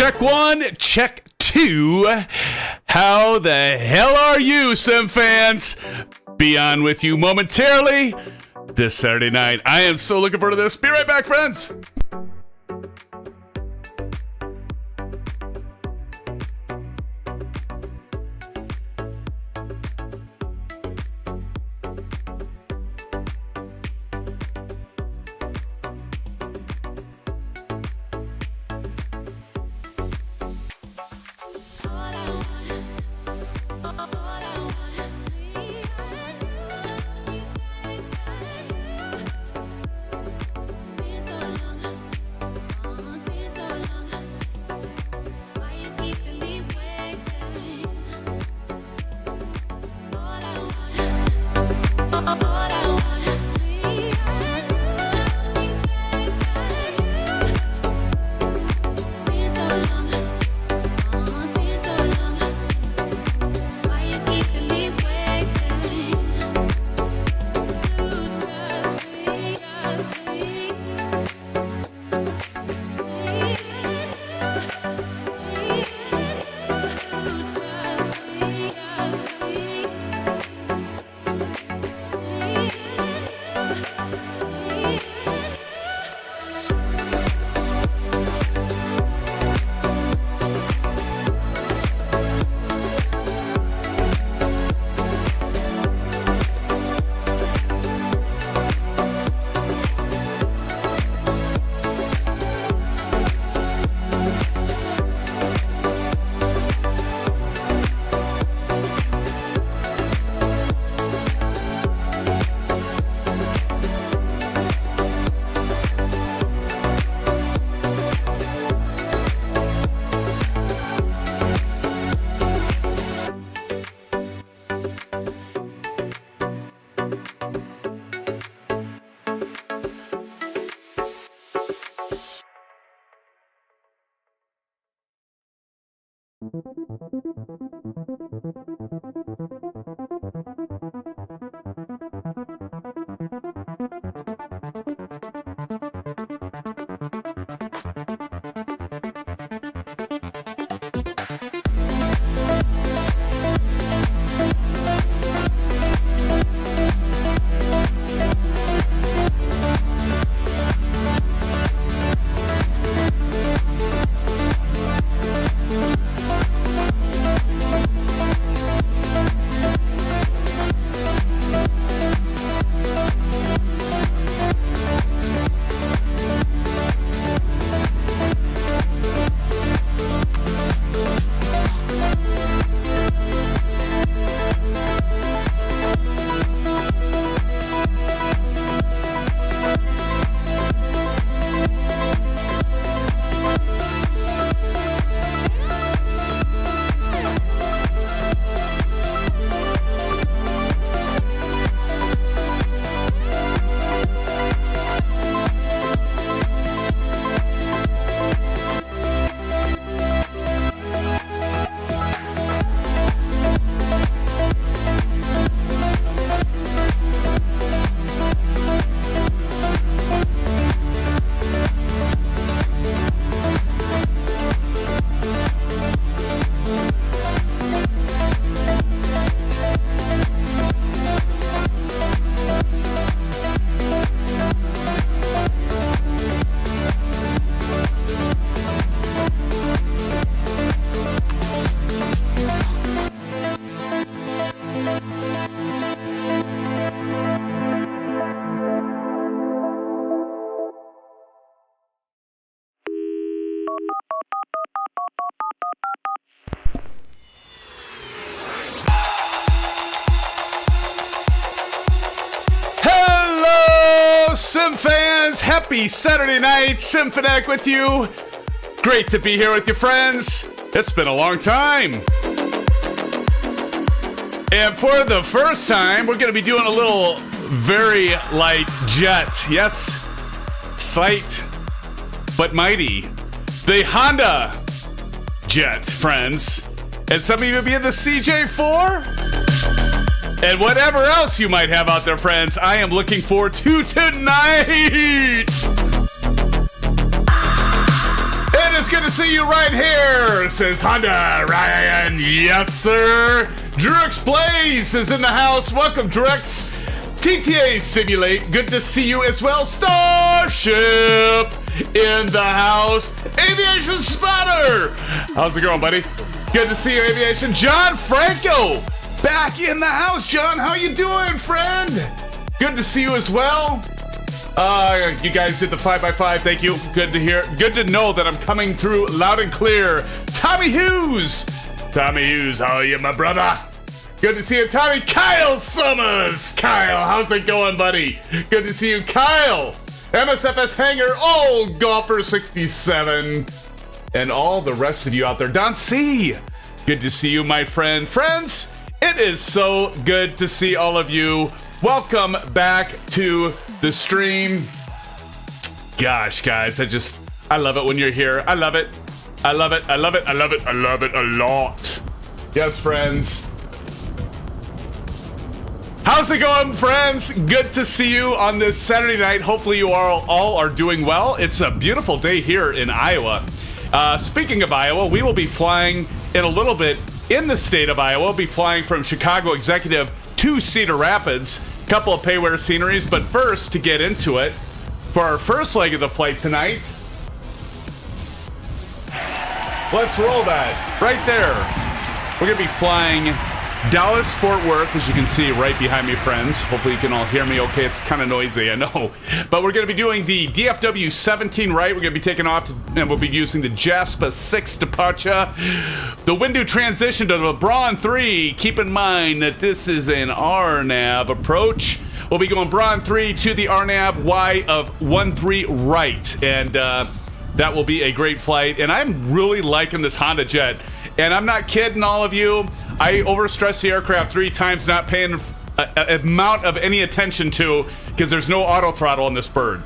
Check one, check two. How the hell are you, sim fans? Be on with you momentarily this Saturday night. I am so looking forward to this. Be right back, friends. Sim fans, happy Saturday night. Sim Fanatic with you. Great to be here with you, friends. It's been a long time. And for the first time, we're going to be doing a little very light jet. Yes, slight but mighty. The Honda Jet, friends. And some of you will be in the CJ4. And whatever else you might have out there, friends, I am looking forward to tonight. It is good to see you right here, says Honda Ryan. Yes, sir. Drux Blaze is in the house. Welcome, Drux. TTA Simulate, good to see you as well. Starship in the house. Aviation Spotter, how's it going, buddy? Good to see you, Aviation. John Franco, back in the house. John, how you doing, friend? Good to see you as well. You guys did the 5x5. Thank you. Good to hear. Good to know that I'm coming through loud and clear. Tommy Hughes. Tommy Hughes, how are you, my brother? Good to see you, Tommy. Kyle Summers. Kyle, how's it going, buddy? Good to see you, Kyle. MSFS Hanger, Old Golfer 67. And all the rest of you out there. Don C. Good to see you, my friend. Friends, it is so good to see all of you. Welcome back to the stream. Gosh, guys, I love it when you're here. I love it. I love it. I love it. I love it. I love it a lot. Yes, friends. How's it going, friends? Good to see you on this Saturday night. Hopefully you all are doing well. It's a beautiful day here in Iowa. Speaking of Iowa, we will be flying in a little bit in the state of Iowa. We'll be flying from Chicago Executive to Cedar Rapids. Couple of payware sceneries, but first, to get into it, for our first leg of the flight tonight, let's roll that right there. We're gonna be flying Dallas Fort Worth, as you can see right behind me, friends. Hopefully you can all hear me okay. It's kind of noisy, I know, but we're gonna be doing the DFW-17 right. We're gonna be taking off and we'll be using the Jaspa 6 departure. The window transition to the Braun 3. Keep in mind that this is an RNAV approach. We'll be going Braun 3 to the RNAV Y of 13 right, and that will be a great flight. And I'm really liking this Honda Jet, and I'm not kidding all of you. I overstressed the aircraft 3 times, not paying an amount of any attention to, because there's no auto throttle on this bird.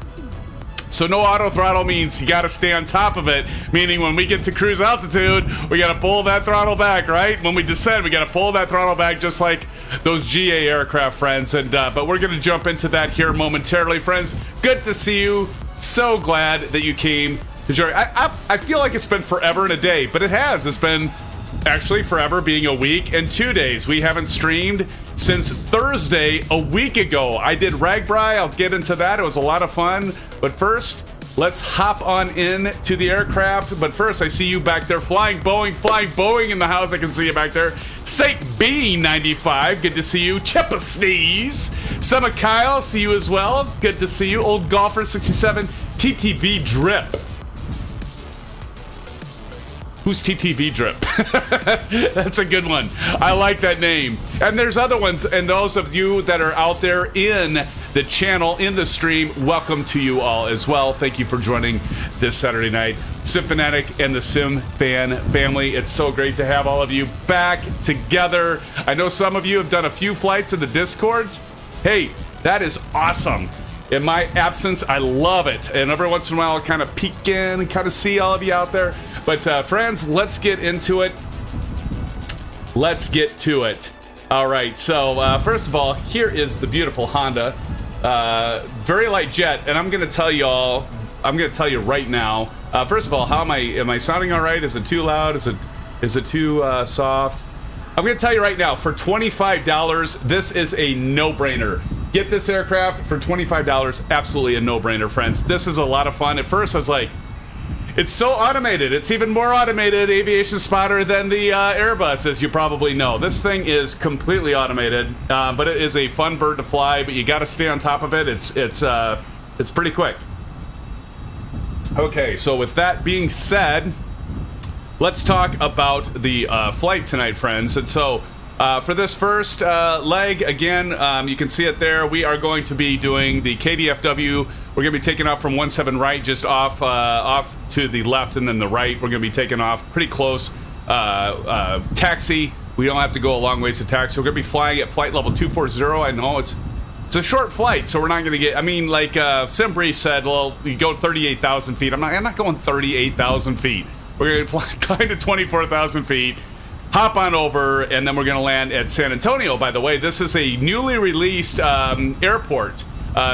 So no auto throttle means you got to stay on top of it, meaning when we get to cruise altitude, we got to pull that throttle back, right? When we descend, we got to pull that throttle back, just like those GA aircraft, friends. And but we're going to jump into that here momentarily, friends. Good to see you. So glad that you came to join. I feel like it's been forever and a day, but it has. It's been actually forever, being a week and 2 days. We haven't streamed since Thursday a week ago. I did Ragbri. I'll get into that. It was a lot of fun. But first, let's hop on in to the aircraft. But first, I see you back there flying Boeing in the house. I can see you back there. Sake B95, good to see you. Chippa Sneeze. Summer Kyle, see you as well. Good to see you. Old Golfer 67, TTV Drip. Who's TTV Drip? That's a good one. I like that name. And there's other ones. And those of you that are out there in the channel, in the stream, welcome to you all as well. Thank you for joining this Saturday night. Sim Fanatic and the Sim Fan family. It's so great to have all of you back together. I know some of you have done a few flights in the Discord. Hey, that is awesome. In my absence, I love it. And every once in a while, I'll kind of peek in and kind of see all of you out there. But friends, let's get into it. Let's get to it. All right, so first of all, here is the beautiful Honda. Very light jet, and I'm gonna tell you all, I'm gonna tell you right now. First of all, how am I sounding all right? Is it too loud? Is it too soft? I'm gonna tell you right now, for $25, this is a no-brainer. Get this aircraft for $25, absolutely a no-brainer, friends. This is a lot of fun. At first, I was like, it's so automated. It's even more automated, Aviation Spotter, than the Airbus, as you probably know. This thing is completely automated, but it is a fun bird to fly. But you got to stay on top of it. It's pretty quick. Okay, so with that being said, let's talk about the flight tonight, friends. And so for this first leg, again, you can see it there. We are going to be doing the KDFW. We're going to be taking off from 17 right, just off to the left and then the right. We're going to be taking off pretty close. Taxi. We don't have to go a long ways to taxi. We're going to be flying at flight level 240. I know it's a short flight, so we're not going to get... I mean, like Simbree said, well, you go 38,000 feet. I'm not going 38,000 feet. We're going to fly to 24,000 feet. Hop on over, and then we're going to land at San Antonio. By the way, this is a newly released airport.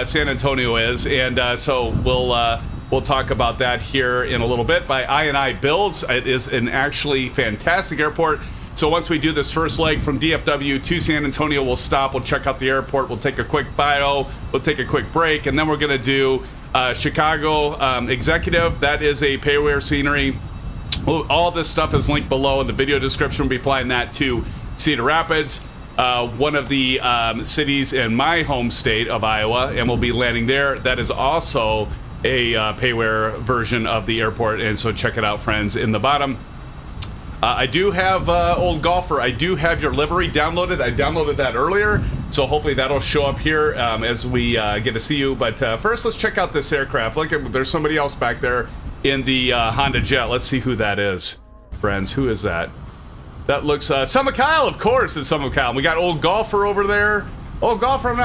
San Antonio is, and so we'll We'll talk about that here in a little bit by iniBuilds. It is an actually fantastic airport. So once we do this first leg from DFW to San Antonio, we'll stop, we'll check out the airport, we'll take a quick bio, we'll take a quick break, and then we're going to do Chicago Executive. That is a payware scenery. All this stuff is linked below in the video description. We'll be flying that to Cedar Rapids, one of the cities in my home state of Iowa, and we'll be landing there. That is also a payware version of the airport, and so check it out, friends, in the bottom. I do have Old Golfer. I do have your livery downloaded. I downloaded that earlier, so hopefully that'll show up here as we get to see you. But first, let's check out this aircraft. Look, there's somebody else back there in the Honda Jet. Let's see who that is, friends. Who is that? That looks Summer Kyle, of course. It's Summer Kyle. We got Old Golfer over there. Old Golfer,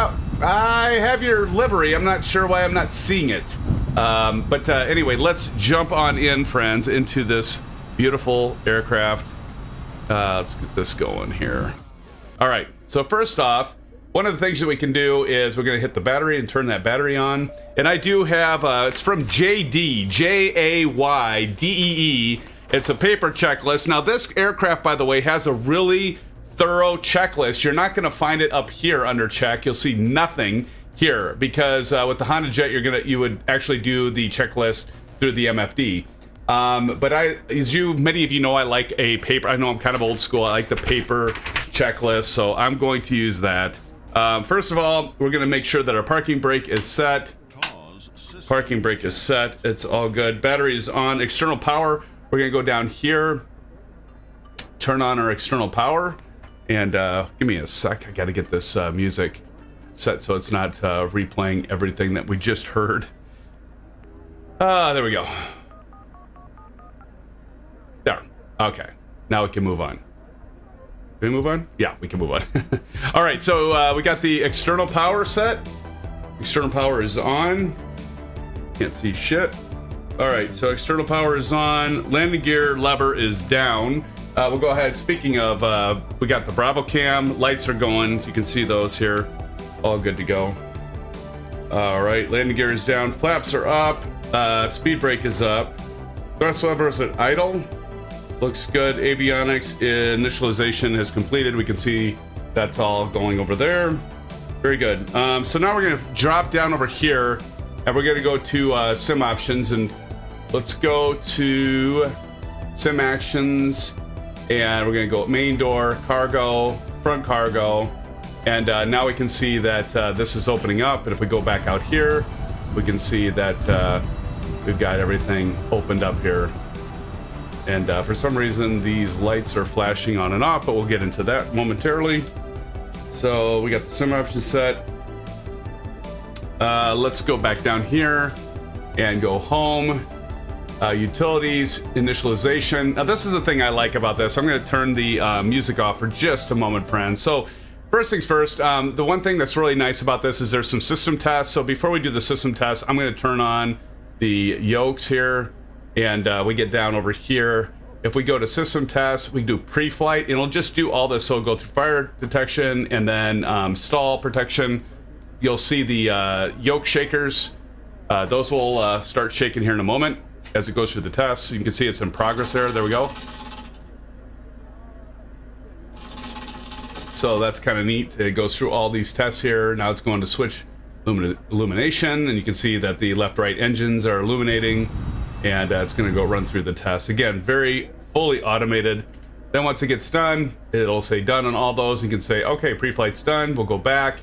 I have your livery. I'm not sure why I'm not seeing it. But anyway, let's jump on in, friends, into this beautiful aircraft. Let's get this going here. All right, so first off, one of the things that we can do is we're going to hit the battery and turn that battery on. And I do have, it's from JD, Jaydee. It's a paper checklist. Now, this aircraft, by the way, has a really thorough checklist. You're not going to find it up here under check. You'll see nothing here because with the Honda Jet, you would actually do the checklist through the MFD. But many of you know, I like a paper. I know I'm kind of old school. I like the paper checklist, so I'm going to use that. First of all, we're going to make sure that our parking brake is set. Parking brake is set. It's all good. Battery is on. External power. We're going to go down here, turn on our external power, and give me a sec. I got to get this music set so it's not replaying everything that we just heard. There we go. There. Okay. Now we can move on. Can we move on? Yeah, we can move on. All right, so we got the external power set. External power is on. Can't see shit. All right, so external power is on. Landing gear lever is down. We'll go ahead. Speaking of, we got the Bravo cam. Lights are going. You can see those here. All good to go. All right, landing gear is down. Flaps are up. Speed brake is up. Thrust lever is at idle. Looks good. Avionics initialization is completed. We can see that's all going over there. Very good. So now we're going to drop down over here, and we're going to go to sim options, and let's go to sim actions, and we're going to go main door, cargo, front cargo, and now we can see that this is opening up. And if we go back out here, we can see that we've got everything opened up here. And for some reason, these lights are flashing on and off, but we'll get into that momentarily. So we got the sim option set. Let's go back down here and go home. Utilities, initialization. Now, this is the thing I like about this. I'm going to turn the music off for just a moment, friends. So first things first, the one thing that's really nice about this is there's some system tests. So before we do the system tests, I'm going to turn on the yokes here. And we get down over here. If we go to system tests, we do pre-flight. And it'll just do all this. So it'll go through fire detection and then stall protection. You'll see the yoke shakers. Those will start shaking here in a moment as it goes through the tests. You can see it's in progress there. There we go. So that's kind of neat. It goes through all these tests here. Now it's going to switch illumination. And you can see that the left-right engines are illuminating. And it's going to go run through the test. Again, very fully automated. Then once it gets done, it'll say done on all those. You can say, okay, pre-flight's done. We'll go back.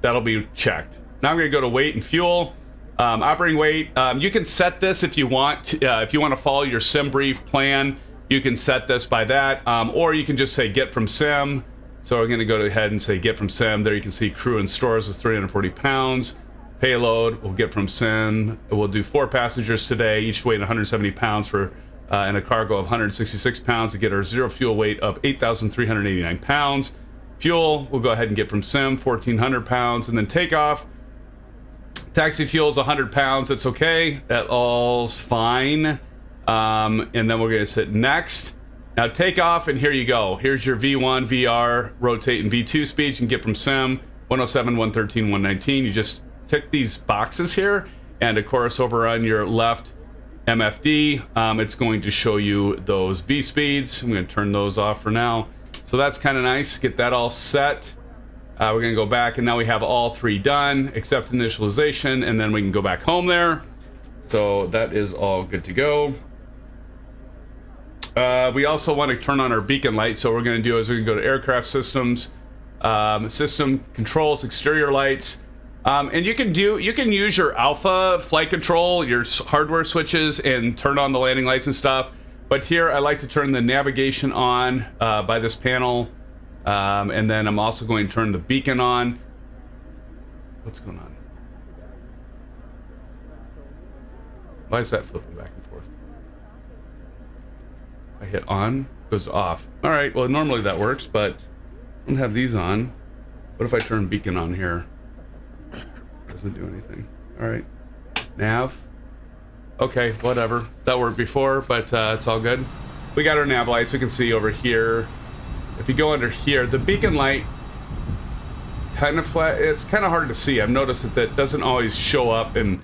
That'll be checked. Now I'm going to go to weight and fuel. Operating weight. You can set this if you want. If you want to follow your sim brief plan, you can set this by that. Or you can just say get from sim. So we're going to go ahead and say get from sim. There you can see crew and stores is 340 pounds. Payload, we'll get from sim. We'll do 4 passengers today, each weighing 170 pounds for and a cargo of 166 pounds to get our zero fuel weight of 8,389 pounds. Fuel, we'll go ahead and get from sim, 1,400 pounds. And then takeoff, taxi fuel is 100 pounds. That's okay. That all's fine. And then we're going to sit next. Now takeoff, and here you go. Here's your V1, VR, rotate, and V2 speeds. You can get from sim, 107, 113, 119. You just tick these boxes here, And of course, over on your left MFD, it's going to show you those V speeds. I'm going to turn those off for now. So that's kind of nice. Get that all set. We're going to go back, and now we have all three done, except initialization, and then we can go back home there. So that is all good to go. We also want to turn on our beacon light. So what we're going to do is we can go to aircraft systems, system controls, exterior lights, and you can use your alpha flight control, your hardware switches, and turn on the landing lights and stuff. But here I like to turn the navigation on by this panel, and then I'm also going to turn the beacon on. What's going on? Why is that flipping back and forth? I hit on, goes off. All right, well, normally that works, but I don't have these on. What if I turn beacon on here? Doesn't do anything. All right, nav. Okay, whatever. That worked before, but it's all good. We got our nav lights. We can see over here. If you go under here, the beacon light kind of flat. It's kind of hard to see. I've noticed that doesn't always show up and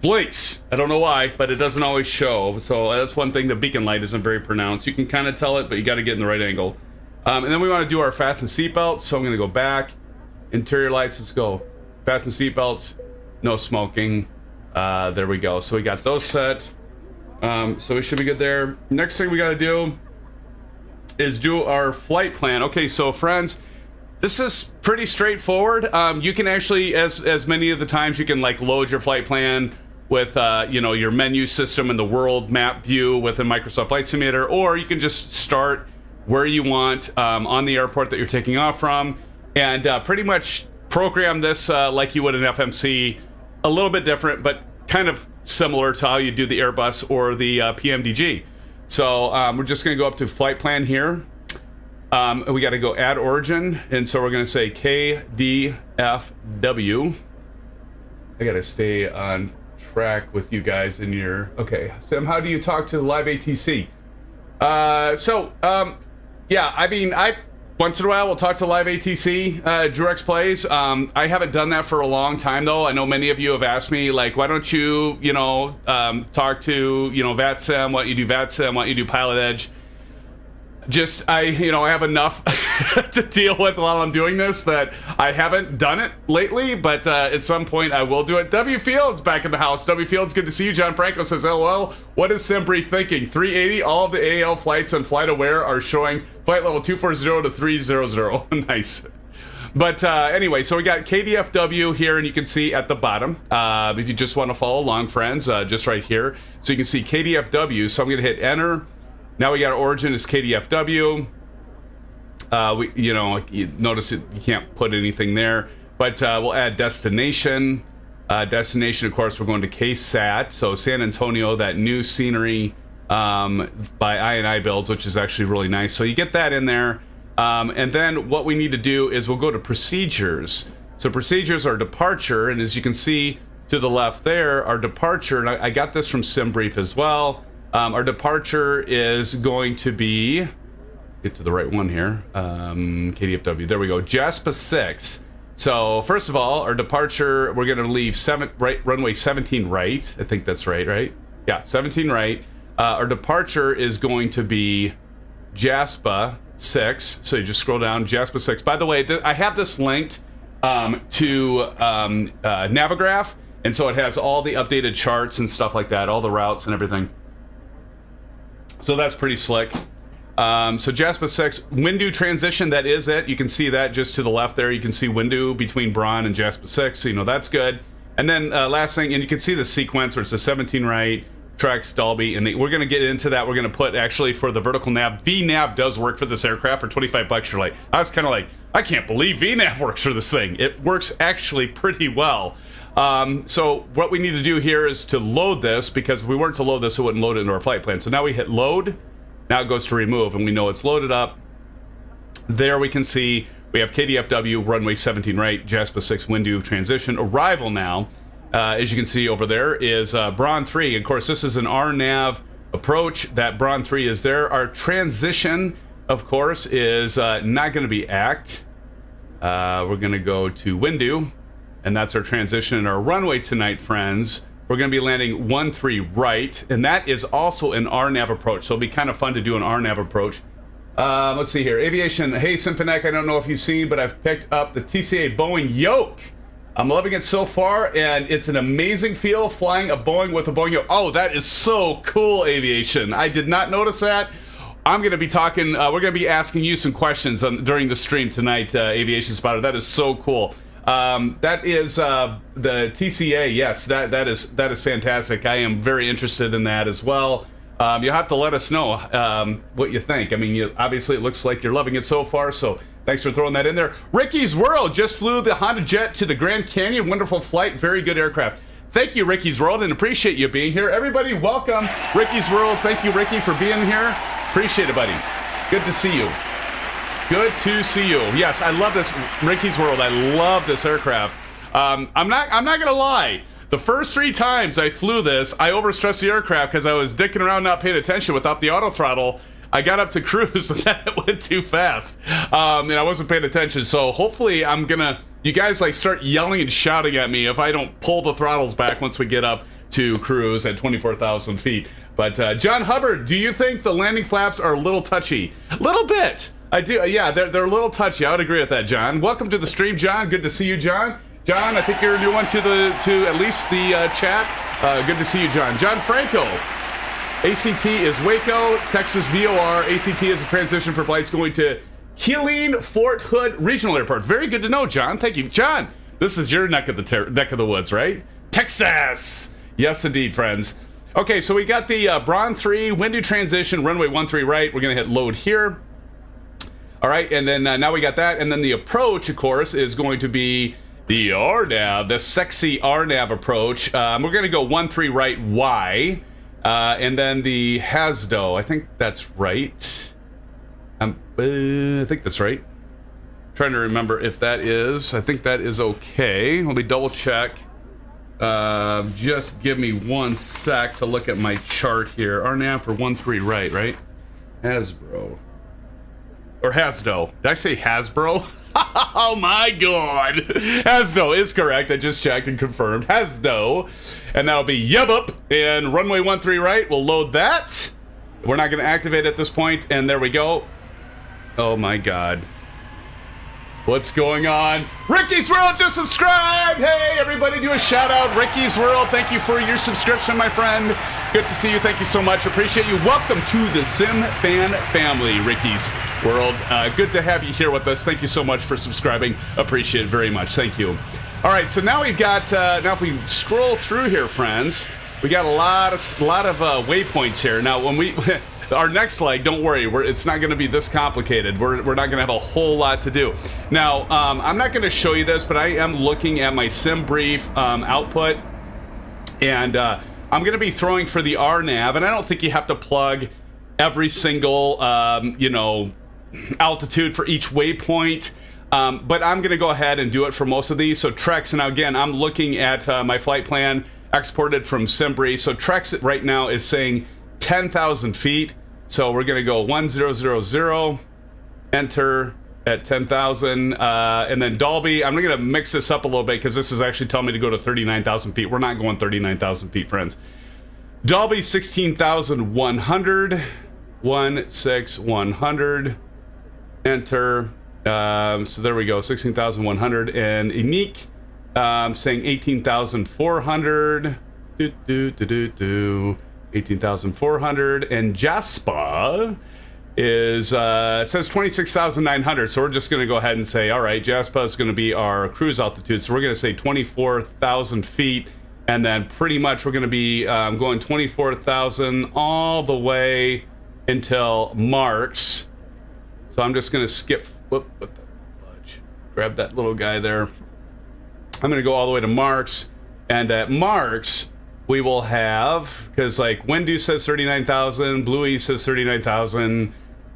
blinks. I don't know why, but it doesn't always show. So that's one thing. The beacon light isn't very pronounced. You can kind of tell it, but you got to get in the right angle. And then we want to do our fasten seatbelts. So I'm going to go back. Interior lights. Let's go. Fasten seatbelts. No smoking. There we go. So we got those set. So we should be good there. Next thing we got to do is do our flight plan. Okay, so friends, this is pretty straightforward. You can actually, as many of the times, you can like load your flight plan with you know, your menu system in the world map view within Microsoft Flight Simulator, or you can just start where you want on the airport that you're taking off from, and pretty much program this like you would an FMC. A little bit different, but kind of similar to how you do the Airbus or the PMDG. So we're just going to go up to flight plan here. We got to go add origin, and so we're going to say KDFW. I got to stay on track with you guys in your... Okay, Sam, how do you talk to the live ATC? Yeah, I mean, once in a while, we'll talk to live ATC, DrewX Plays. I haven't done that for a long time, though. I know many of you have asked me, like, why don't you, you know, talk to, you know, VATSIM, why don't you do VATSIM, why don't you do Pilot Edge? Just, you know, I have enough to deal with while I'm doing this that I haven't done it lately, but at some point I will do it. W Fields back in the house. W Fields, good to see you. John Franco says, LOL, what is SimBrief thinking? 380, all of the AAL flights on FlightAware are showing flight level 240 to 300. Nice. But anyway, so we got KDFW here, and you can see at the bottom, if you just want to follow along, friends, just right here. So you can see KDFW, so I'm going to hit enter. Now we got our origin is KDFW. You know, you notice you can't put anything there, but we'll add destination. Destination, of course, we're going to KSAT, so San Antonio, that new scenery by iniBuilds, which is actually really nice. So you get that in there, and then what we need to do is we'll go to procedures. So procedures are departure, and as you can see to the left there, our departure, and I got this from SimBrief as well. Our departure is going to be, get to the right one here, KDFW, there we go, JASPA 6. So first of all, our departure, we're going to leave runway 17 right. I think that's right? Yeah, 17 right. Our departure is going to be JASPA 6. So you just scroll down, JASPA 6. By the way, I have this linked to Navigraph, and so it has all the updated charts and stuff like that, all the routes and everything. So that's pretty slick. So JASPA 6, Windu transition, that is it. You can see that just to the left there. You can see Windu between Braun and JASPA 6, so you know that's good. And then last thing, and you can see the sequence where it's a 17 right, Trex, Dalby, and we're going to get into that. We're going to put, actually, for the vertical nav, VNav does work for this aircraft for 25 bucks. You're like, I was kind of like, I can't believe VNav works for this thing. It works actually pretty well. So what we need to do here is to load this, because if we weren't to load this, it wouldn't load it into our flight plan. So now we hit load. Now it goes to remove, and we know it's loaded up. There we can see we have KDFW, runway 17 right, JASPA 6 Windu transition. Arrival now, as you can see over there, is Braun 3. Of course, this is an RNAV approach. That Braun 3 is there. Our transition, of course, is not going to be ACT. We're going to go to Windu. and that's our transition and our runway tonight, friends. We're going to be landing 13 right, and that is also an RNAV approach, so it'll be kind of fun to do an RNAV approach. Let's see here. Aviation. Hey, Symphonek, I don't know if you've seen, but I've picked up the TCA Boeing yoke. I'm loving it so far, and it's an amazing feel flying a Boeing with a Boeing yoke. Oh, that is so cool, Aviation. I did not notice that. I'm going to be talking, we're going to be asking you some questions during the stream tonight, Aviation Spotter. That is so cool. That is the TCA. Yes, that is fantastic. I am very interested in that as well. You'll have to let us know what you think. I mean, obviously it looks like you're loving it so far, so thanks for throwing that in there. Ricky's World just flew the Honda Jet to the Grand Canyon. Wonderful flight, very good aircraft. Thank you, Ricky's World, and appreciate you being here. Everybody, welcome, Ricky's World. Thank you, Ricky, for being here. Appreciate it, buddy. Good to see you. Good to see you. Yes, I love this, Ricky's World. I love this aircraft. I'm not gonna lie. The first 3 times I flew this, I overstressed the aircraft because I was dicking around, not paying attention without the auto throttle. I got up to cruise and then it went too fast, and I wasn't paying attention. So hopefully, you guys like start yelling and shouting at me if I don't pull the throttles back once we get up to cruise at 24,000 feet. But John Hubbard, do you think the landing flaps are a little touchy? A little bit. I do. Yeah, they're a little touchy. I would agree with that, John. Welcome to the stream, John. Good to see you, John. John, I think you're a new one to at least the chat. Good to see you, John. John Franco. ACT is Waco, Texas VOR. ACT is a transition for flights going to Healing Fort Hood Regional Airport. Very good to know, John. Thank you, John. This is your neck of the woods, right? Texas. Yes, indeed, friends. Okay, so we got the Braun 3 windy transition, runway 13 right. We're gonna hit load here. All right, and then now we got that, and then the approach, of course, is going to be the RNAV, the sexy RNAV approach. We're gonna go 13 right Y, and then the HASDO. I think that's right. I think that's right. Trying to remember if that is. I think that is okay. Let me double check. Just give me 1 sec to look at my chart here. RNAV for 13 right? Hasbro. Or HASDO. Did I say Hasbro? Oh my god! HASDO is correct. I just checked and confirmed. HASDO. And that'll be Yubup. And runway 13 right. We'll load that. We're not going to activate at this point. And there we go. Oh my god. What's going on? Ricky's World just subscribed! Hey, everybody do a shout out. Ricky's World, thank you for your subscription, my friend. Good to see you. Thank you so much. Appreciate you. Welcome to the Sim Fan family, Ricky's World. Good to have you here with us. Thank you so much for subscribing. Appreciate it very much. Thank you. All right, so now we've got, now if we scroll through here, friends, we got a lot of waypoints here. Now, when we... Our next leg, don't worry, it's not going to be this complicated. We're not going to have a whole lot to do. Now, I'm not going to show you this, but I am looking at my sim brief output, and I'm going to be throwing for the RNAV, and I don't think you have to plug every single, altitude for each waypoint, but I'm going to go ahead and do it for most of these. So Trex, now again, I'm looking at my flight plan exported from SimBrief. So Trex right now is saying 10,000 feet. So we're going to go 1000, enter at 10,000, and then Dolby. I'm going to mix this up a little bit because this is actually telling me to go to 39,000 feet. We're not going 39,000 feet, friends. Dolby 16,100, 16100, enter. So there we go, 16,100, and Unique saying 18,400. 18,400, and Jaspa is says 26,900. So we're just going to go ahead and say, all right, Jaspa is going to be our cruise altitude. So we're going to say 24,000 feet, and then pretty much we're going to be going 24,000 all the way until Marks. So I'm just going to skip. Whoop, what the fudge? Grab that little guy there. I'm going to go all the way to Marks, and at Marks we will have, because like Wendu says 39,000, Bluey says 39,000,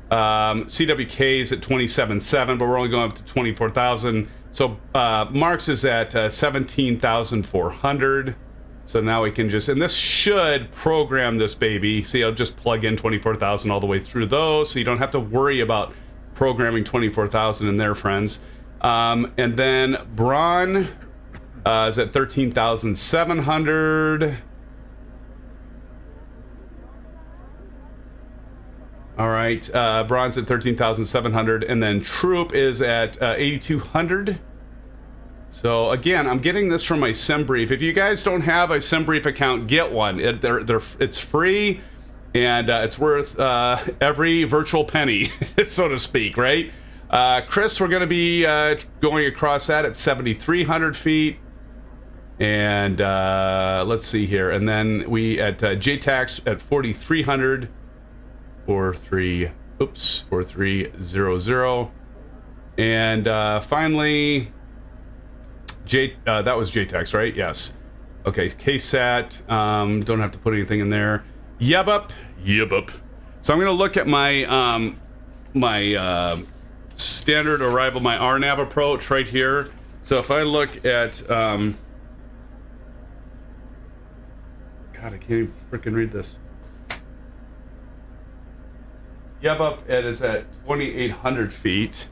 CWK is at 27.7, but we're only going up to 24,000. So Marks is at 17,400. So now we can just, and this should program this baby. See, I'll just plug in 24,000 all the way through those, so you don't have to worry about programming 24,000 in there, friends. And then Braun is at 13,700. All right, bronze at 13,700, and then troop is at 8,200. So again, I'm getting this from my SimBrief. If you guys don't have a SimBrief account, get one. It's free, and it's worth every virtual penny, so to speak, right? Chris, we're going to be going across that at 7,300 feet. And let's see here. And then we at JTAX at 4,300. 4300. And finally, that was JTAX, right? Yes. Okay, KSAT. Don't have to put anything in there. Yebup. So I'm going to look at my my standard arrival, my RNAV approach right here. So if I look at God, I can't even freaking read this. Yebup, it is at 2,800 feet.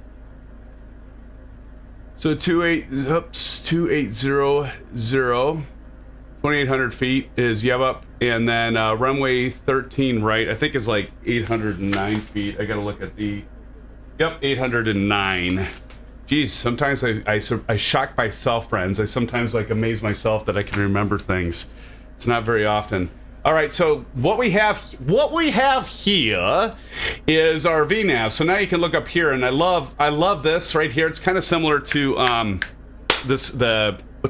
So 2800. 2,800 feet is Yebup, and then runway 13 right, I think is like 809 feet. I gotta look at the, yep, 809. Geez, sometimes I shock myself, friends. I sometimes like amaze myself that I can remember things. It's not very often. All right, so what we have here is our VNAV. So now you can look up here, and I love this right here. It's kind of similar to what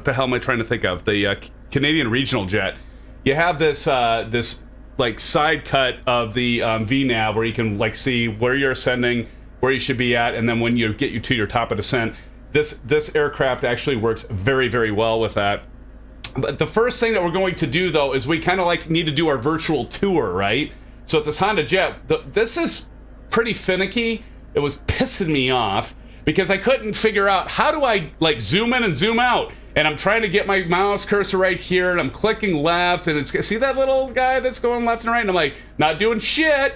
the hell am I trying to think of? The Canadian regional jet. You have this this like side cut of the VNAV where you can like see where you're ascending, where you should be at, and then when you get to your top of descent. This aircraft actually works very, very well with that. But the first thing that we're going to do, though, is we kind of like need to do our virtual tour, right? So at this Honda Jet, this is pretty finicky. It was pissing me off because I couldn't figure out how do I like zoom in and zoom out. And I'm trying to get my mouse cursor right here, and I'm clicking left, and it's, see that little guy that's going left and right? And I'm like, not doing shit.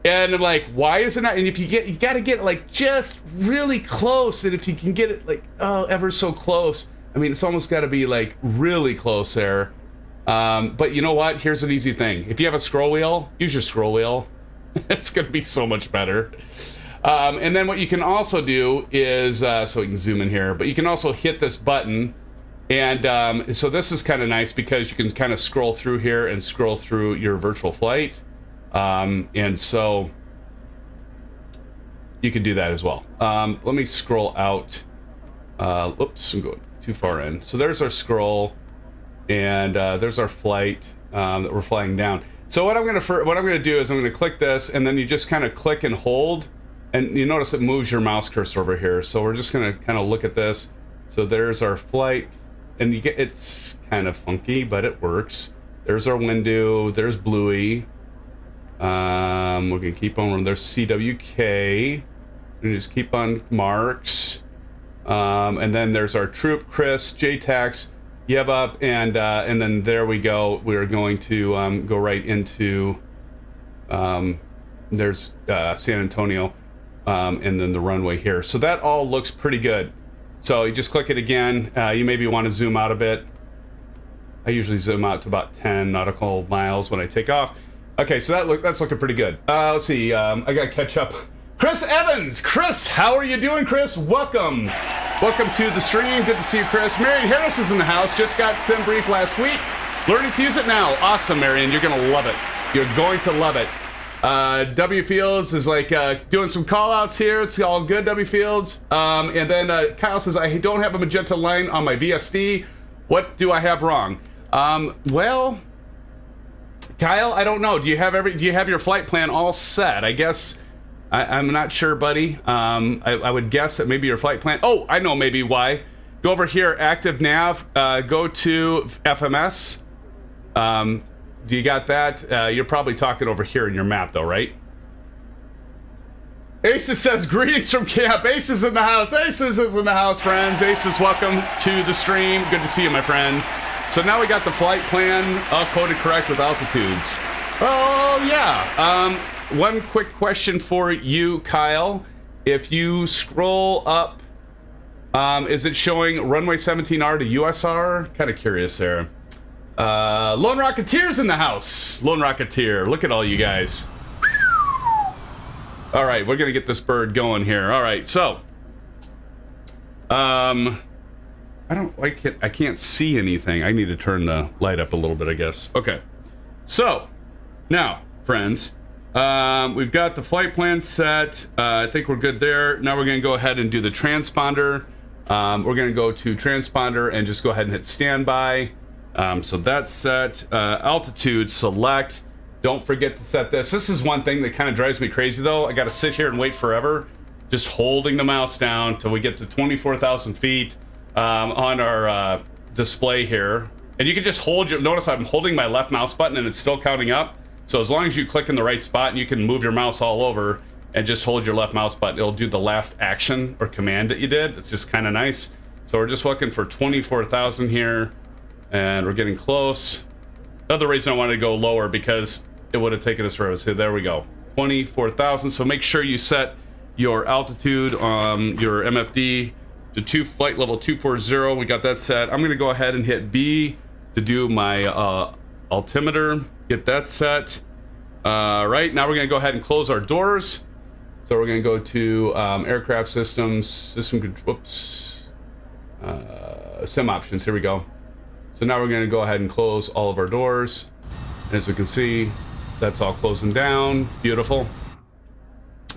And I'm like, why is it not? And if you got to get like just really close. And if you can get it like, oh, ever so close. I mean, it's almost got to be like really close there. But you know what? Here's an easy thing. If you have a scroll wheel, use your scroll wheel. It's going to be so much better. And then what you can also do is, so we can zoom in here, but you can also hit this button. And so this is kind of nice because you can kind of scroll through here and scroll through your virtual flight. And so you can do that as well. Let me scroll out. Oops, I'm going too far in. So there's our scroll, and there's our flight that we're flying down. So what I'm gonna do is I'm gonna click this, and then you just kind of click and hold, and you notice it moves your mouse cursor over here. So we're just gonna kind of look at this. So there's our flight, and you get, it's kind of funky, but it works. There's our window. There's Bluey. We're gonna keep on. There's CWK. We just keep on marks. And then there's our troop, Chris, JTAX, Yebup, and then there we go. We're going to go right into there's San Antonio, and then the runway here. So that all looks pretty good. So you just click it again. You maybe want to zoom out a bit. I usually zoom out to about 10 nautical miles when I take off. Okay, so that's looking pretty good. Let's see. I gotta catch up. Chris Evans! Chris, how are you doing, Chris? Welcome to the stream. Good to see you, Chris. Marion Harris is in the house. Just got SimBrief last week. Learning to use it now. Awesome, Marion. You're going to love it. You're going to love it. W Fields is like doing some call-outs here. It's all good, W Fields. And then Kyle says, I don't have a magenta line on my VSD. What do I have wrong? Well, Kyle, I don't know. Do you have your flight plan all set? I guess... I'm not sure, buddy. I would guess that maybe your flight plan... Oh, I know maybe why. Go over here, active nav, go to FMS. Do you got that? You're probably talking over here in your map, though, right? Aces says, greetings from camp. Aces in the house. Aces is in the house, friends. Aces, welcome to the stream. Good to see you, my friend. So now we got the flight plan all coded correct with altitudes. Oh, yeah. One quick question for you, Kyle. If you scroll up Is it showing runway 17R to USR? Kind of curious there. Lone Rocketeer's in the house. Lone Rocketeer, look at all you guys. All right, we're gonna get this bird going here. All right, so I can't see anything. I need to turn the light up a little bit, I guess. Okay, so now, friends, we've got the flight plan set. I think we're good there. Now we're gonna go ahead and do the transponder. We're gonna go to transponder and just go ahead and hit standby. So that's set. Altitude select. Don't forget to set this. This is one thing that kind of drives me crazy though. I got to sit here and wait forever, just holding the mouse down till we get to 24,000 feet on our display here. And you can just hold your, notice I'm holding my left mouse button and it's still counting up. So as long as you click in the right spot and you can move your mouse all over and just hold your left mouse button, it'll do the last action or command that you did. It's just kind of nice. So we're just looking for 24,000 here and we're getting close. Another reason I wanted to go lower because it would have taken us forever. So there we go, 24,000. So make sure you set your altitude, your MFD to flight level 240. We got that set. I'm gonna go ahead and hit B to do my altimeter, get that set. Right, now we're gonna go ahead and close our doors. So we're gonna go to aircraft systems, sim options, here we go. So now we're gonna go ahead and close all of our doors. And as we can see, that's all closing down. Beautiful.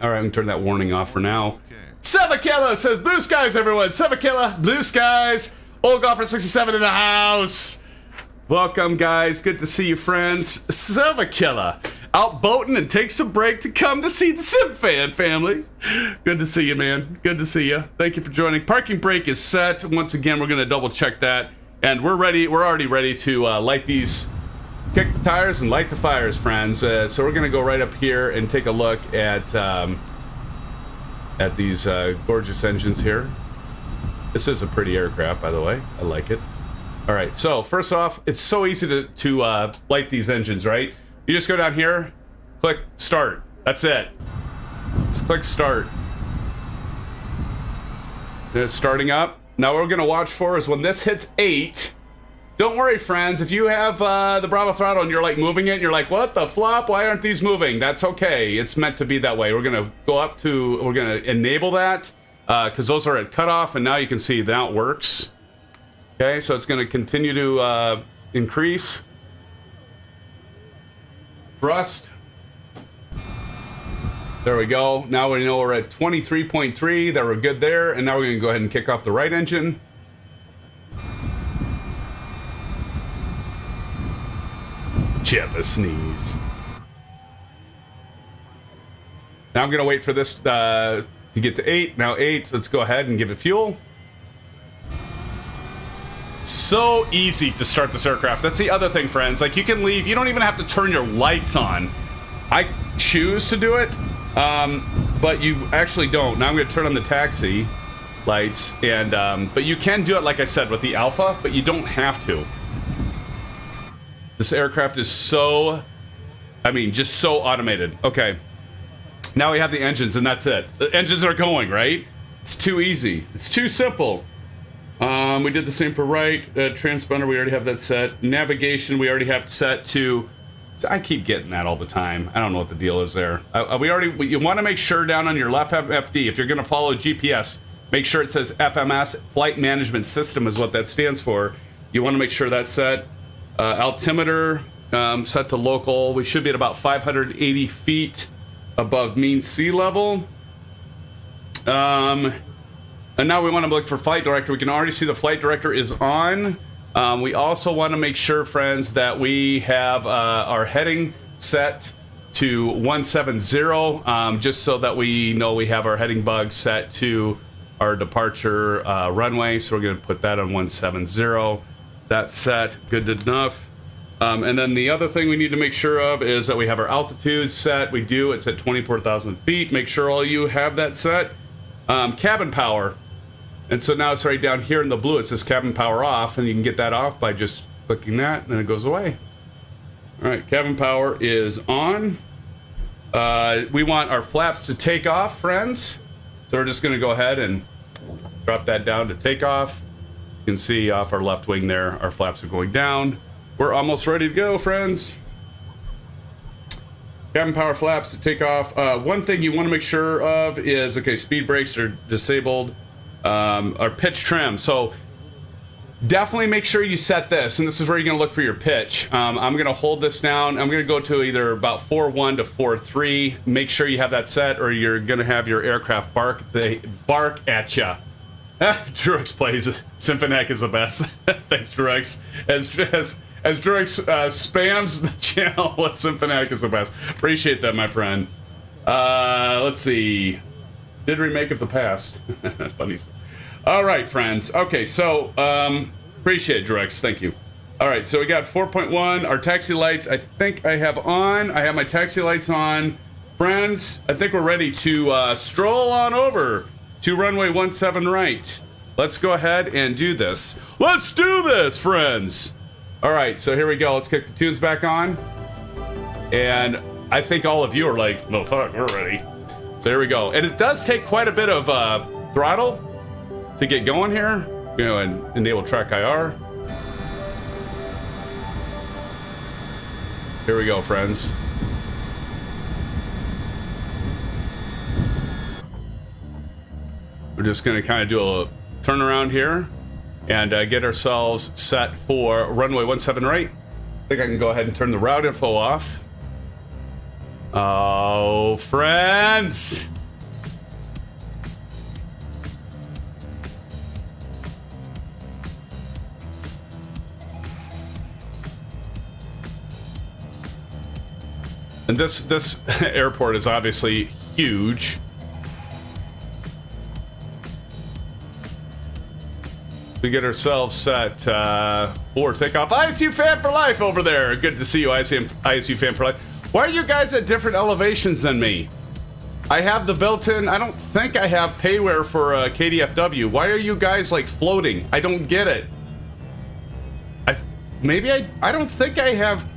All right, we can turn that warning off for now. Sevakilla says, blue skies, everyone. Sevakilla, blue skies. Old Golfer 67 in the house. Welcome, guys. Good to see you, friends. Sevakilla out boating and takes a break to come to see the SimFan family. Good to see you, man. Good to see you. Thank you for joining. Parking brake is set. Once again, we're going to double check that. And we're ready. We're already ready to light these, kick the tires and light the fires, friends. So we're going to go right up here and take a look at these gorgeous engines here. This is a pretty aircraft, by the way. I like it. All right, so first off, it's so easy to light these engines, right? You just go down here, click start. That's it. Just click start. And it's starting up. Now what we're gonna watch for is when this hits 8. Don't worry, friends. If you have the Bravo throttle and you're like moving it, and you're like, what the flop? Why aren't these moving? That's okay. It's meant to be that way. We're gonna go up to, we're gonna enable that because those are at cutoff, and now you can see that works. Okay, so it's going to continue to increase. Thrust. There we go. Now we know we're at 23.3. That we're good there. And now we're going to go ahead and kick off the right engine. Chip a sneeze. Now I'm going to wait for this to get to 8. Now 8. So let's go ahead and give it fuel. So easy to start this aircraft. That's the other thing, friends. Like, you can leave. You don't even have to turn your lights on. I choose to do it, but you actually don't. Now I'm going to turn on the taxi lights, and but you can do it, like I said, with the Alpha, but you don't have to. This aircraft is so, I mean, just so automated. Okay. Now we have the engines, and that's it. The engines are going, right? It's too easy. It's too simple. We did the same for right. Transponder, we already have that set. Navigation, we already have set to... I keep getting that all the time. I don't know what the deal is there. You want to make sure down on your left FD, if you're going to follow GPS, make sure it says FMS, Flight Management System is what that stands for. You want to make sure that's set. Altimeter, set to local. We should be at about 580 feet above mean sea level. And now we want to look for flight director. We can already see the flight director is on. We also want to make sure, friends, that we have our heading set to 170, just so that we know we have our heading bug set to our departure runway. So we're going to put that on 170. That's set, good enough. And then the other thing we need to make sure of is that we have our altitude set. We do, it's at 24,000 feet. Make sure all you have that set. Cabin power. And so now it's right down here in the blue. It says cabin power off, and you can get that off by just clicking that, and then it goes away. All right, cabin power is on. We want our flaps to take off, friends. So we're just going to go ahead and Drop that down to takeoff. You can see off our left wing there, our flaps are going down. We're almost ready to go, friends. Cabin power flaps to take off. One thing you want to make sure of is, okay, speed brakes are disabled. Our pitch trim. So definitely make sure you set this, and this is where you're going to look for your pitch. I'm going to hold this down. I'm going to go to either about 4.1 to 4.3. Make sure you have that set, or you're going to have your aircraft bark at you. Druix plays. Symphonic is the best. Thanks, Druix. As Druix spams the channel with Symphonic is the best. Appreciate that, my friend. Let's see. Did remake of the past. Funny. All right, friends. Okay, so appreciate it, Druix. Thank you. All right, so we got 4.1. Our taxi lights, I think I have on. I have my taxi lights on. Friends, I think we're ready to stroll on over to runway 17 right. Let's go ahead and do this. Let's do this, friends. All right, so here we go. Let's kick the tunes back on. And I think all of you are like, no, fuck, we're ready. So here we go. And it does take quite a bit of throttle to get going here. You know, and enable track IR. Here we go, friends. We're just gonna kind of do a turnaround here and get ourselves set for runway 17 right. I think I can go ahead and turn the route info off. Oh, friends! And this airport is obviously huge. We get ourselves set for takeoff. ISU fan for life over there. Good to see you, ISU fan for life. Why are you guys at different elevations than me? I have the built-in. I don't think I have payware for KDFW. Why are you guys like floating? I don't get it. I don't think I have.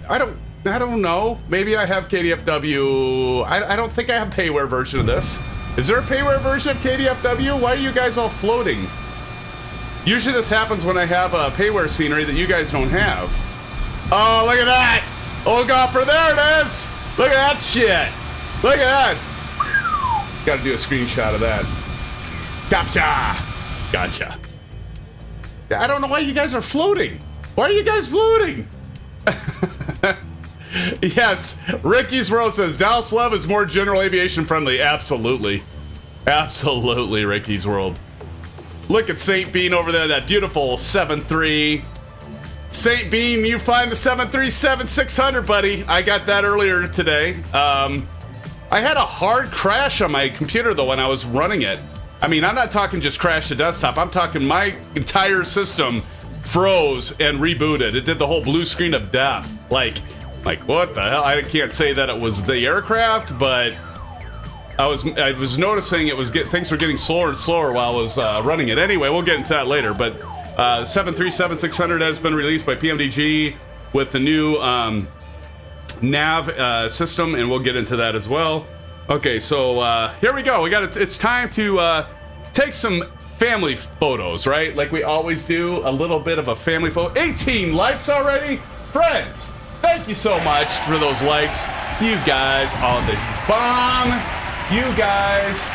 I don't know. Maybe I have KDFW. I don't think I have payware version of this. Is there a payware version of KDFW? Why are you guys all floating? Usually this happens when I have a payware scenery that you guys don't have. Oh, look at that! Oh, golfer, there it is! Look at that shit! Look at that! Gotta do a screenshot of that. Gotcha! I don't know why you guys are floating. Why are you guys floating? Yes, Ricky's World says Dallas Love is more general aviation friendly. Absolutely. Absolutely, Ricky's World. Look at St. Bean over there, that beautiful 7.3. St. Bean, you find the 737-600, buddy. I got that earlier today. I had a hard crash on my computer, though, when I was running it. I mean, I'm not talking just crash the desktop. I'm talking my entire system froze and rebooted. It did the whole blue screen of death. Like what the hell? I can't say that it was the aircraft, but I was noticing things were getting slower and slower while I was running it. Anyway, we'll get into that later. But 737-600 has been released by PMDG with the new nav system, and we'll get into that as well. Okay, so here we go. It's time to take some family photos, right? Like we always do, a little bit of a family photo. 18 likes already, friends. Thank you so much for those likes. You guys are the bomb. You guys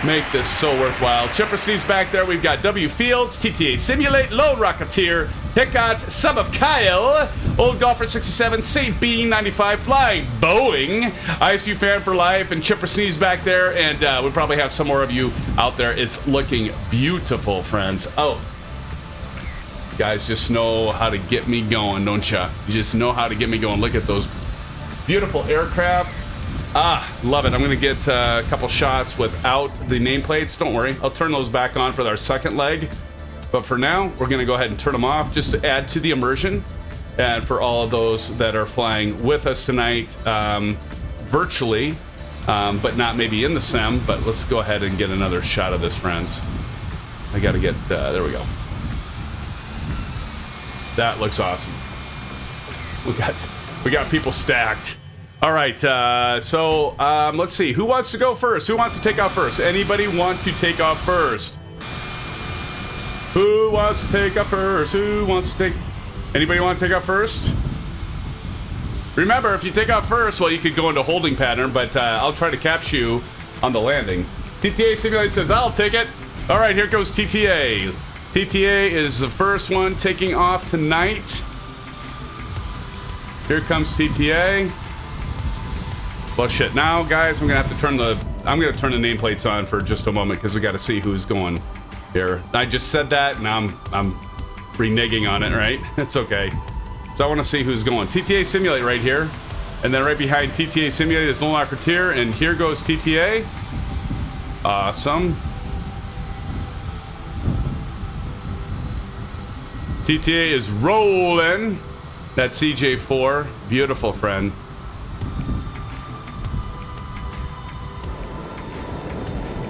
make this so worthwhile. Chipper C's back there. We've got W Fields, TTA Simulate, Low Rocketeer, Hickot, Sub of Kyle, Old Golfer 67, St. Bean 95, Flying Boeing, ISU Fan for Life, and Chipper C's back there. And we probably have some more of you out there. It's looking beautiful, friends. Oh, you guys just know how to get me going, don't ya? You just know how to get me going. Look at those beautiful aircraft. Love it. I'm going to get a couple shots without the nameplates. Don't worry. I'll turn those back on for our second leg. But for now, we're going to go ahead and turn them off just to add to the immersion. And for all of those that are flying with us tonight, virtually, but not maybe in the sim. But let's go ahead and get another shot of this, friends. I got to get, there we go. That looks awesome. We got people stacked. All right, so let's see. Who wants to go first? Who wants to take off first? Anybody want to take off first? Who wants to take off first? Who wants to take... Anybody want to take off first? Remember, if you take off first, well, you could go into holding pattern, but I'll try to catch you on the landing. TTA Simulator says, I'll take it. All right, here goes TTA. TTA is the first one taking off tonight. Here comes TTA. Well, shit. Now, guys, I'm gonna have to turn the nameplates on for just a moment because we got to see who's going here. I just said that, and I'm reneging on it, right? It's okay. So I want to see who's going. TTA Simulate right here, and then right behind TTA Simulate is Lone Rocketeer, and here goes TTA. Awesome. TTA is rolling. That's CJ4. Beautiful, friend.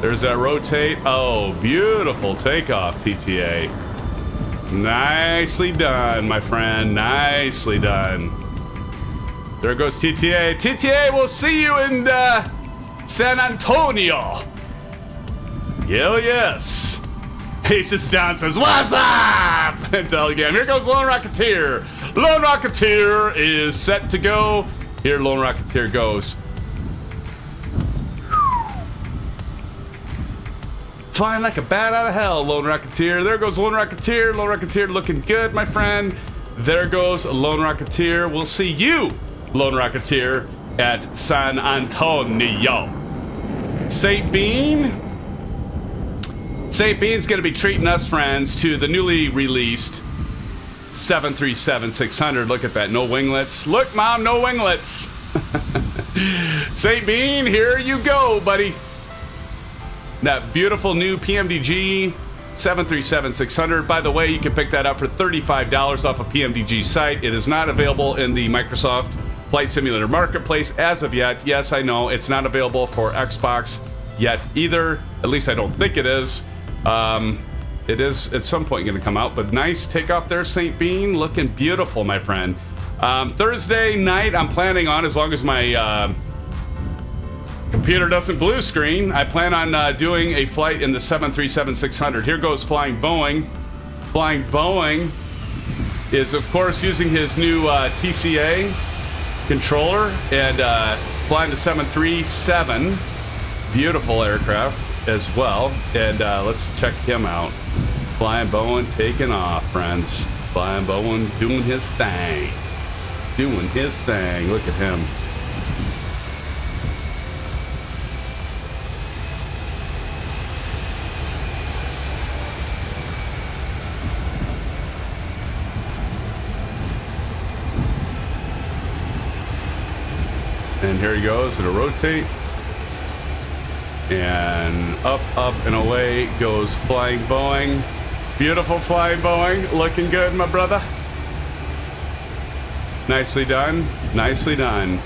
There's that rotate. Oh, beautiful takeoff, TTA. Nicely done, my friend. Nicely done. There goes TTA. TTA, we'll see you in San Antonio. Hell yes. Aces down says, what's up? And Telegram. Here goes Lone Rocketeer. Lone Rocketeer is set to go. Here Lone Rocketeer goes. Flying like a bat out of hell, Lone Rocketeer. There goes Lone Rocketeer. Lone Rocketeer looking good, my friend. There goes Lone Rocketeer. We'll see you, Lone Rocketeer, at San Antonio. St. Bean? St. Bean's going to be treating us, friends, to the newly released 737-600. Look at that. No winglets. Look, Mom, no winglets. St. Bean, here you go, buddy. That beautiful new PMDG 737-600. By the way, you can pick that up for $35 off a PMDG site. It is not available in the Microsoft Flight Simulator Market Place as of yet. Yes, I know it's not available for Xbox yet either. At least I don't think it is. It is at some point going to come out, but nice takeoff there, St. Bean. Looking beautiful, my friend. Thursday night, I'm planning on, as long as my computer doesn't blue screen, I plan on doing a flight in the 737-600. Here goes Flying Boeing. Flying Boeing is, of course, using his new TCA controller and flying the 737. Beautiful aircraft as well. And let's check him out. Flying Boeing taking off, friends. Flying Boeing doing his thing. Doing his thing. Look at him. And here he goes, it'll rotate. And up, and away goes Flying Boeing. Beautiful Flying Boeing. Looking good, my brother. Nicely done. Nicely done.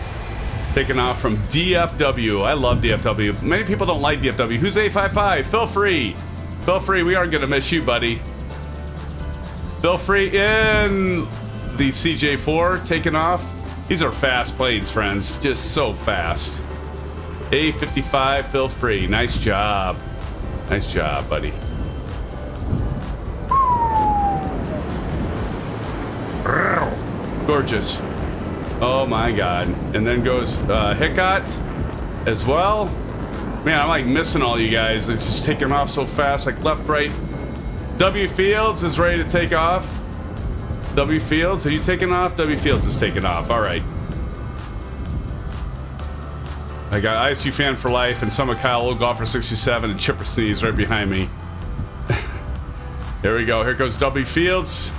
Taking off from DFW. I love DFW. Many people don't like DFW. Who's 855? Feel free. Feel free. We aren't going to miss you, buddy. Feel free in the CJ4 taking off. These are fast planes, friends. Just so fast. A55, feel free. Nice job. Nice job, buddy. Gorgeous. Oh my God. And then goes Hiccup as well. Man, I'm like missing all you guys. It's just taking off so fast, like left, right. W Fields is ready to take off. W Fields, are you taking off? W Fields is taking off. All right. I got ISU Fan for Life and Summer Kyle, Old Golfer 67, and Chipper Sneeze right behind me. Here we go. Here goes W Fields.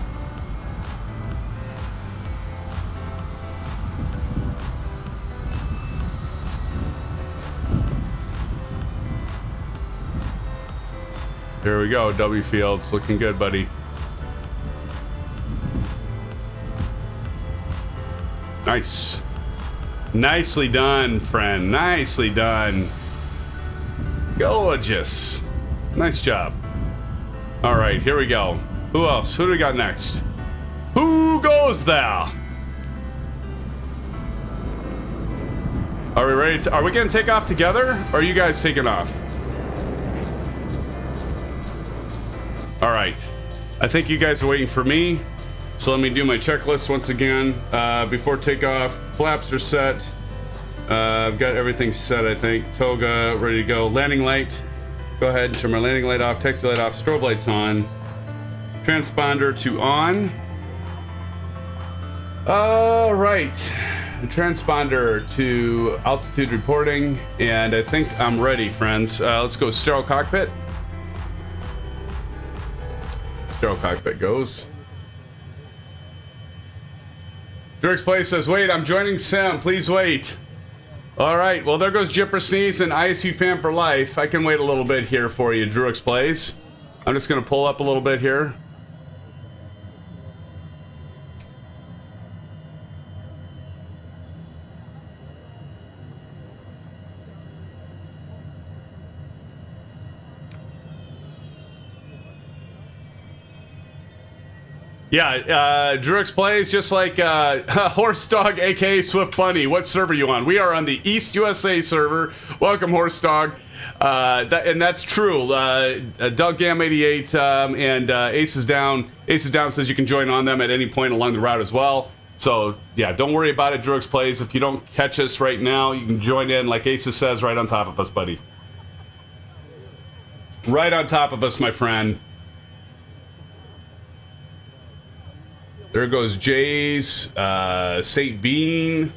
Here we go. W Fields looking good, buddy. Nice. Nicely done, friend. Nicely done. Gorgeous. Nice job. All right, here we go. Who else? Who do we got next? Who goes there? Are we ready to, are we gonna take off together? Or are you guys taking off? All right. I think you guys are waiting for me. So let me do my checklist once again. Before takeoff, flaps are set. I've got everything set, I think. Toga, ready to go. Landing light. Go ahead and turn my landing light off, taxi light off, strobe lights on. Transponder to on. All right. The transponder to altitude reporting. And I think I'm ready, friends. Let's go sterile cockpit. Sterile cockpit goes. Drix Play says, wait, I'm joining Sim. Please wait. All right, well, there goes Jipper Sneeze and ISU fan for life. I can wait a little bit here for you, Drux Plays. I'm just going to pull up a little bit here. Yeah, Drux Plays, just like Horse Dog, aka Swift Bunny. What server are you on? We are on the East USA server. Welcome, Horse Dog. And that's true. Doug Gam 88 and Ace is Down. Ace is Down says you can join on them at any point along the route as well. So yeah, don't worry about it, Drux Plays. If you don't catch us right now, you can join in, like Ace says, right on top of us, buddy. Right on top of us, my friend. There goes Jay's, St. Bean,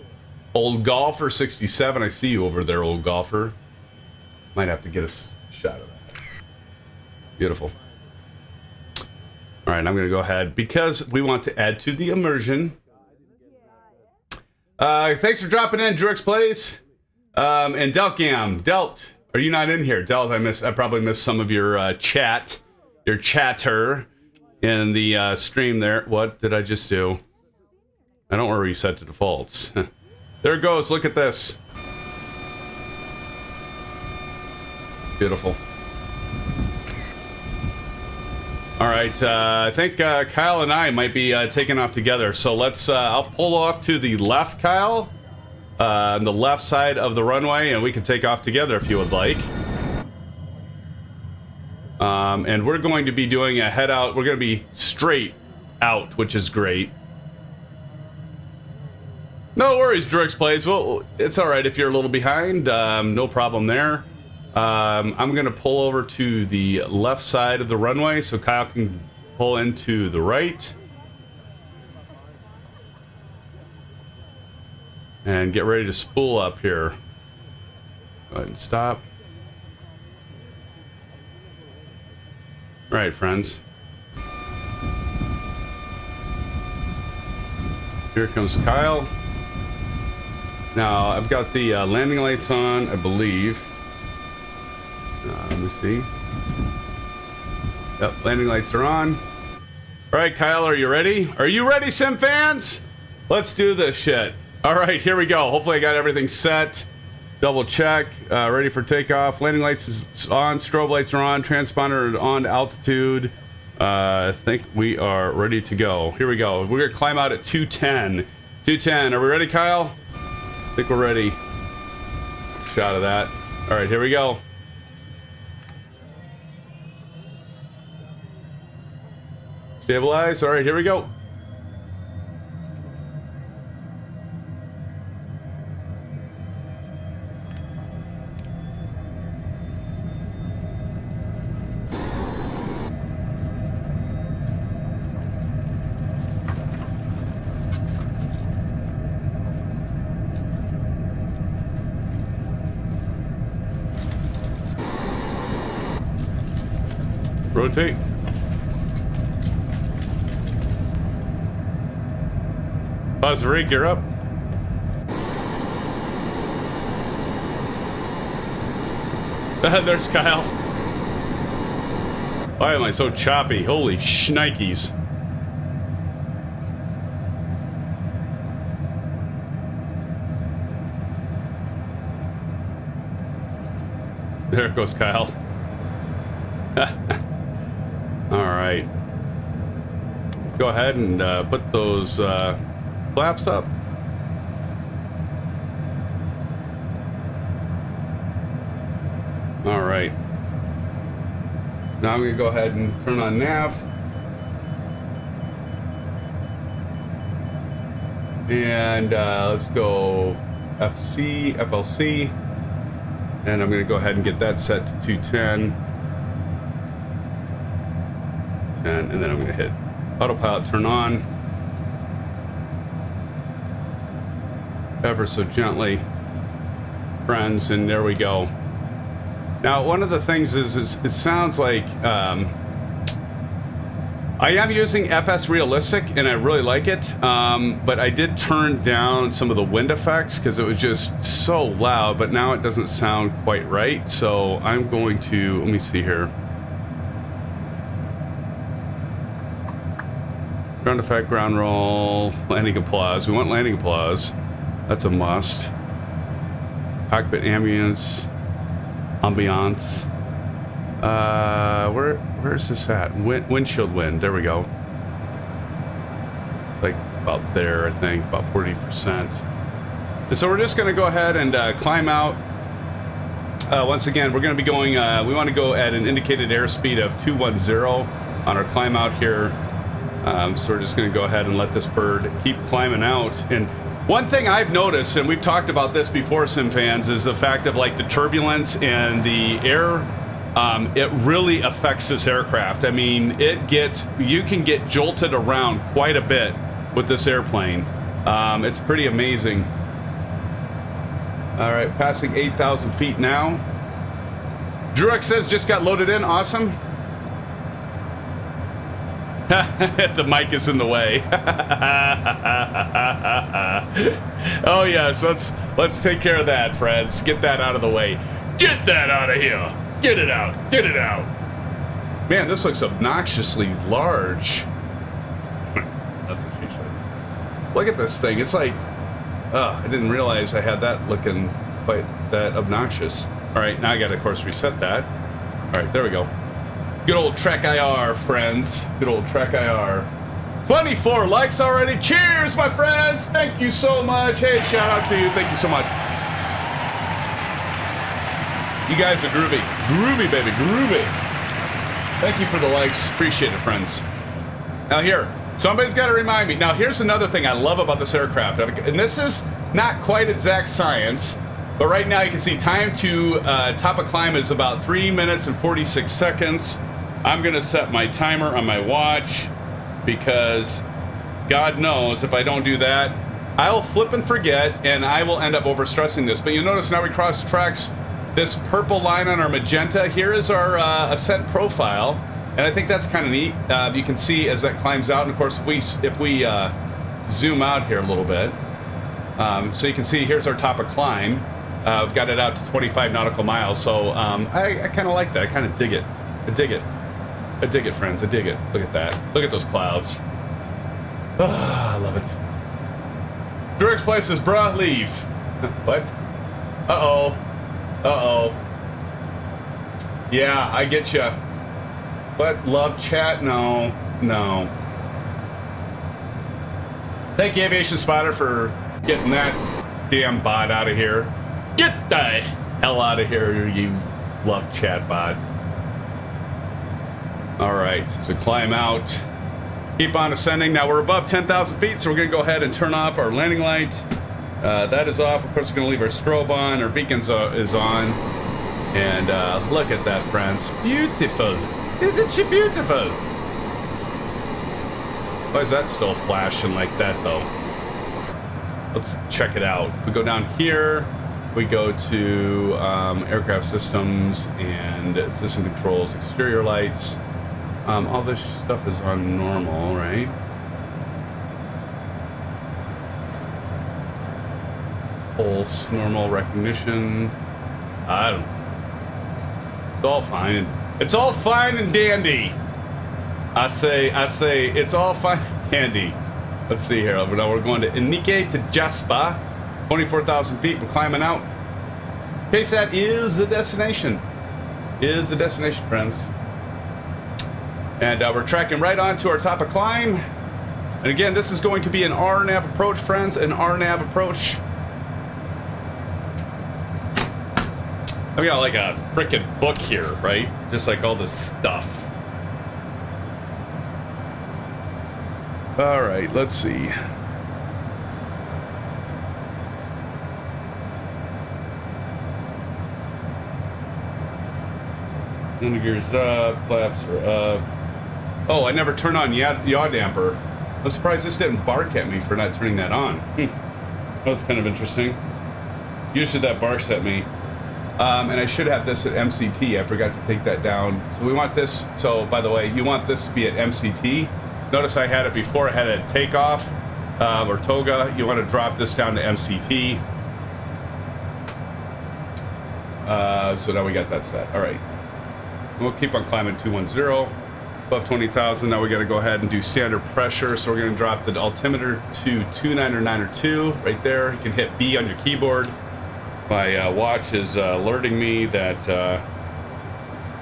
Old Golfer 67. I see you over there, Old Golfer. Might have to get a shot of that. Beautiful. All right, I'm going to go ahead because we want to add to the immersion. Thanks for dropping in, Drix Plays. And Deltgam. Delt, are you not in here? Delt, I probably missed some of your chat, your chatter. In the stream there. What did I just do? I don't want to reset to defaults. There it goes. Look at this. Beautiful. All right. I think Kyle and I might be taking off together. So let's. I'll pull off to the left, Kyle, on the left side of the runway, and we can take off together if you would like. And we're going to be doing a head out. We're going to be straight out, which is great. No worries, Drix Plays. Well, it's all right if you're a little behind. No problem there. I'm going to pull over to the left side of the runway so Kyle can pull into the right. And get ready to spool up here. Go ahead and stop. All right, friends. Here comes Kyle. Now, I've got the landing lights on, I believe. Let me see. Yep, landing lights are on. All right, Kyle, are you ready? Are you ready, Sim fans? Let's do this shit. All right, here we go. Hopefully I got everything set. Double check, ready for takeoff. Landing lights is on, strobe lights are on, transponder on altitude. I think we are ready to go. Here we go. We're gonna climb out at 210. 210, are we ready, Kyle? I think we're ready. Shot of that. All right, here we go. Stabilize, all right, here we go. Rotate. Buzz rig, you're up. There's Kyle. Why am I so choppy? Holy shnikes. There goes Kyle. All right. Go ahead and put those flaps up. All right. Now I'm going to go ahead and turn on nav. And let's go FLC. And I'm going to go ahead and get that set to 210. 10, and then I'm going to hit autopilot turn on. Ever so gently, friends, and there we go. Now, one of the things is it sounds like I am using FSRealistic, and I really like it, but I did turn down some of the wind effects because it was just so loud, but now it doesn't sound quite right, so I'm going to, let me see here. Ground effect, ground roll, landing applause. We want landing applause. That's a must. Cockpit ambience. Where's this at? Windshield wind. There we go. Like about there, I think, about 40%. And so we're just going to go ahead and climb out. Once again, we're going to be going. We want to go at an indicated airspeed of 210 on our climb out here. So we're just going to go ahead and let this bird keep climbing out. And one thing I've noticed, and we've talked about this before, Sim fans, is the fact of like the turbulence and the air. It really affects this aircraft. I mean, you can get jolted around quite a bit with this airplane. It's pretty amazing. All right, passing 8,000 feet now. Druek says just got loaded in. Awesome. The mic is in the way. Oh yes, let's take care of that, friends. Get that out of the way. Get that out of here. Get it out. Get it out. Man, this looks obnoxiously large. That's what she said. Look at this thing. It's like, I didn't realize I had that looking quite that obnoxious. All right, now I got to, of course, reset that. All right, there we go. Good old Trek IR, friends. Good old Trek IR. 24 likes already. Cheers, my friends. Thank you so much. Hey, shout out to you. Thank you so much. You guys are groovy. Groovy, baby. Groovy. Thank you for the likes. Appreciate it, friends. Now here, somebody's got to remind me. Now here's another thing I love about this aircraft. And this is not quite exact science, but right now you can see time to top of climb is about 3 minutes and 46 seconds. I'm going to set my timer on my watch because God knows if I don't do that, I'll flip and forget and I will end up overstressing this. But you'll notice now we cross tracks. This purple line on our magenta, here is our ascent profile. And I think that's kind of neat. You can see as that climbs out. And of course, if we zoom out here a little bit, so you can see here's our top of climb. I've got it out to 25 nautical miles. So I kind of like that. I kind of dig it. I dig it. I dig it, friends. I dig it. Look at that. Look at those clouds. Oh, I love it. Drurek's place is bruh, leave. What? Uh-oh. Uh-oh. Yeah, I get ya. What? Love chat? No. No. Thank you, Aviation Spotter, for getting that damn bot out of here. Get the hell out of here, you love chat bot. All right, so climb out. Keep on ascending. Now we're above 10,000 feet, so we're going to go ahead and turn off our landing light. That is off. Of course, we're going to leave our strobe on. Our beacon is on. And look at that, friends. Beautiful. Isn't she beautiful? Why is that still flashing like that, though? Let's check it out. We go down here. We go to aircraft systems and system controls, exterior lights. All this stuff is on normal, right? Pulse, normal recognition. I don't know. It's all fine. It's all fine and dandy. I say, it's all fine and dandy. Let's see here. Now we're going to Inike to Jaspa. 24,000 feet. We're climbing out. KSAT is the destination. Is the destination, friends. And we're tracking right onto our top of climb. And again, this is going to be an RNAV approach, friends. An RNAV approach. I've got like a frickin' book here, right? Just like all this stuff. All right, let's see. Gears up, flaps are up. Oh, I never turn on yaw damper. I'm surprised this didn't bark at me for not turning that on. That was kind of interesting. Usually that barks at me. And I should have this at MCT. I forgot to take that down. So we want this. So by the way, you want this to be at MCT. Notice I had it before. I had it at takeoff or toga. You want to drop this down to MCT. So now we got that set. All right. We'll keep on climbing 210. Above 20,000. Now we got to go ahead and do standard pressure. So we're going to drop the altimeter to 29902 right there. You can hit B on your keyboard. My watch is alerting me that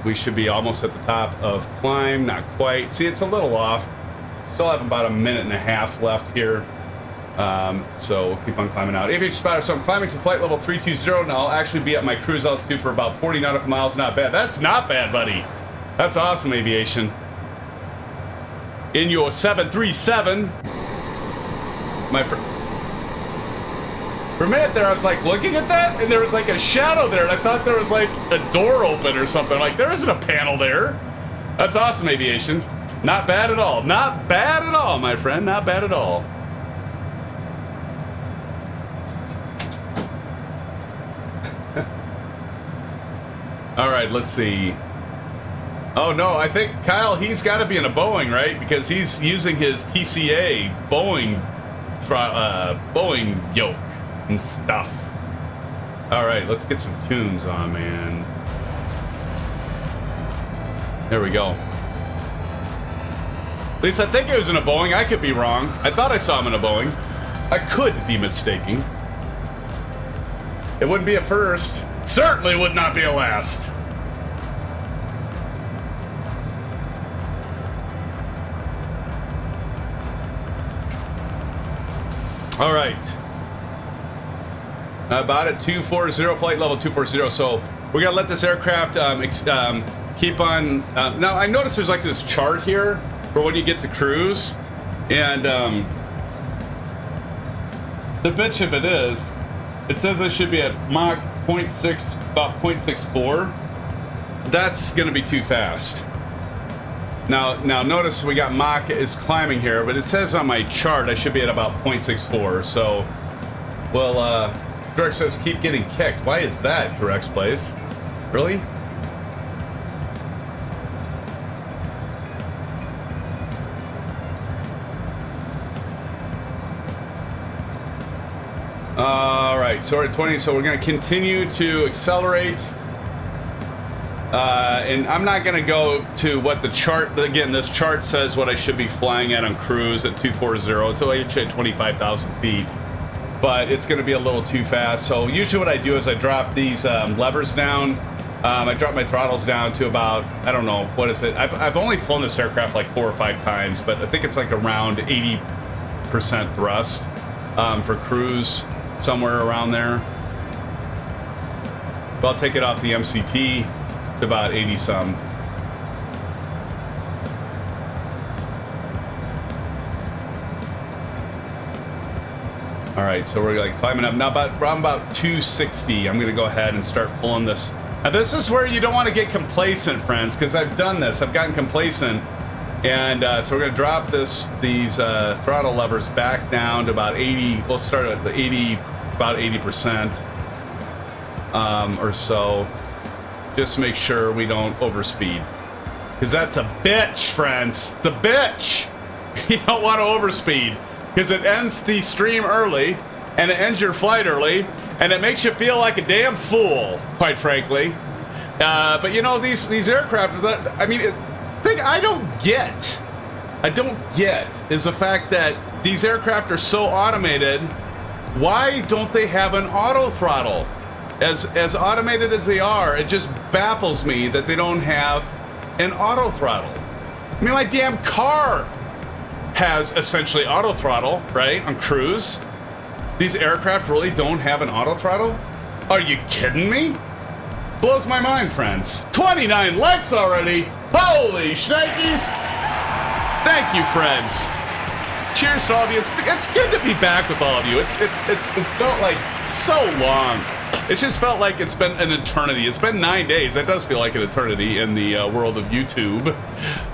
we should be almost at the top of climb. Not quite. See, it's a little off. Still have about a minute and a half left here. So we'll keep on climbing out. Aviation spotter. So I'm climbing to flight level 320, and I'll actually be at my cruise altitude for about 40 nautical miles. Not bad. That's not bad, buddy. That's awesome, aviation. In your 737, for a minute there, I was like looking at that, and there was like a shadow there, and I thought there was like a door open or something. Like, there isn't a panel there. That's awesome, aviation. Not bad at all. Not bad at all, my friend. Not bad at all. All right, let's see. Oh no, I think Kyle, he's got to be in a Boeing, right? Because he's using his TCA Boeing yoke and stuff. All right, let's get some tunes on, man. There we go. At least I think it was in a Boeing. I could be wrong. I thought I saw him in a Boeing. I could be mistaken. It wouldn't be a first. Certainly would not be a last. All right. About at 240, flight level 240. So we're gonna let this aircraft keep on. Now I noticed there's like this chart here for when you get to cruise, and the bitch of it is, it says it should be at Mach 0.6, about 0.64. That's gonna be too fast. Now notice we got Mach is climbing here, but it says on my chart I should be at about 0.64. So, well, Drex says keep getting kicked. Why is that, Drex Place? Really? All right, so we're at 20. So we're going to continue to accelerate. And I'm not going to go to what the chart, again, this chart says what I should be flying at on cruise at 240. It's only at 25,000 feet, but it's going to be a little too fast. So usually what I do is I drop these levers down. I drop my throttles down to about, I don't know, what is it? I've only flown this aircraft like 4 or 5 times, but I think it's like around 80% thrust for cruise, somewhere around there. But I'll take it off the MCT. About 80 some. All right, so we're like climbing up now. Around about 260. I'm gonna go ahead and start pulling this. Now this is where you don't want to get complacent, friends, because I've done this. I've gotten complacent, and so we're gonna drop these throttle levers back down to about 80. We'll start at the 80, about 80% or so. Just to make sure we don't overspeed. Because that's a bitch, friends. It's a bitch. You don't want to overspeed. Because it ends the stream early, and it ends your flight early, and it makes you feel like a damn fool, quite frankly. But you know, these aircraft, I mean, the thing I don't get is the fact that these aircraft are so automated. Why don't they have an auto throttle? As automated as they are, it just baffles me that they don't have an auto throttle. I mean, my damn car has essentially auto throttle, right, on cruise. These aircraft really don't have an auto throttle? Are you kidding me? Blows my mind, friends. 29 likes already. Holy shnikes. Thank you, friends. Cheers to all of you. It's good to be back with all of you. It's felt like so long. It just felt like it's been an eternity. It's been 9 days. That does feel like an eternity in the world of YouTube.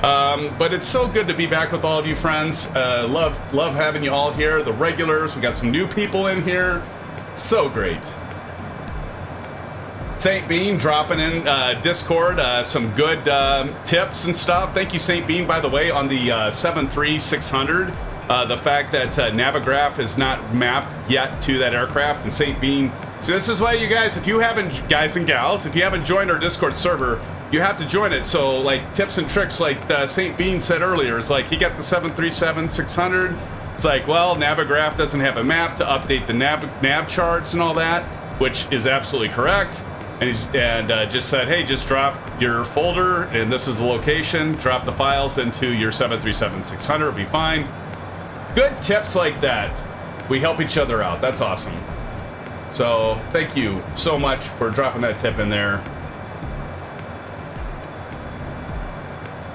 But it's so good to be back with all of you, friends. Love having you all here. The regulars. We got some new people in here. So great. Saint Bean dropping in Discord some good tips and stuff. Thank you, Saint Bean, by the way, on the 73600. The fact that Navigraph is not mapped yet to that aircraft, and Saint Bean. So this is why you guys, if you haven't, guys and gals, if you haven't joined our Discord server, you have to join it. So like tips and tricks, like Saint Bean said earlier, is like he got the 737-600. It's like, well, Navigraph doesn't have a map to update the nav charts and all that, which is absolutely correct. And just said, hey, just drop your folder, and this is the location. Drop the files into your 737-600, it'll be fine. Good tips like that. We help each other out. That's awesome. So thank you so much for dropping that tip in there.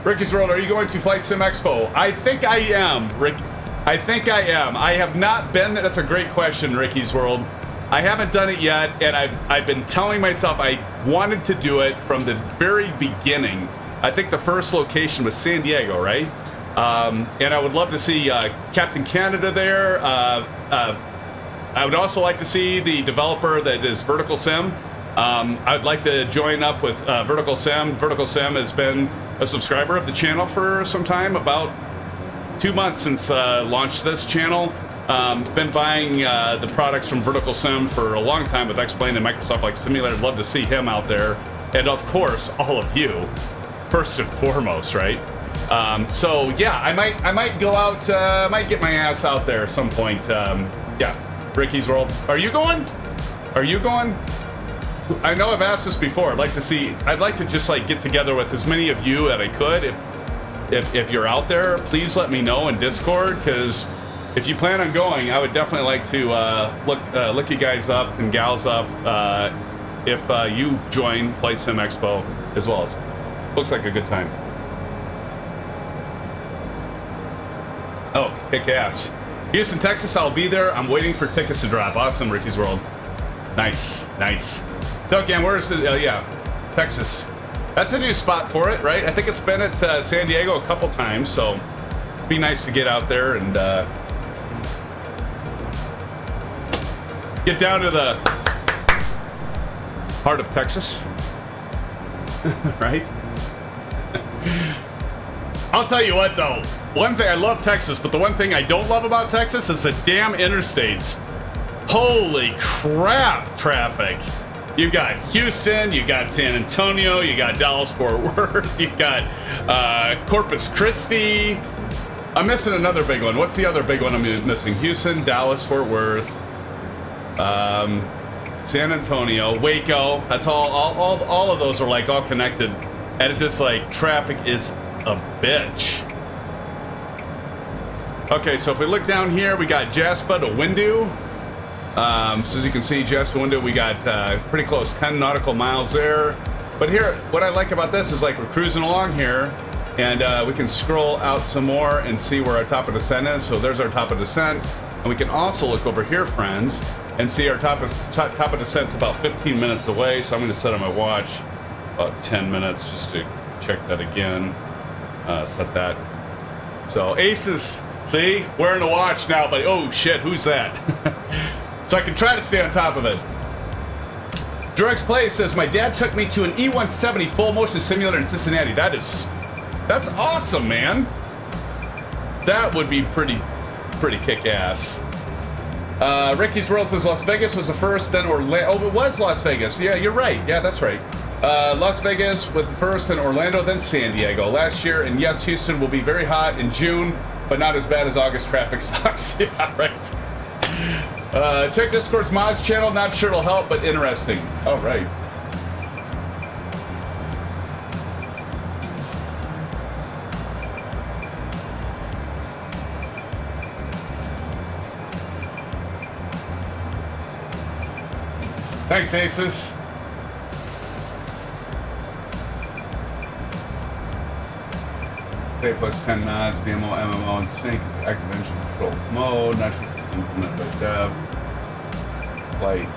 Ricky's World, are you going to Flight Sim Expo? I think I am, Rick. I think I am. I have not been there. That's a great question, Ricky's World. I haven't done it yet, and I've been telling myself I wanted to do it from the very beginning. I think the first location was San Diego, right? And I would love to see Captain Canada there. I would also like to see the developer that is Vertical Sim. I would like to join up with Vertical Sim. Vertical Sim has been a subscriber of the channel for some time, about 2 months since launched this channel. Been buying the products from Vertical Sim for a long time with X-Plane and Microsoft Flight Simulator. I'd love to see him out there. And of course, all of you, first and foremost, right? So yeah, I might go out, might get my ass out there at some point. Yeah, Ricky's World. Are you going? Are you going? I know I've asked this before. I'd like to just like get together with as many of you that I could. If you're out there, please let me know in Discord, because if you plan on going, I would definitely like to look you guys up and gals up if you join Flight Sim Expo as well. Looks like a good time. Oh, kick ass. Houston, Texas, I'll be there. I'm waiting for tickets to drop. Awesome, Ricky's World. Nice, nice. Duncan, where is it? Yeah, Texas. That's a new spot for it, right? I think it's been at San Diego a couple times, so it'd be nice to get out there and get down to the heart of Texas, right? I'll tell you what, though. One thing, I love Texas, but the one thing I don't love about Texas is the damn interstates. Holy crap, traffic. You've got Houston, you got San Antonio, you got Dallas-Fort Worth, you've got Corpus Christi. I'm missing another big one. What's the other big one I'm missing? Houston, Dallas-Fort Worth, San Antonio, Waco. That's all of those are like all connected. And it's just like traffic is a bitch. Okay, so if we look down here, we got Jasper to Windoo. So as you can see, Jasper Windoo, we got pretty close, 10 nautical miles there. But here, what I like about this is like we're cruising along here, and we can scroll out some more and see where our top of descent is. So there's our top of descent. And we can also look over here, friends, and see our top of descent's about 15 minutes away. So I'm going to set on my watch about 10 minutes just to check that again. Set that. So Aces, see, wearing the watch now, but oh shit, who's that? So I can try to stay on top of it. Drex Play says, my dad took me to an E170 full motion simulator in Cincinnati. That's awesome, man. That would be pretty kick-ass. Ricky's World says Las Vegas was the first, then Orlando. Oh, it was Las Vegas. Yeah, you're right. Yeah, that's right. Las Vegas with the first, then Orlando, then San Diego last year. And yes, Houston will be very hot in June, but not as bad as August. Traffic sucks. Yeah, right. Check Discord's mods channel. Not sure it'll help, but interesting. All right. Thanks, Aces. Say plus 10 knots, VMO, MMO, and sync is active engine control mode. Natural is implemented by dev. Flight.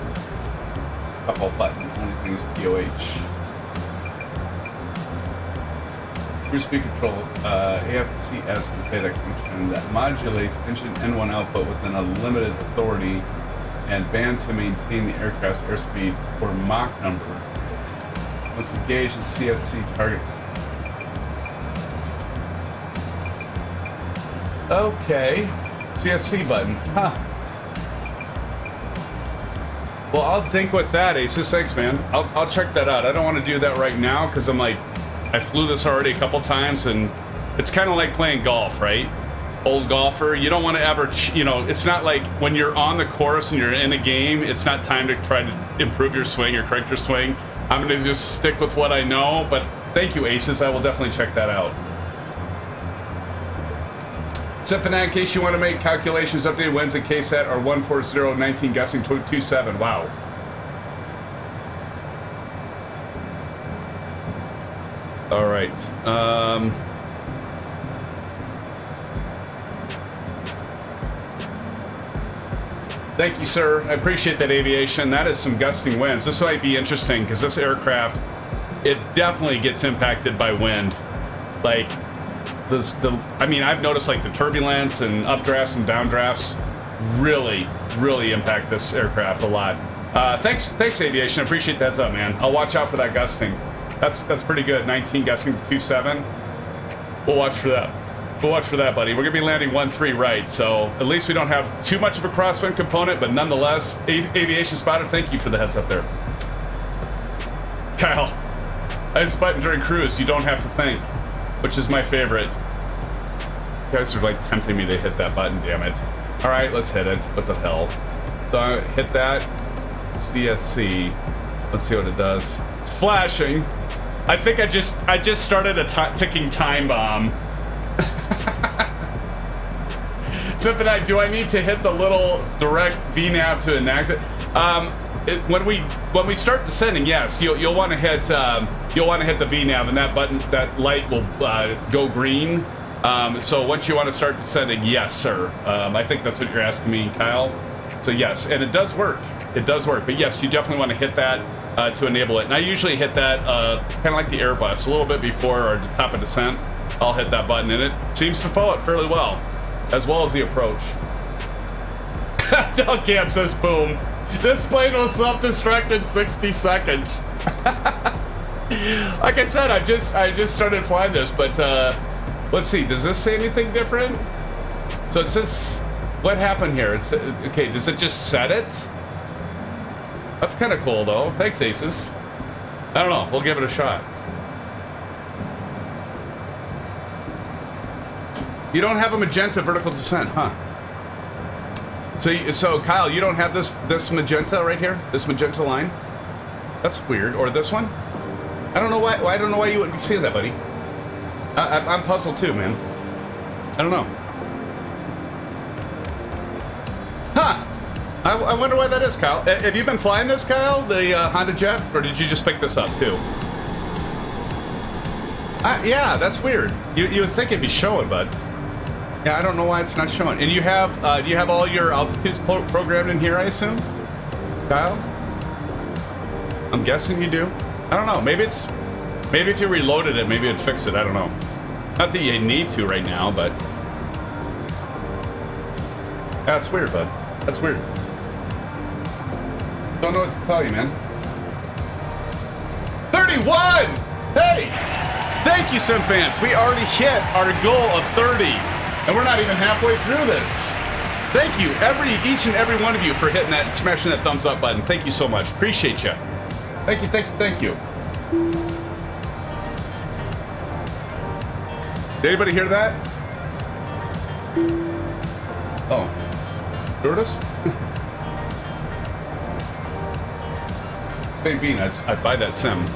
Couple button. Only thing is POH. Cruise speed control. AFCS and FlightFX function that modulates engine N1 output within a limited authority and band to maintain the aircraft's airspeed or Mach number. Once engaged, the CSC target. Okay, CSC button, huh? Well, I'll think with that, Aces. Thanks, man. I'll check that out. I don't want to do that right now because I'm like, I flew this already a couple times, and it's kind of like playing golf, right? Old golfer, you don't want to ever, it's not like when you're on the course and you're in a game, it's not time to try to improve your swing or correct your swing. I'm going to just stick with what I know, but thank you, Aces. I will definitely check that out. Except for that, in case you want to make calculations, updated winds at KSAT are 140, 19 guessing 27. Wow. All right. Thank you, sir. I appreciate that, aviation. That is some gusting winds. This might be interesting because this aircraft, it definitely gets impacted by wind. Like, I mean, I've noticed like the turbulence and updrafts and downdrafts really impact this aircraft a lot. Thanks, aviation. I appreciate that up, man. I'll watch out for that gusting. That's pretty good. 19 gusting to 27. We'll watch for that. We'll watch for that, buddy. We're gonna be landing 1-3 right, so at least we don't have too much of a crosswind component, but nonetheless, aviation spotter, thank you for the heads up there. Kyle, I just button during cruise. You don't have to think, which is my favorite. You guys are like tempting me to hit that button, damn it. All right, let's hit it. What the hell? So I hit that CSC. Let's see what it does. It's flashing. I think I just started a ticking time bomb. Symphonite, do I need to hit the little direct VNAV to enact it? When we start descending, yes, you'll want to hit the VNAV, and that button, that light will go green. So once you want to start descending, yes, sir. I think that's what you're asking me, Kyle. So yes, and it does work. It does work. But yes, you definitely want to hit that to enable it. And I usually hit that kind of like the Airbus, a little bit before our top of descent. I'll hit that button, and it seems to follow it fairly well as the approach. Delcam says, boom. This plane will self-destruct in 60 seconds. Like I said, I just started flying this, but let's see. Does this say anything different? So it says, what happened here? It's okay. Does it just set it? That's kind of cool, though. Thanks, Aces. I don't know. We'll give it a shot. You don't have a magenta vertical descent, huh? So Kyle, you don't have this magenta right here, this magenta line. That's weird. Or this one? I don't know why. I don't know why you wouldn't be seeing that, buddy. I'm puzzled too, man. I don't know. Huh? I wonder why that is, Kyle. Have you been flying this, Kyle, the Honda Jet, or did you just pick this up too? Yeah, that's weird. You would think it'd be showing, bud. Yeah, I don't know why it's not showing. And you have, do you have all your altitudes programmed in here, I assume? Kyle? I'm guessing you do. I don't know. Maybe if you reloaded it, maybe it'd fix it. I don't know. Not that you need to right now, but... Yeah, that's weird, bud. That's weird. Don't know what to tell you, man. 31! Hey! Thank you, Sim fans. We already hit our goal of 30. And we're not even halfway through this. Thank you, each and every one of you for hitting that, smashing that thumbs up button. Thank you so much. Appreciate you. Thank you, thank you, thank you. Did anybody hear that? Oh. Stewardess? Same bean, I'd buy that sim.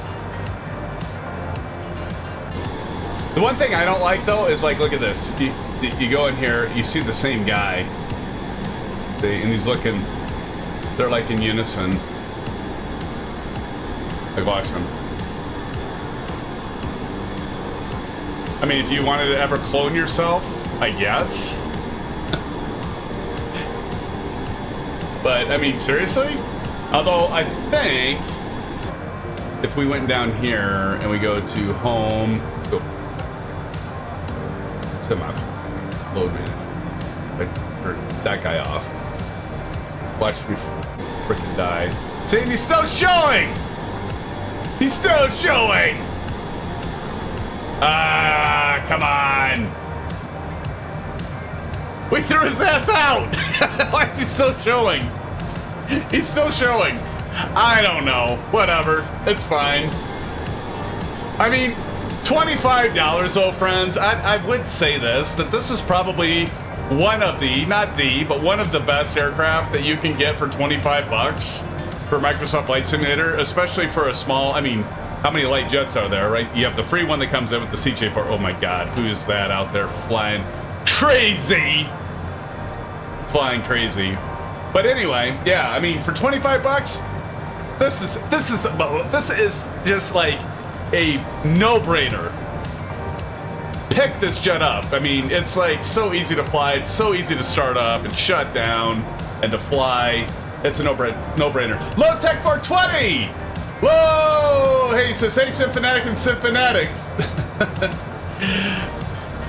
The one thing I don't like, though, is like, look at this. You go in here, you see the same guy, and he's looking, they're like in unison. Like, watch him. I mean, if you wanted to ever clone yourself, I guess. But, I mean, seriously? Although, I think if we went down here and we go to home, let's go. Some options. Load manage. Like, turn that guy off. Watch me freaking die. See, he's still showing! He's still showing! Ah, come on! We threw his ass out! Why is he still showing? He's still showing. I don't know. Whatever. It's fine. I mean, $25 though, friends. I would say this, that this is probably one of the, not the, but one of the best aircraft that you can get for 25 bucks for Microsoft Flight Simulator, especially for a small, I mean, how many light jets are there, right? You have the free one that comes in with the CJ part. Oh my God, who is that out there flying crazy? Flying crazy. But anyway, yeah, I mean, for 25 bucks, this is just like a no-brainer. Pick this jet up. I mean, it's like so easy to fly. It's so easy to start up and shut down and to fly. It's a no-brainer. Low Tech 420. Whoa! Hey, so say Symphonic and Symphonic.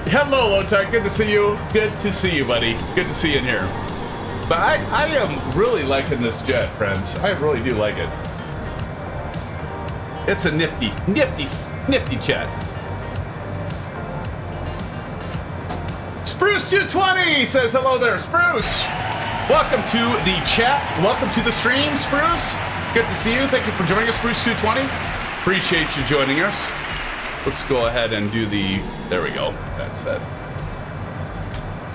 Hello, Low Tech. Good to see you. Good to see you, buddy. Good to see you in here. But I am really liking this jet, friends. I really do like it. It's a nifty jet. Spruce220 says hello there, Spruce. Welcome to the chat. Welcome to the stream, Spruce. Good to see you. Thank you for joining us, Spruce220. Appreciate you joining us. Let's go ahead and do the, there we go. That's it.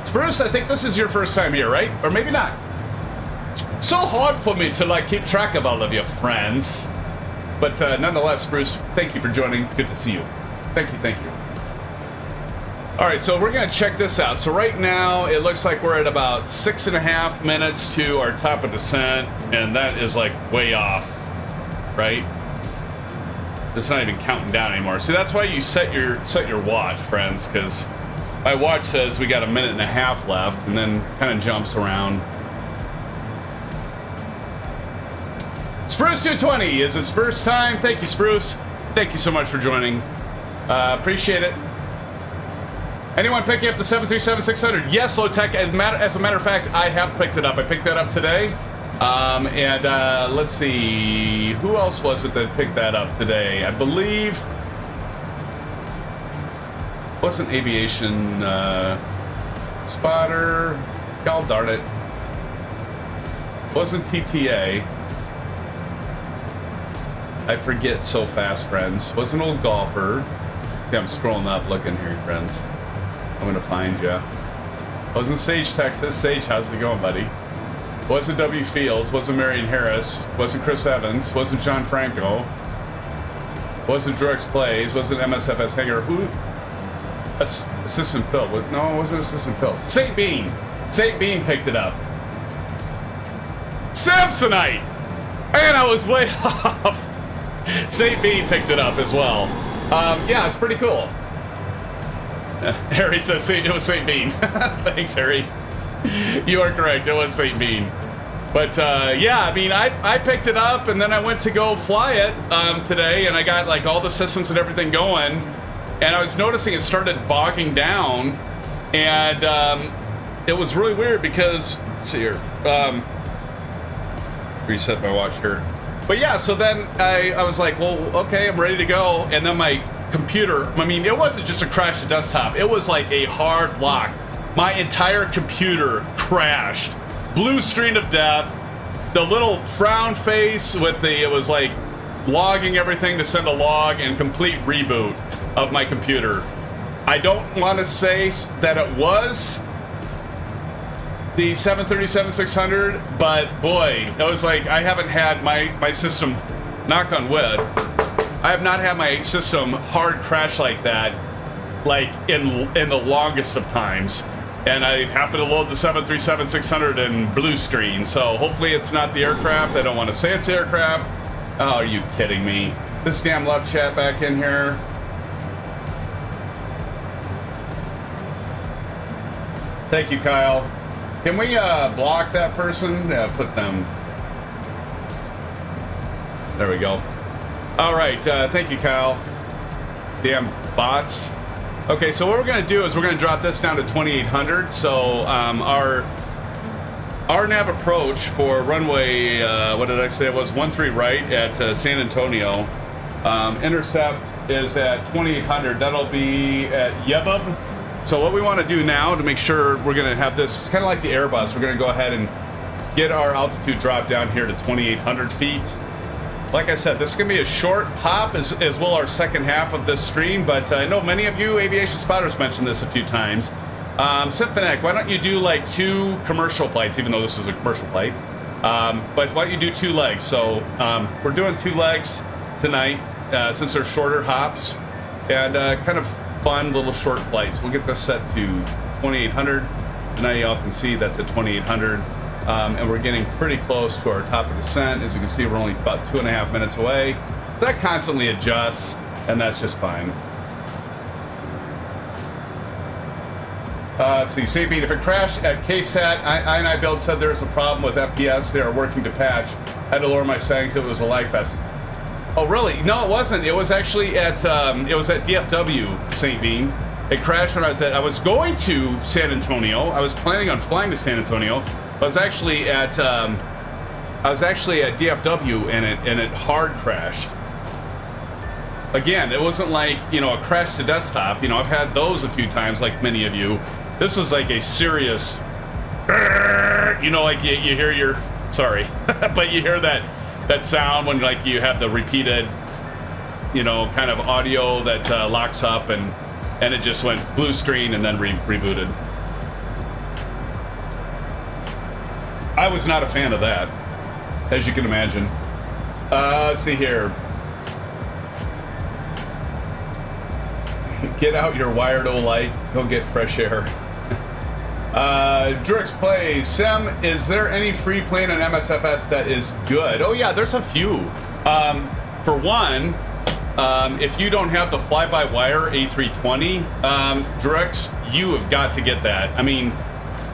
Spruce, I think this is your first time here, right? Or maybe not. So hard for me to like keep track of all of your friends. But nonetheless, Spruce, thank you for joining. Good to see you. Thank you, thank you. All right, so we're gonna check this out. So right now, it looks like we're at about 6.5 minutes to our top of descent, and that is like way off, right? It's not even counting down anymore. See, that's why you set your watch, friends, because my watch says we got 1.5 minutes left, and then kind of jumps around. Spruce220 is its first time. Thank you, Spruce. Thank you so much for joining. Appreciate it. Anyone picking up the 737-600? Yes, Low Tech. As a matter of fact, I have picked it up. I picked that up today. Let's see. Who else was it that picked that up today? I believe... Wasn't Aviation Spotter. God darn it. Wasn't TTA. I forget so fast, friends. Wasn't Old Golfer. See, I'm scrolling up looking here, friends. I'm gonna find you. Wasn't Sage Texas. Sage, how's it going, buddy? Wasn't W Fields. Wasn't Marion Harris. Wasn't Chris Evans. Wasn't John Franco. Wasn't Drex Plays. Wasn't MSFS Hanger. Who? Assistant Phil. No, it wasn't Assistant Phil. St. Bean. St. Bean picked it up. Samsonite! And I was way off. St. Bean picked it up as well. Yeah, it's pretty cool. Harry says it was St. Bean. Thanks, Harry. You are correct. It was St. Bean. But yeah, I mean, I picked it up and then I went to go fly it today, and I got like all the systems and everything going, and I was noticing it started bogging down, and it was really weird because, let's see here, reset my watch here. But yeah, so then I was like, well, okay, I'm ready to go, and then my computer, I mean, it wasn't just a crash to desktop, it was like a hard lock. My entire computer crashed. Blue screen of death. The little frown face with the, it was like logging everything to send a log, and complete reboot of my computer. I don't want to say that it was the 737-600, but boy, it was like, I haven't had my system, knock on wood, I have not had my system hard crash like that, like in the longest of times. And I happened to load the 737-600 in blue screen, so hopefully it's not the aircraft. I don't want to say it's the aircraft. Oh, are you kidding me? This damn love chat back in here. Thank you, Kyle. Can we block that person? Yeah, put them. There we go. All right, thank you, Kyle. Damn bots. Okay, so what we're gonna do is we're gonna drop this down to 2800. So our nav approach for runway, what did I say? It was 13 right at San Antonio. Intercept is at 2800. That'll be at Yebub. So what we want to do now to make sure we're going to have this, it's kind of like the Airbus, we're going to go ahead and get our altitude drop down here to 2,800 feet. Like I said, this is going to be a short hop, as will our second half of this stream, but I know many of you aviation spotters mentioned this a few times. Symphonic, why don't you do like 2 commercial flights, even though this is a commercial flight, but why don't you do 2 legs? So we're doing 2 legs tonight, since they're shorter hops, and kind of fun little short flights. We'll get this set to 2,800. Now y'all can see that's at 2,800. And we're getting pretty close to our top of descent. As you can see, we're only about 2.5 minutes away. That constantly adjusts, and that's just fine. Let's see, Sabine, if it crashed at KSAT, iniBuilds said there's a problem with FPS. They are working to patch. I had to lower my settings. It was a lag fest. Oh, really? No, it wasn't. It was actually at DFW, St. Bean. It crashed when I was going to San Antonio. I was planning on flying to San Antonio. I was actually at DFW, and it hard crashed. Again, it wasn't like, you know, a crash to desktop. You know, I've had those a few times, like many of you. This was like a serious, you know, like you hear your, sorry, but you hear that sound when like you have the repeated, you know, kind of audio that locks up, and it just went blue screen and then rebooted. I was not a fan of that, as you can imagine. Let's see here. Get out your wired light. Go get fresh air. Drix plays. Sam, is there any free plane on MSFS that is good? Oh yeah, there's a few. For one, if you don't have the fly-by-wire A320, Drix, you have got to get that. I mean,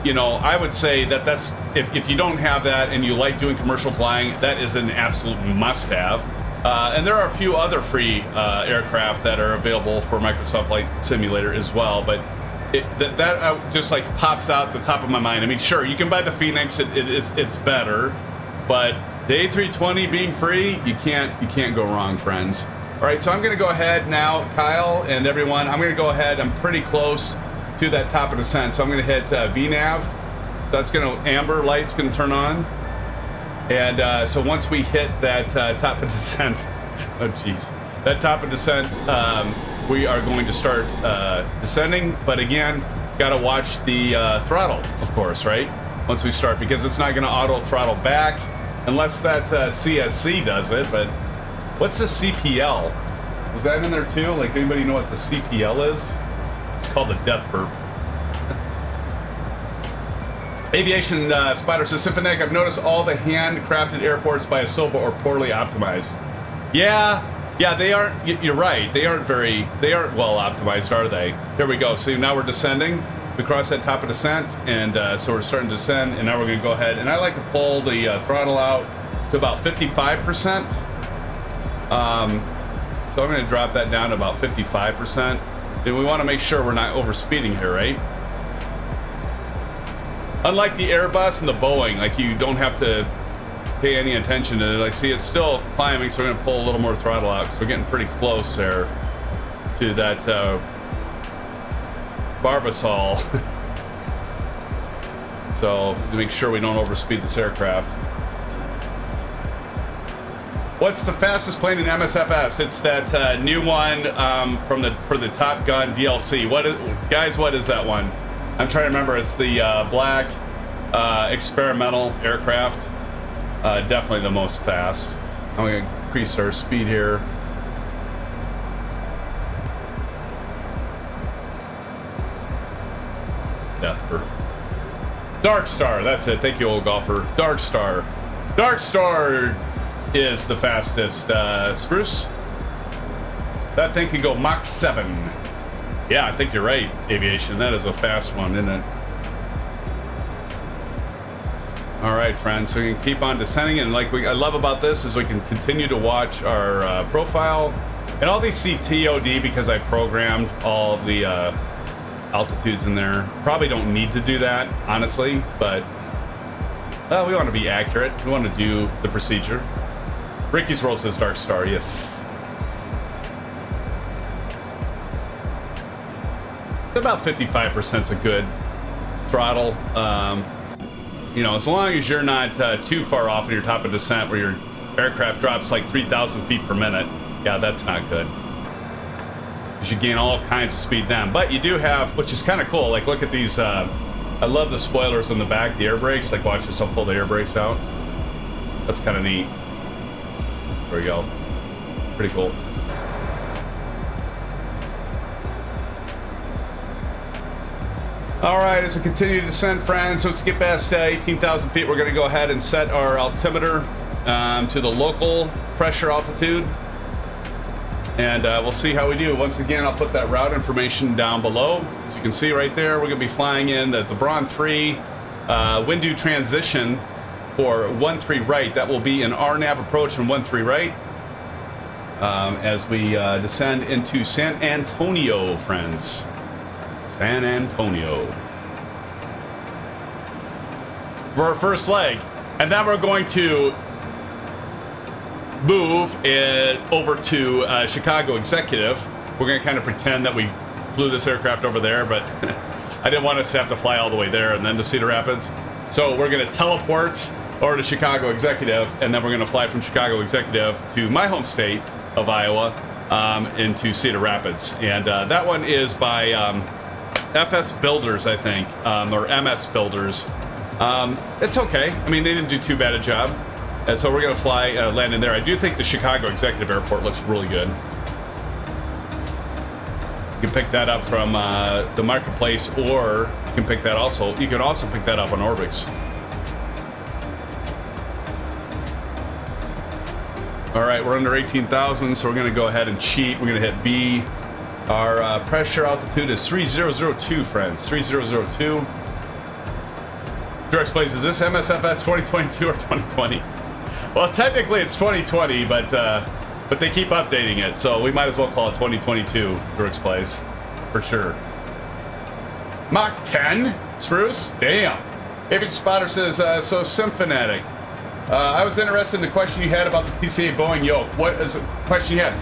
you know, I would say that's if you don't have that and you like doing commercial flying, that is an absolute must-have. And there are a few other free aircraft that are available for Microsoft Flight Simulator as well, but that just like pops out the top of my mind. I mean, sure, you can buy the Phoenix; it's better, but the A320 being free, you can't go wrong, friends. All right, so I'm going to go ahead now, Kyle and everyone. I'm going to go ahead. I'm pretty close to that top of descent, so I'm going to hit VNAV. So that's going to amber light's going to turn on, and so once we hit that top of descent, oh geez, that top of descent. We are going to start descending, but again, gotta watch the throttle, of course, right? Once we start, because it's not gonna auto throttle back unless that CSC does it. But what's the CPL? Was that in there too? Like, anybody know what the CPL is? It's called the death burp. Aviation Spider says, Symphonic, I've noticed all the handcrafted airports by Asoba are poorly optimized. Yeah, they aren't. You're right. They aren't well optimized, are they? Here we go. See, now we're descending. We cross that top of descent, and so we're starting to descend. And now we're going to go ahead. And I like to pull the throttle out to about 55%. So I'm going to drop that down to about 55%. And we want to make sure we're not overspeeding here, right? Unlike the Airbus and the Boeing, like you don't have to pay any attention to it. I see it's still climbing, so we're going to pull a little more throttle out because we're getting pretty close there to that Barbasol. So to make sure we don't overspeed this aircraft. What's the fastest plane in MSFS? It's that new one for the Top Gun DLC. Guys, what is that one? I'm trying to remember. It's the black experimental aircraft. Definitely the most fast. I'm going to increase our speed here. Death burp. Dark Star, that's it. Thank you, old golfer. Dark Star. Dark Star is the fastest, Spruce. That thing can go Mach 7. Yeah, I think you're right, Aviation. That is a fast one, isn't it? All right, friends, so we can keep on descending, and like I love about this is we can continue to watch our profile and all these CTOD because I programmed all of the altitudes in there. Probably don't need to do that, honestly, but we want to be accurate. We want to do the procedure. Ricky's World says Dark Star, yes. It's about 55% is a good throttle. You know, as long as you're not too far off in your top of descent where your aircraft drops like 3,000 feet per minute, yeah, that's not good. Because you gain all kinds of speed then. But you do have, which is kind of cool, like look at these, I love the spoilers in the back, the air brakes. Like watch this, I'll pull the air brakes out. That's kind of neat. There we go. Pretty cool. All right, as we continue to descend, friends, let's get past 18,000 feet. We're going to go ahead and set our altimeter to the local pressure altitude, and we'll see how we do. Once again, I'll put that route information down below. As you can see right there, we're going to be flying in the Braun 3 wind-due transition for 13 right. That will be an RNAV approach and 13 right as we descend into San Antonio, friends. San Antonio for our first leg, and then we're going to move it over to Chicago Executive. We're going to kind of pretend that we flew this aircraft over there, but I didn't want us to have to fly all the way there and then to Cedar Rapids. So we're going to teleport over to Chicago Executive, and then we're going to fly from Chicago Executive to my home state of Iowa into Cedar Rapids, and that one is by FS Builders, I think, or MS Builders. It's okay. I mean, they didn't do too bad a job. And so we're going to fly, land in there. I do think the Chicago Executive Airport looks really good. You can pick that up from the Marketplace, or you can pick that also. You can also pick that up on Orbix. All right, we're under 18,000, so we're going to go ahead and cheat. We're going to hit B. Our pressure altitude is 3002, friends. 3002. Direct Place, is this MSFS 2022 or 2020? Well, technically it's 2020, but they keep updating it, so we might as well call it 2022 Direct Place for sure. Mach 10, Spruce. Damn. David Spotter says, so Symphonetic. I was interested in the question you had about the TCA Boeing yoke. What is the question you had?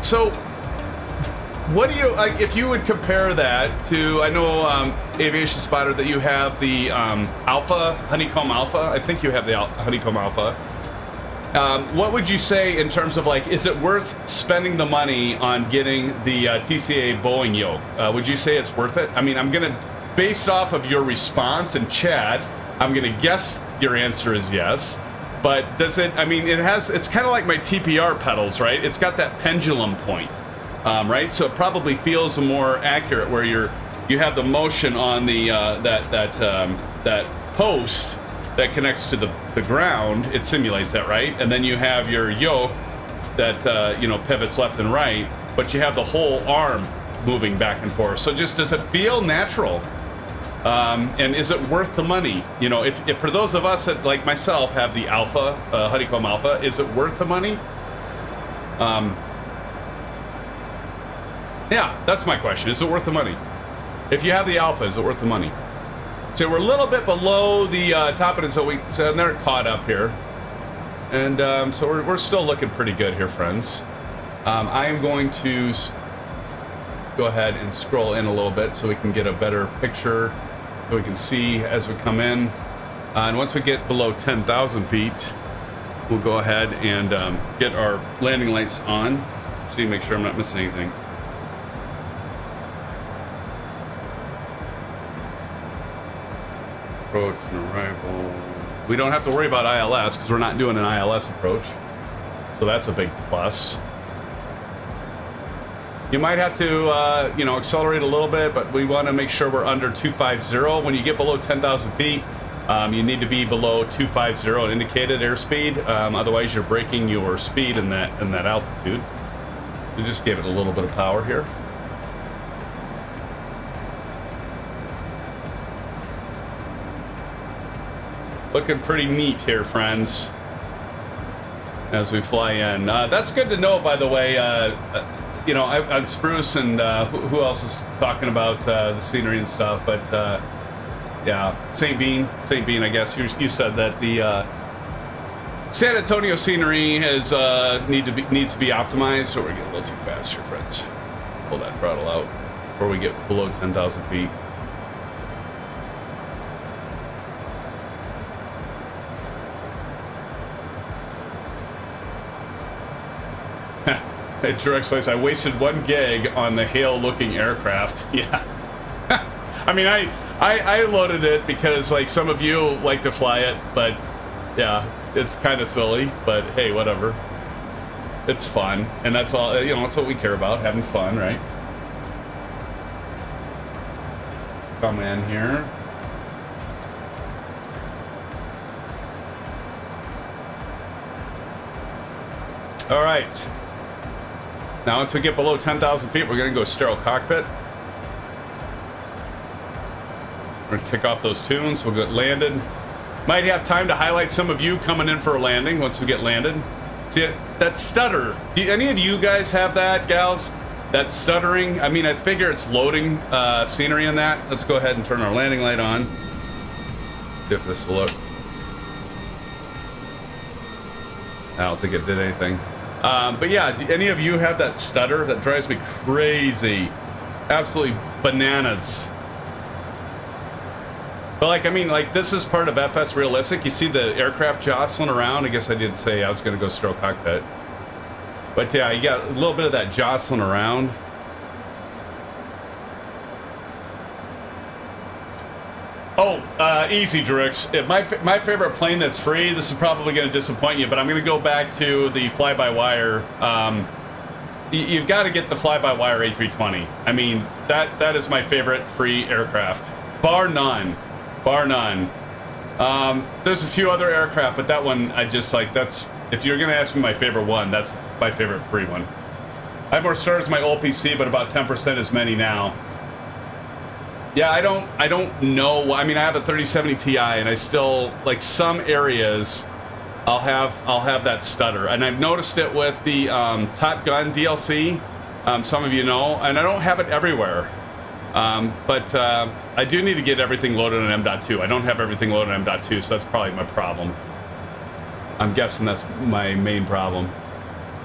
So what do you, like, if you would compare that to, I know Aviation Spotter that you have the Alpha, Honeycomb Alpha. I think you have the Honeycomb Alpha. What would you say in terms of, like, is it worth spending the money on getting the TCA Boeing yoke? Would you say it's worth it? I mean, I'm going to, based off of your response and chat, I'm going to guess your answer is yes. But does it, I mean, it's kind of like my TPR pedals, right? It's got that pendulum point, right? So it probably feels more accurate where you have the motion on the, that post that connects to the ground. It simulates that, right? And then you have your yoke that, pivots left and right, but you have the whole arm moving back and forth. So just, does it feel natural? And is it worth the money? You know, if for those of us that, like myself, have the Alpha, Honeycomb Alpha, is it worth the money? Yeah, that's my question. Is it worth the money? If you have the Alpha, is it worth the money? So we're a little bit below the top of it, so they're caught up here. And so we're still looking pretty good here, friends. I am going to go ahead and scroll in a little bit so we can get a better picture, so we can see as we come in. And once we get below 10,000 feet, we'll go ahead and get our landing lights on. See, make sure I'm not missing anything. Approach and arrival. We don't have to worry about ILS because we're not doing an ILS approach. So that's a big plus. You might have to, accelerate a little bit, but we want to make sure we're under 250. When you get below 10,000 feet, you need to be below 250 in indicated airspeed. Otherwise, you're breaking your speed in that altitude. We just gave it a little bit of power here. Looking pretty neat here, friends, as we fly in. That's good to know, by the way. You know, I'm Spruce, and who else is talking about the scenery and stuff, but yeah, St. Bean, I guess you said that the San Antonio scenery is needs to be optimized, so we're getting a little too fast here, friends. Pull that throttle out before we get below 10,000 feet. At Direct Place, I wasted 1 gig on the Hale-looking aircraft. Yeah. I mean, I loaded it because, like, some of you like to fly it, but yeah, it's kind of silly, but hey, whatever. It's fun, and that's all, you know, that's what we care about, having fun, right? Come in here. All right. Now, once we get below 10,000 feet, we're going to go sterile cockpit. We're going to kick off those tunes. We'll get landed. Might have time to highlight some of you coming in for a landing once we get landed. See, that stutter. Do any of you guys have that, gals? That stuttering? I mean, I figure it's loading scenery in that. Let's go ahead and turn our landing light on. See if this will look. I don't think it did anything. But yeah, do any of you have that stutter? That drives me crazy. Absolutely bananas. But like, I mean, like, this is part of FSRealistic. You see the aircraft jostling around. I guess I did say I was going to go sterile cockpit. But yeah, you got a little bit of that jostling around. Oh, easy, Drix. My favorite plane that's free, this is probably going to disappoint you, but I'm going to go back to the fly-by-wire. You've got to get the fly-by-wire A320. I mean, that is my favorite free aircraft. Bar none. Bar none. There's a few other aircraft, but that one, I just like, that's, if you're going to ask me my favorite one, that's my favorite free one. I have more stars in my old PC, but about 10% as many now. Yeah, I don't know. I mean, I have a 3070 Ti, and I still, like, some areas I'll have that stutter, and I've noticed it with the Top Gun DLC. Some of you know, and I don't have it everywhere. But I do need to get everything loaded on M.2. I don't have everything loaded on M.2, so that's probably my problem. I'm guessing that's my main problem.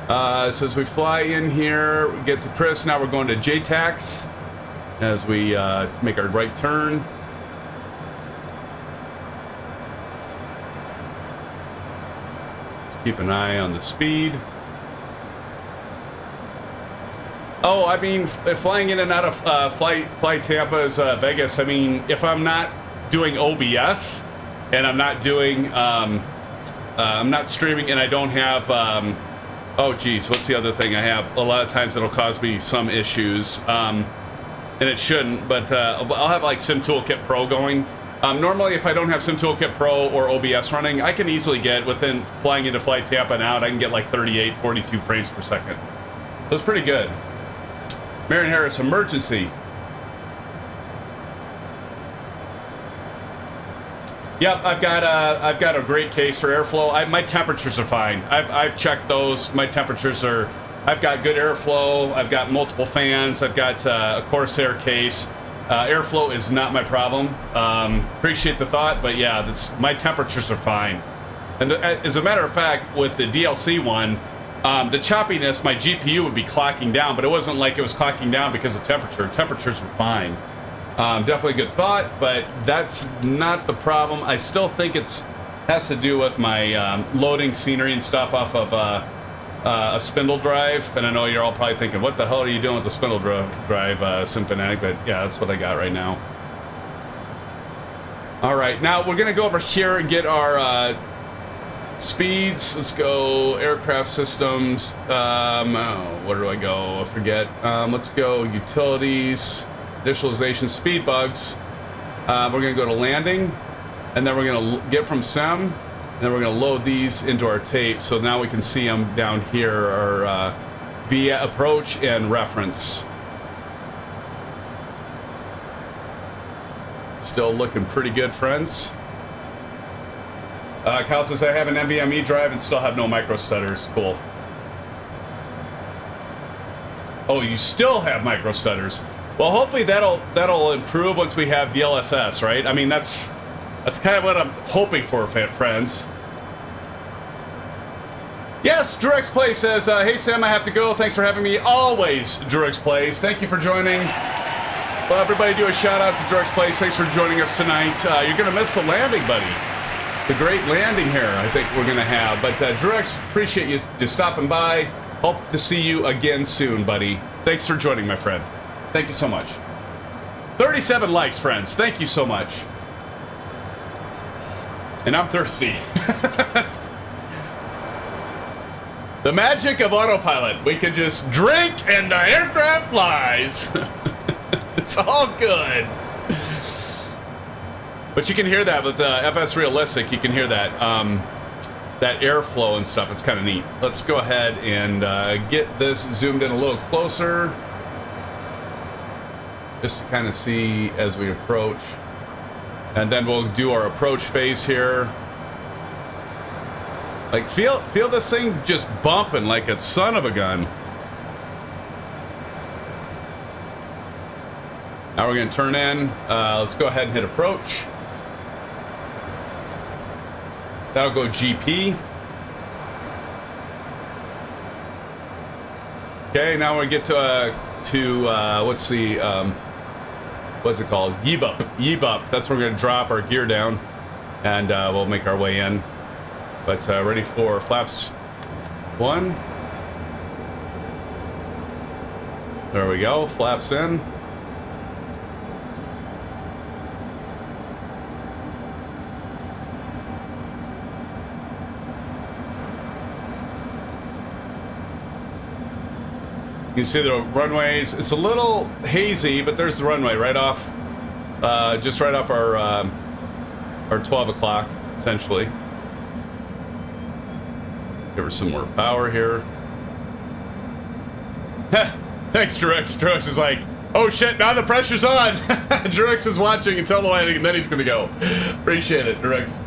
So as we fly in here, we get to Chris. Now we're going to JTAX as we make our right turn. Let's keep an eye on the speed. Oh, I mean, flying in and out of Flight Tampa's Vegas, I mean, if I'm not doing OBS and I'm not doing, I'm not streaming and I don't have, oh geez, what's the other thing I have? A lot of times it'll cause me some issues, and it shouldn't, but I'll have like Sim Toolkit Pro going. Normally, if I don't have Sim Toolkit Pro or OBS running, I can easily get, within flying into Flight Tampa and out, I can get like 38, 42 frames per second. So it's pretty good. Marion Harris, emergency. Yep, I've got a great case for airflow. My temperatures are fine. I've checked those. My temperatures are. I've got good airflow. I've got multiple fans. I've got a Corsair case. Airflow is not my problem. Appreciate the thought, but yeah, my temperatures are fine. And as a matter of fact, with the DLC one, the choppiness, my GPU would be clocking down, but it wasn't like it was clocking down because of temperature. Temperatures were fine. Definitely a good thought, but that's not the problem. I still think it has to do with my loading scenery and stuff off of a spindle drive. And I know you're all probably thinking, what the hell are you doing with the spindle drive, Symphonic? But yeah, that's what I got right now. All right, now we're going to go over here and get our speeds. Let's go aircraft systems. Where do I go? I forget. Let's go utilities, initialization, speed bugs. We're going to go to landing, and then we're going to get from SEM, and then we're going to load these into our tape. So now we can see them down here, our via approach and reference. Still looking pretty good, friends. Kyle says, I have an NVMe drive and still have no micro stutters. Cool. Oh, you still have micro stutters. Well, hopefully that'll improve once we have DLSS, right? I mean, that's kind of what I'm hoping for, friends. Yes, Durex Play says, hey Sam, I have to go. Thanks for having me. Always, Durex Plays. Thank you for joining. Well, everybody do a shout out to Durex Plays. Thanks for joining us tonight. You're going to miss the landing, buddy. The great landing here, I think we're going to have. But Durex, appreciate you stopping by. Hope to see you again soon, buddy. Thanks for joining, my friend. Thank you so much. 37 likes, friends. Thank you so much. And I'm thirsty. The magic of autopilot. We can just drink and the aircraft flies. It's all good. But you can hear that with FSRealistic. You can hear that. That airflow and stuff. It's kind of neat. Let's go ahead and get this zoomed in a little closer, just to kind of see as we approach, and then we'll do our approach phase here. Like feel this thing just bumping like a son of a gun. Now we're going to turn in. Let's go ahead and hit approach. That'll go GP. Okay, now we get to what's the what's it called? Yebup. Yebup. That's where we're gonna drop our gear down, and we'll make our way in. But ready for flaps 1. There we go. Flaps in. You can see the runways. It's a little hazy, but there's the runway right off, just right off our 12 o'clock, essentially. Give her some more power here. Thanks, Durex. Durex is like, oh shit, now the pressure's on. Durex is watching until the landing, and then he's gonna go. Appreciate it, Durex.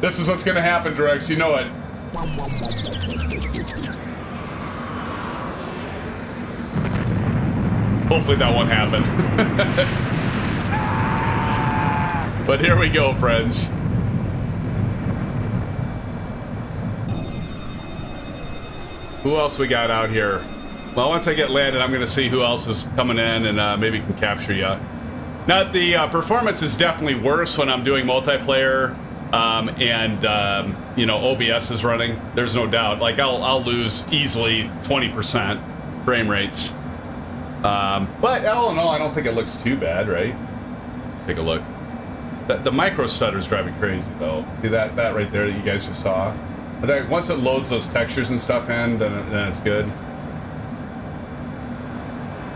This is what's gonna happen, Durex. You know it. Hopefully that won't happen. But here we go, friends. Who else we got out here? Well, once I get landed, I'm going to see who else is coming in and maybe can capture you. Now, the performance is definitely worse when I'm doing multiplayer and you know, OBS is running. There's no doubt. Like, I'll lose easily 20% frame rates. But all in all, I don't think it looks too bad, right? Let's take a look. The micro stutter's driving crazy, though. See that right there that you guys just saw? But then once it loads those textures and stuff in, then it's good.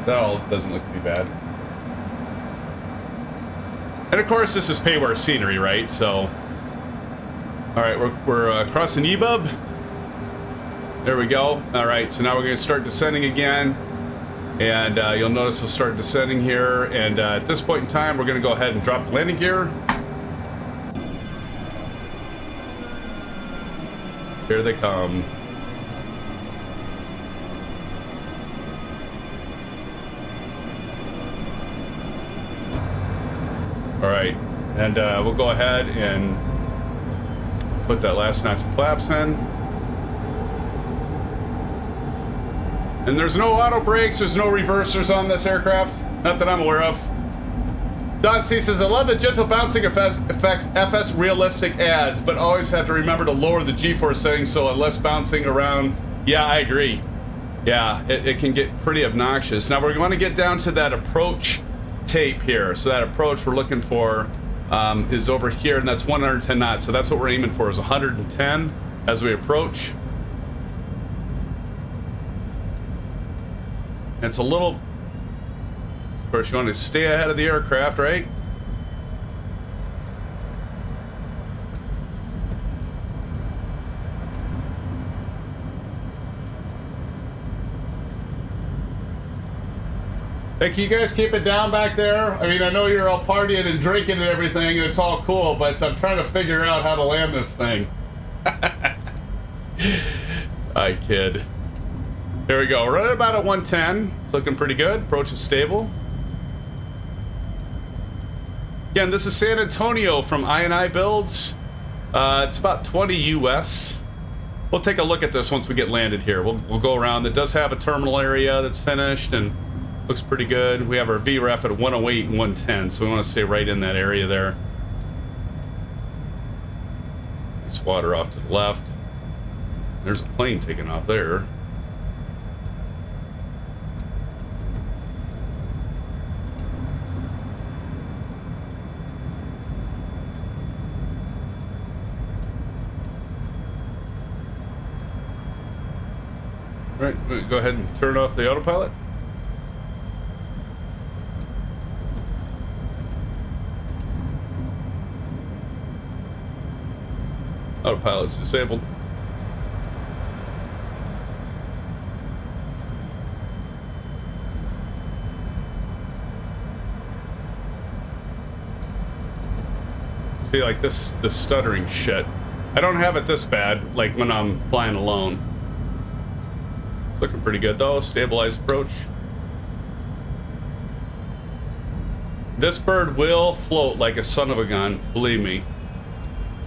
That all doesn't look too bad. And of course, this is payware scenery, right? So, all right, we're crossing eBub. There we go. All right, so now we're going to start descending again. And you'll notice we'll start descending here, and at this point in time, we're going to go ahead and drop the landing gear. Here they come. All right, and we'll go ahead and put that last notch of flaps in. And there's no auto brakes, there's no reversers on this aircraft, not that I'm aware of. Don C says, I love the gentle bouncing effect FSRealistic adds, but always have to remember to lower the G-force settings so less bouncing around. Yeah, I agree. Yeah, it can get pretty obnoxious. Now we're going to get down to that approach tape here. So that approach we're looking for is over here, and that's 110 knots. So that's what we're aiming for, is 110 as we approach. It's a little, of course, you want to stay ahead of the aircraft, right? Hey, can you guys keep it down back there? I mean, I know you're all partying and drinking and everything, and it's all cool, but I'm trying to figure out how to land this thing. I kid. There we go. We're at about a 110. It's looking pretty good. Approach is stable. Again, this is San Antonio from iniBuilds. It's about 20 US. We'll take a look at this once we get landed here. We'll go around. It does have a terminal area that's finished and looks pretty good. We have our VREF at 108 and 110, so we want to stay right in that area there. Nice water off to the left. There's a plane taking off there. All right, go ahead and turn off the autopilot. Autopilot's disabled. See, like this stuttering shit. I don't have it this bad, like when I'm flying alone. It's looking pretty good though. Stabilized approach. This bird will float like a son of a gun, believe me.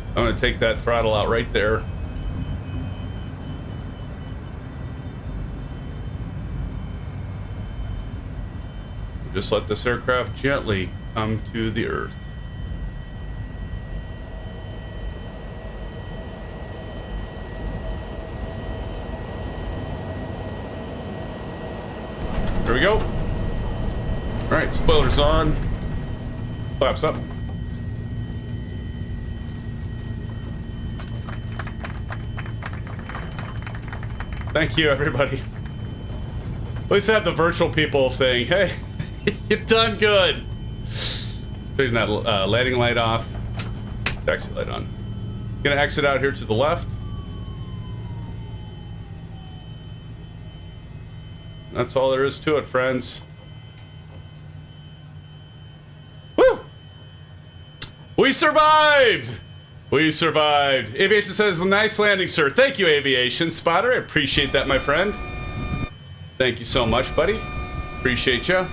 I'm gonna take that throttle out right there. Just let this aircraft gently come to the earth. There we go. All right, spoilers on. Flaps up. Thank you, everybody. At least I have the virtual people saying, hey, you've done good. Turn that landing light off. Taxi light on. Gonna exit out here to the left. That's all there is to it, friends. Woo! We survived! We survived. Aviation says, nice landing, sir. Thank you, Aviation Spotter. I appreciate that, my friend. Thank you so much, buddy. Appreciate you. All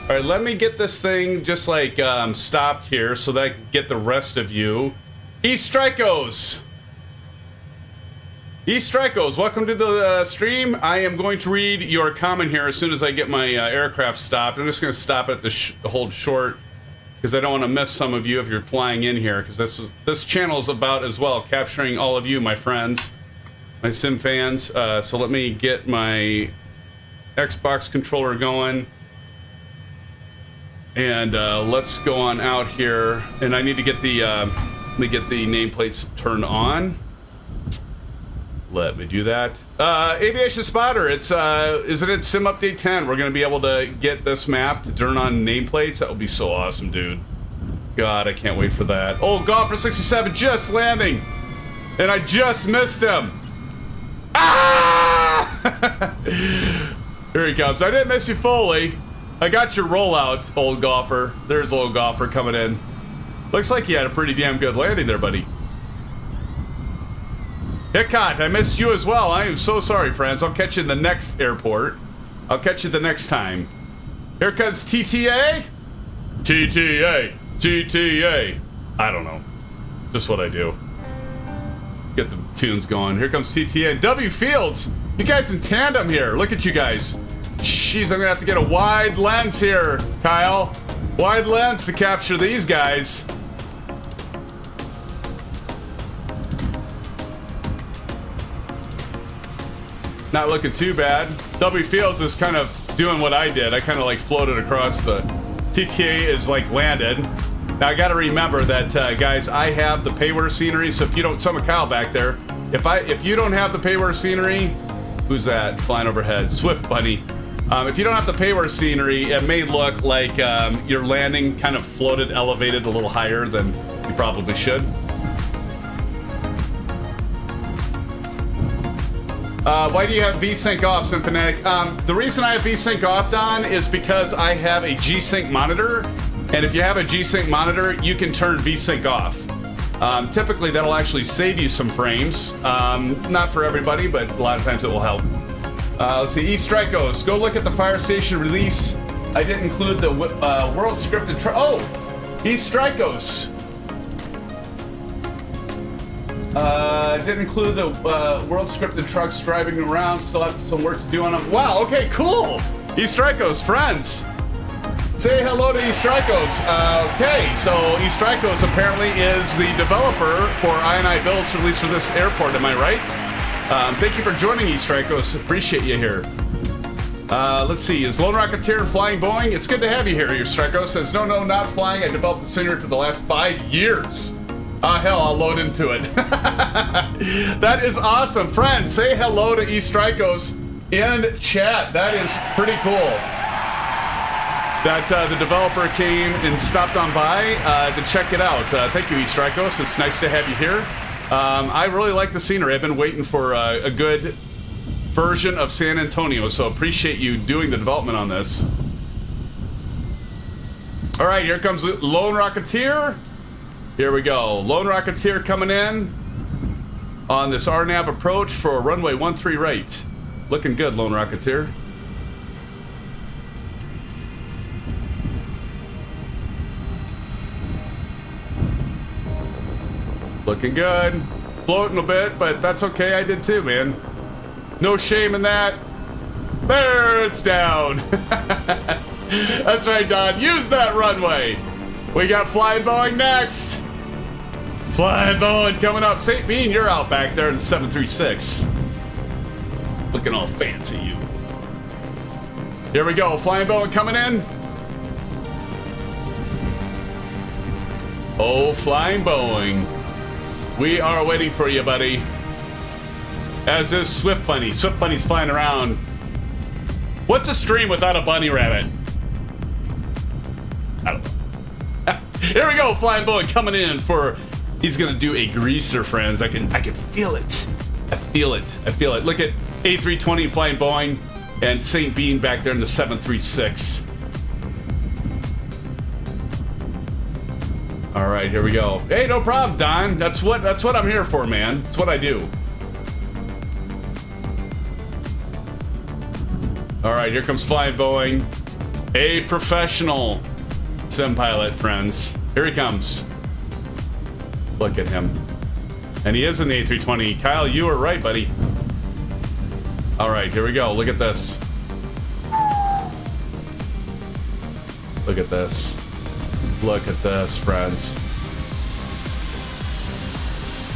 right, let me get this thing just like stopped here so that I can get the rest of you. E-Strikos. E-Strikos, welcome to the stream. I am going to read your comment here as soon as I get my aircraft stopped. I'm just going to stop at the hold short because I don't want to miss some of you if you're flying in here, because this channel is about as well capturing all of you, my friends, my sim fans. So let me get my Xbox controller going, and let's go on out here. And I need to get the let me get the nameplates turned on. Let me do that. Aviation Spotter, it's isn't it Sim Update 10? We're gonna be able to get this map to turn on nameplates. That would be so awesome, dude. God, I can't wait for that. Oh, Golfer 67 just landing, and I just missed him. Ah! Here he comes. I didn't miss you fully. I got your rollout, old Golfer. There's old Golfer coming in. Looks like you had a pretty damn good landing there, buddy. Hickot, I missed you as well. I am so sorry, friends. I'll catch you in the next airport. I'll catch you the next time. Here comes TTA. TTA. TTA. I don't know. Just what I do. Get the tunes going. Here comes TTA. W Fields. You guys in tandem here. Look at you guys. Jeez, I'm gonna have to get a wide lens here, Kyle. Wide lens to capture these guys. Not looking too bad. W Fields is kind of doing what I did. I kind of like floated across the... TTA is like landed. Now I gotta remember that, guys, I have the payware scenery, so if you don't... Some of Kyle back there. If you don't have the payware scenery... Who's that flying overhead? Swift Bunny. If you don't have the payware scenery, it may look like your landing kind of floated, elevated a little higher than you probably should. Why do you have VSync off, Symphonic? The reason I have VSync off, Don, is because I have a G-Sync monitor, and if you have a G-Sync monitor, you can turn VSync off. Typically, that'll actually save you some frames. Not for everybody, but a lot of times it will help. Let's see, E-Strikos. Go look at the Fire Station release. I didn't include the World Scripted Truck. Oh, E-Strikos. Didn't include the World Scripted Trucks driving around. Still have some work to do on them. Wow, okay, cool. E-Strikos, friends. Say hello to E-Strikos. Okay, so E-Strikos apparently is the developer for iniBuilds released for this airport, am I right? Thank you for joining E-Strikos. Appreciate you here. Let's see, is Lone Rocketeer and Flying Boeing? It's good to have you here, E-Strikos. Says, no, not flying. I developed the scenery for the last 5 years. Hell, I'll load into it. That is awesome. Friends, say hello to E-Strikos in chat. That is pretty cool. That the developer came and stopped on by to check it out. Thank you, E-Strikos. It's nice to have you here. I really like the scenery. I've been waiting for a good version of San Antonio, so appreciate you doing the development on this. All right, here comes Lone Rocketeer. Here we go. Lone Rocketeer coming in on this RNAV approach for runway 13 right. Looking good, Lone Rocketeer. Looking good. Floating a bit, but that's okay. I did too, man. No shame in that. There, it's down. That's right, Don. Use that runway. We got Flying Boeing next. Flying Boeing coming up. St. Bean, you're out back there in 736. Looking all fancy, you. Here we go. Flying Boeing coming in. Oh, Flying Boeing. We are waiting for you, buddy. As is Swift Bunny. Swift Bunny's flying around. What's a stream without a bunny rabbit? I don't know. Here we go, Flying Boeing coming in for... He's gonna do a greaser, friends. I can feel it. I feel it. Look at A320 Flying Boeing and St. Bean back there in the 736. All right, here we go. Hey, no problem, Don. That's what I'm here for, man. That's what I do. All right, here comes Flying Boeing. A professional sim pilot, friends. Here he comes. Look at him. And he is in the A320. Kyle, you were right, buddy. All right, here we go. Look at this. Look at this. Look at this, friends.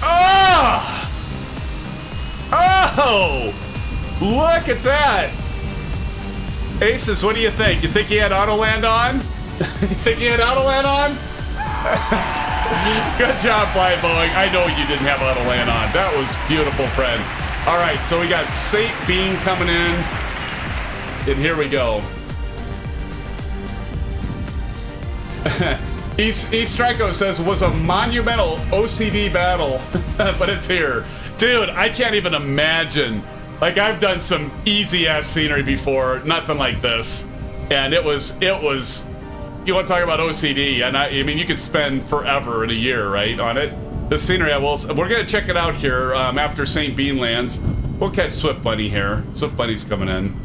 Oh! Oh! Look at that! Aces, what do you think? You think he had auto land on? You think he had auto land on? Good job, Flying Boeing. I know you didn't have auto land on. That was beautiful, friend. All right, so we got St. Bean coming in. And here we go. E-Strico says, was a monumental OCD battle, but it's here. Dude, I can't even imagine. Like, I've done some easy-ass scenery before, nothing like this. And it was, you want to talk about OCD, and I mean, you could spend forever in a year, right, on it. The scenery, we're going to check it out here after St. Bean lands. We'll catch Swift Bunny here. Swift Bunny's coming in.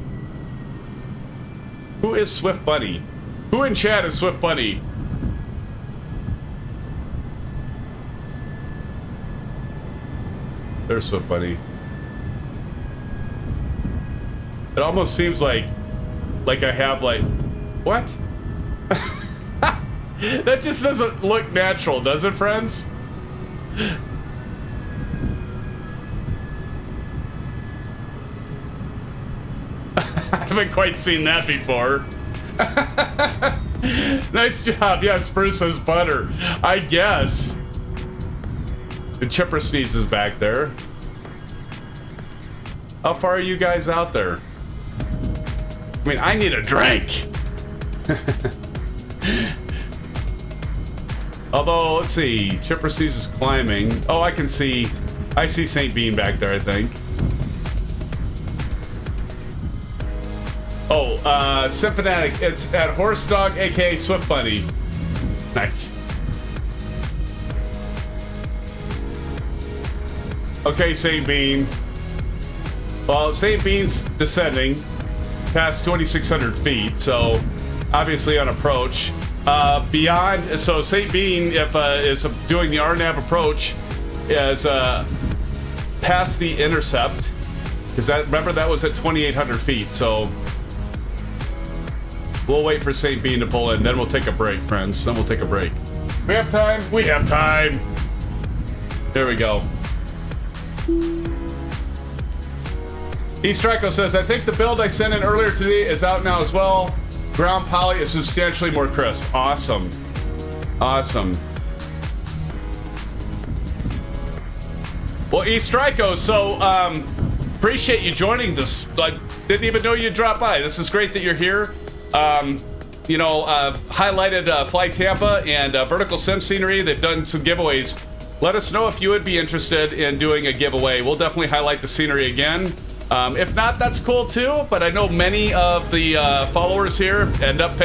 Who is Swift Bunny? Who in chat is Swift Bunny? There's Swift Bunny. It almost seems like I have like, what? That just doesn't look natural, does it, friends? I haven't quite seen that before. Nice job. Yes, Bruce says butter. I guess. The Chipper sneezes back there. How far are you guys out there? I mean, I need a drink. Although, let's see. Chipper sneezes climbing. Oh, I see St. Bean back there, I think. Oh, Symphonetic. It's at Horse Dog, aka Swift Bunny. Nice. Okay, St. Bean. Well, St. Bean's descending past 2,600 feet, so obviously on approach. Beyond, so St. Bean, if is doing the RNAV approach, is past the intercept, because that, remember, that was at 2,800 feet. So we'll wait for St. Bean to pull in, then we'll take a break, friends. Then we'll take a break. We have time. We have time. There we go. Eastrico says, I think the build I sent in earlier today is out now as well. Ground poly is substantially more crisp. Awesome. Awesome. Well, Eastrico, so appreciate you joining this. I didn't even know you'd drop by. This is great that you're here. You know, highlighted Fly Tampa and Vertical Sim Scenery. They've done some giveaways. Let us know if you would be interested in doing a giveaway. We'll definitely highlight the scenery again. If not, that's cool too, but I know many of the followers here end up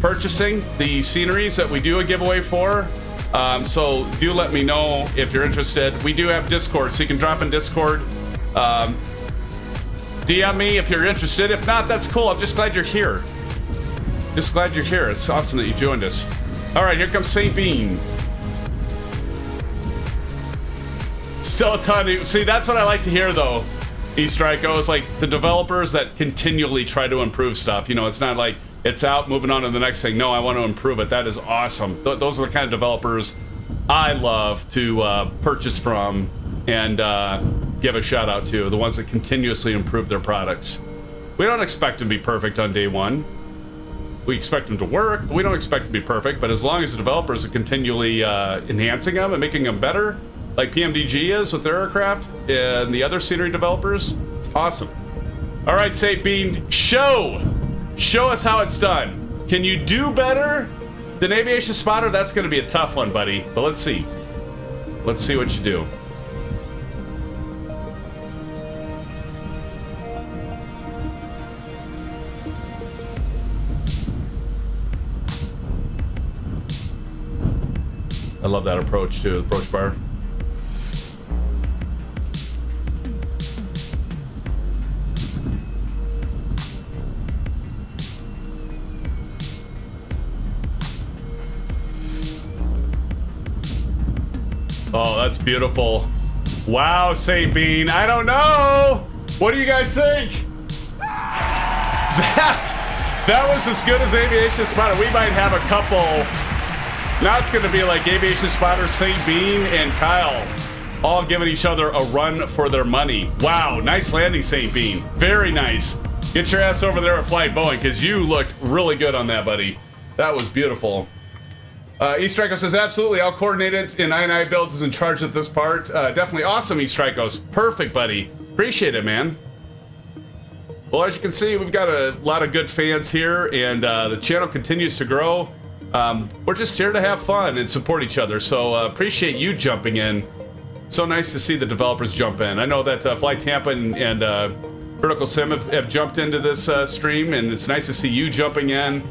purchasing the sceneries that we do a giveaway for. So do let me know if you're interested. We do have Discord, so you can drop in Discord. DM me if you're interested. If not, that's cool. I'm just glad you're here. Just glad you're here. It's awesome that you joined us. All right, here comes St. Bean. Still a ton of, see, that's what I like to hear though, Eastrico, is like the developers that continually try to improve stuff. You know, it's not like it's out, moving on to the next thing. No, I want to improve it. That is awesome. Those are the kind of developers I love to purchase from and give a shout out to, the ones that continuously improve their products. We don't expect them to be perfect on day one. We expect them to work, but we don't expect them to be perfect. But as long as the developers are continually enhancing them and making them better, like PMDG is with their aircraft and the other scenery developers, it's awesome. All right, St. Bean, show us how it's done. Can you do better than Aviation Spotter? That's going to be a tough one, buddy. But let's see. Let's see what you do. I love that approach too, the approach bar. Oh, that's beautiful. Wow, St. Bean. I don't know. What do you guys think? That was as good as Aviation Spotter. We might have a couple. Now it's going to be like Aviation Spotter, St. Bean, and Kyle all giving each other a run for their money. Wow, nice landing, St. Bean. Very nice. Get your ass over there at Flight Boeing, because you looked really good on that, buddy. That was beautiful. Eastrico says, absolutely, I'll coordinate it, and iniBuilds is in charge of this part. Definitely awesome, Eastricos. Perfect, buddy. Appreciate it, man. Well, as you can see, we've got a lot of good fans here, and the channel continues to grow. We're just here to have fun and support each other, so appreciate you jumping in. So nice to see the developers jump in. I know that Flight Tampa and Vertical Sim have jumped into this stream, and it's nice to see you jumping in.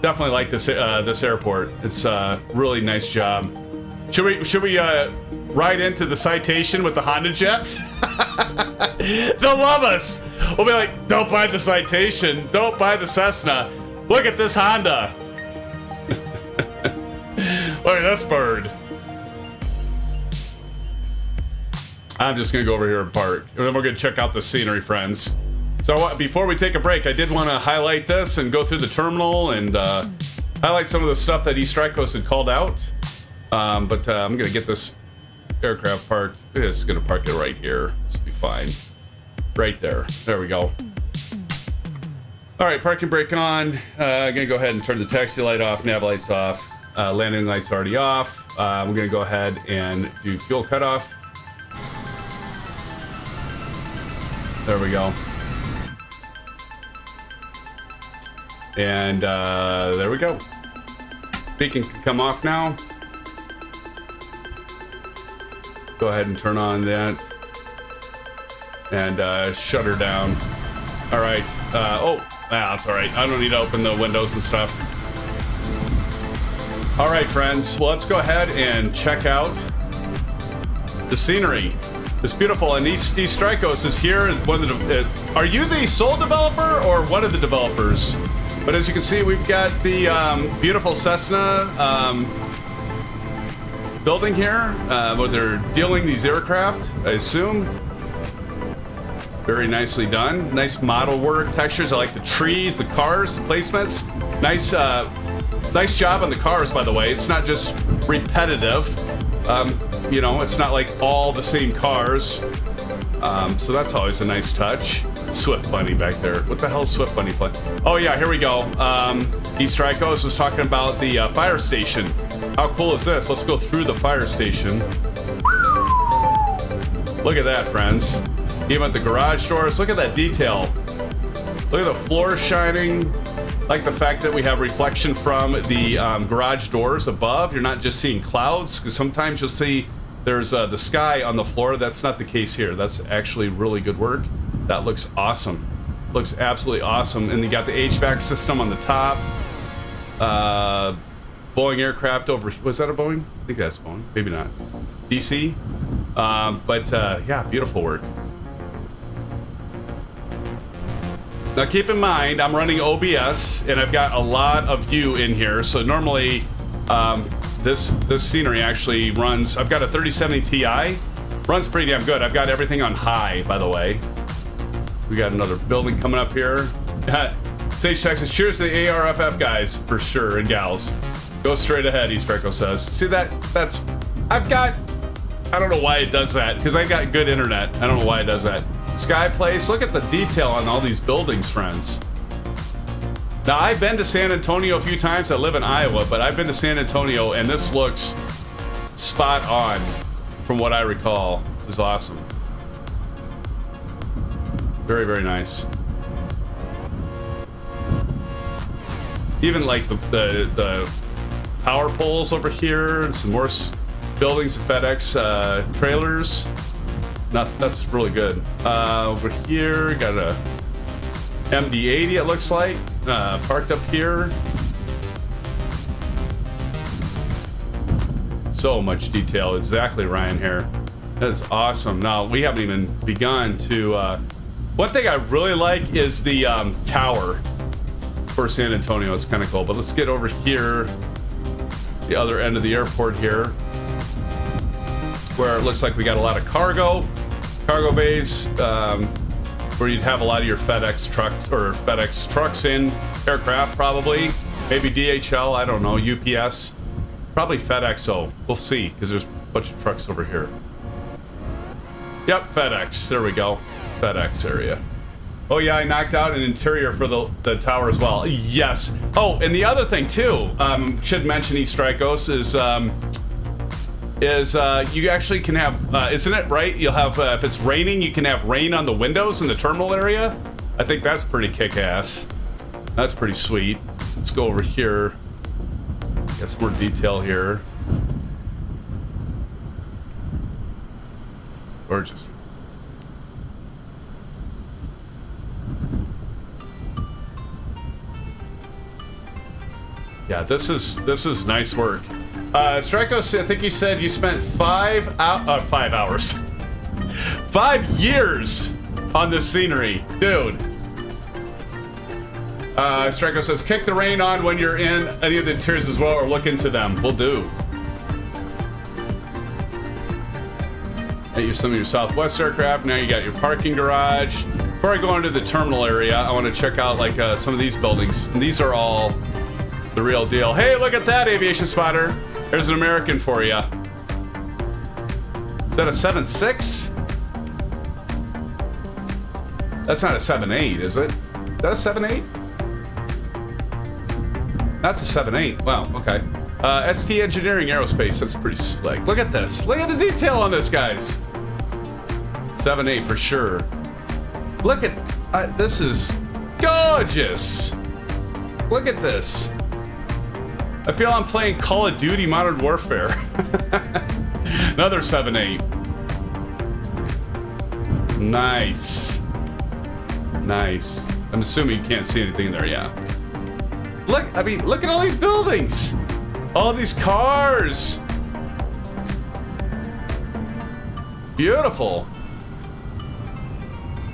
Definitely like this this airport. It's a really nice job. Should we ride into the Citation with the Honda Jet? They'll love us. We'll be like, don't buy the Citation, don't buy the Cessna. Look at this Honda. Look at this bird. I'm just gonna go over here and park, and then we're gonna check out the scenery, friends. So before we take a break, I did want to highlight this and go through the terminal and highlight some of the stuff that Eastricos had called out. But I'm going to get this aircraft parked. It's going to park it right here. This will be fine. Right there. There we go. All right, parking brake on. I'm going to go ahead and turn the taxi light off, nav lights off. Landing lights already off. I'm going to go ahead and do fuel cutoff. There we go. And there we go. Beacon can come off now. Go ahead and turn on that. And shut her down. All right. That's all right. I don't need to open the windows and stuff. All right, friends. Well, let's go ahead and check out the scenery. It's beautiful, and East Strikos is here. One of the, are you the sole developer or one of the developers? But as you can see, we've got the beautiful Cessna building here, where they're dealing these aircraft, I assume. Very nicely done. Nice model work, textures. I like the trees, the cars, the placements. Nice, nice job on the cars, by the way. It's not just repetitive. You know, it's not like all the same cars. So that's always a nice touch. Swift Bunny back there. What the hell is Swift Bunny playing? Oh yeah, here we go. East Strikos was talking about the fire station. How cool is this? Let's go through the fire station. Look at that, friends. Even at the garage doors, look at that detail. Look at the floor shining. Like the fact that we have reflection from the garage doors above. You're not just seeing clouds, because sometimes you'll see there's the sky on the floor. That's not the case here. That's actually really good work. That looks awesome. Looks absolutely awesome. And you got the HVAC system on the top. Boeing aircraft over. Was that a Boeing? I think that's Boeing. Maybe not. DC. Yeah, beautiful work. Now keep in mind, I'm running OBS, and I've got a lot of you in here. So normally, this scenery actually runs. I've got a 3070 Ti. Runs pretty damn good. I've got everything on high, by the way. We got another building coming up here. Sage Texas, cheers to the ARFF guys, for sure, and gals. Go straight ahead, East Greco says. See that? That's... I've got... I don't know why it does that, because I've got good internet. I don't know why it does that. Sky Place, look at the detail on all these buildings, friends. Now, I've been to San Antonio a few times. I live in Iowa, but I've been to San Antonio, and this looks spot on from what I recall. This is awesome. Very, very nice. Even like the power poles over here, and some more buildings, FedEx trailers. That's really good. Over here, got a MD-80, it looks like, parked up here. So much detail. Exactly, Ryan here. That is awesome. Now, we haven't even begun to... one thing I really like is the tower for San Antonio. It's kind of cool. But let's get over here, the other end of the airport here, where it looks like we got a lot of cargo bays, where you'd have a lot of your FedEx trucks or FedEx trucks in aircraft, probably. Maybe DHL, I don't know, UPS. Probably FedEx, we'll see, because there's a bunch of trucks over here. Yep, FedEx, there we go. FedEx area. Oh yeah, I knocked out an interior for the tower as well. Yes. Oh, and the other thing too, should mention East Strikos is you actually can have, isn't it right? You'll have, if it's raining, you can have rain on the windows in the terminal area. I think that's pretty kick-ass. That's pretty sweet. Let's go over here. Get some more detail here. Gorgeous. Yeah, this is nice work. Strikos, I think you said you spent 5 hours. 5 years on this scenery. Dude. Strikos says, kick the rain on when you're in any of the interiors as well, or look into them. Will do. Use some of your Southwest aircraft. Now you got your parking garage. Before I go into the terminal area, I want to check out like some of these buildings. And these are all the real deal. Hey, look at that, Aviation Spotter. There's an American for you. Is that a 7.6? That's not a 7.8, is it? Is that a 7.8? That's a 7.8. Wow, okay. ST Engineering Aerospace, that's pretty slick. Look at this. Look at the detail on this, guys. 7.8 for sure. Look at, this is gorgeous. Look at this. I feel I'm playing Call of Duty Modern Warfare. Another 7.8. Nice. Nice. I'm assuming you can't see anything in there, yeah. Look, I mean, look at all these buildings. All these cars. Beautiful.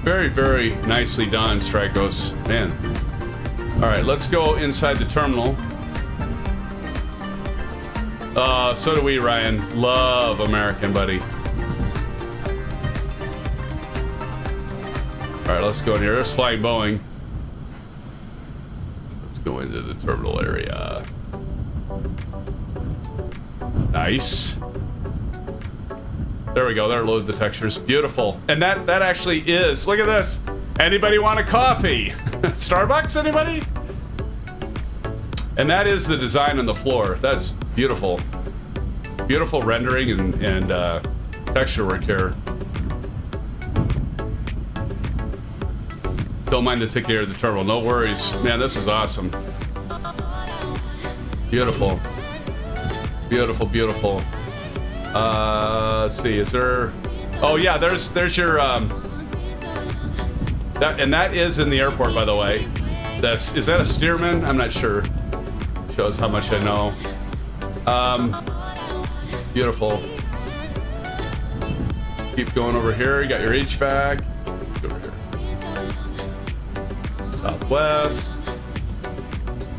Very, very nicely done, Strikos. Man. All right, let's go inside the terminal. So do we, Ryan. Love American, buddy. All right, let's go in here. There's Flying Boeing. Let's go into the terminal area. Nice. There we go. There load the textures. Beautiful. And that actually is. Look at this. Anybody want a coffee? Starbucks, anybody? And that is the design on the floor. That's beautiful. Beautiful rendering and texture work here. Don't mind the ticket of the terminal. No worries. Man, this is awesome. Beautiful. Beautiful, beautiful. Let's see. Is there... Oh, yeah. There's your... That is in the airport, by the way. Is that a Stearman? I'm not sure. Shows how much I know. Beautiful. Keep going over here. You got your HVAC. Over here. Southwest.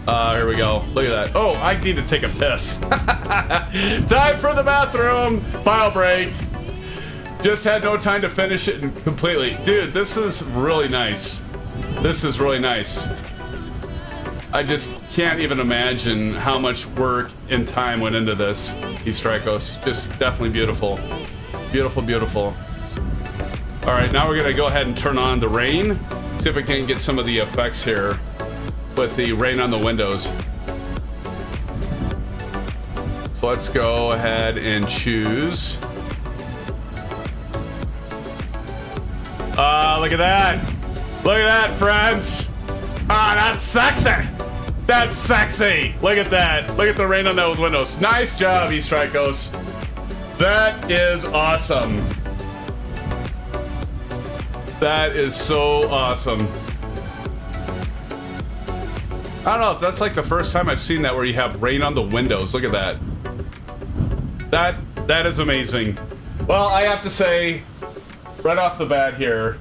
Here we go. Look at that. Oh, I need to take a piss. Time for the bathroom. Bio break. Just had no time to finish it completely. Dude, this is really nice. This is really nice. I just can't even imagine how much work and time went into this. These Strikos. Just definitely beautiful. Beautiful, beautiful. All right, now we're gonna go ahead and turn on the rain. See if we can get some of the effects here with the rain on the windows. So let's go ahead and choose. Look at that. Look at that, friends. Ah, that's sexy. That's sexy. Look at that. Look at the rain on those windows. Nice job, E-Strikos. That is awesome. That is so awesome. I don't know if that's like the first time I've seen that where you have rain on the windows. Look at that. That is amazing. Well, I have to say, right off the bat here,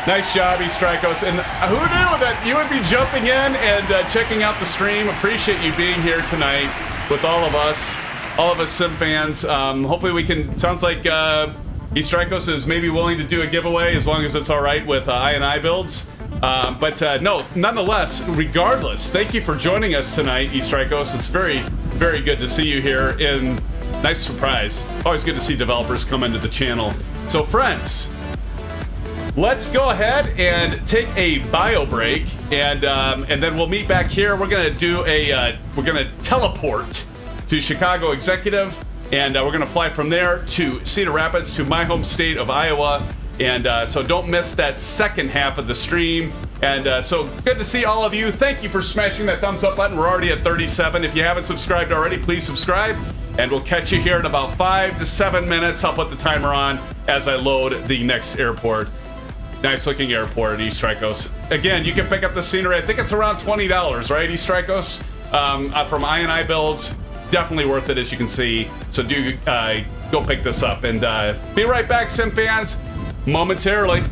nice job, E-Strikos. And who knew that you would be jumping in and checking out the stream? Appreciate you being here tonight with all of us sim fans. Hopefully we can, sounds like E-Strikos is maybe willing to do a giveaway as long as it's all right with iniBuilds. No, nonetheless, regardless, thank you for joining us tonight, E-Strikos. It's very, very good to see you here, and nice surprise. Always good to see developers come into the channel. So friends, let's go ahead and take a bio break, and then we'll meet back here. We're gonna do we're gonna teleport to Chicago Executive, and we're gonna fly from there to Cedar Rapids, to my home state of Iowa. And so don't miss that second half of the stream. And so good to see all of you. Thank you for smashing that thumbs up button. We're already at 37. If you haven't subscribed already, please subscribe. And we'll catch you here in about 5 to 7 minutes. I'll put the timer on as I load the next airport. Nice looking airport, E-Strikos. Again, you can pick up the scenery. I think it's around $20, right, E-Strikos? From iniBuilds. Definitely worth it, as you can see. So do go pick this up. And be right back, sim fans, momentarily.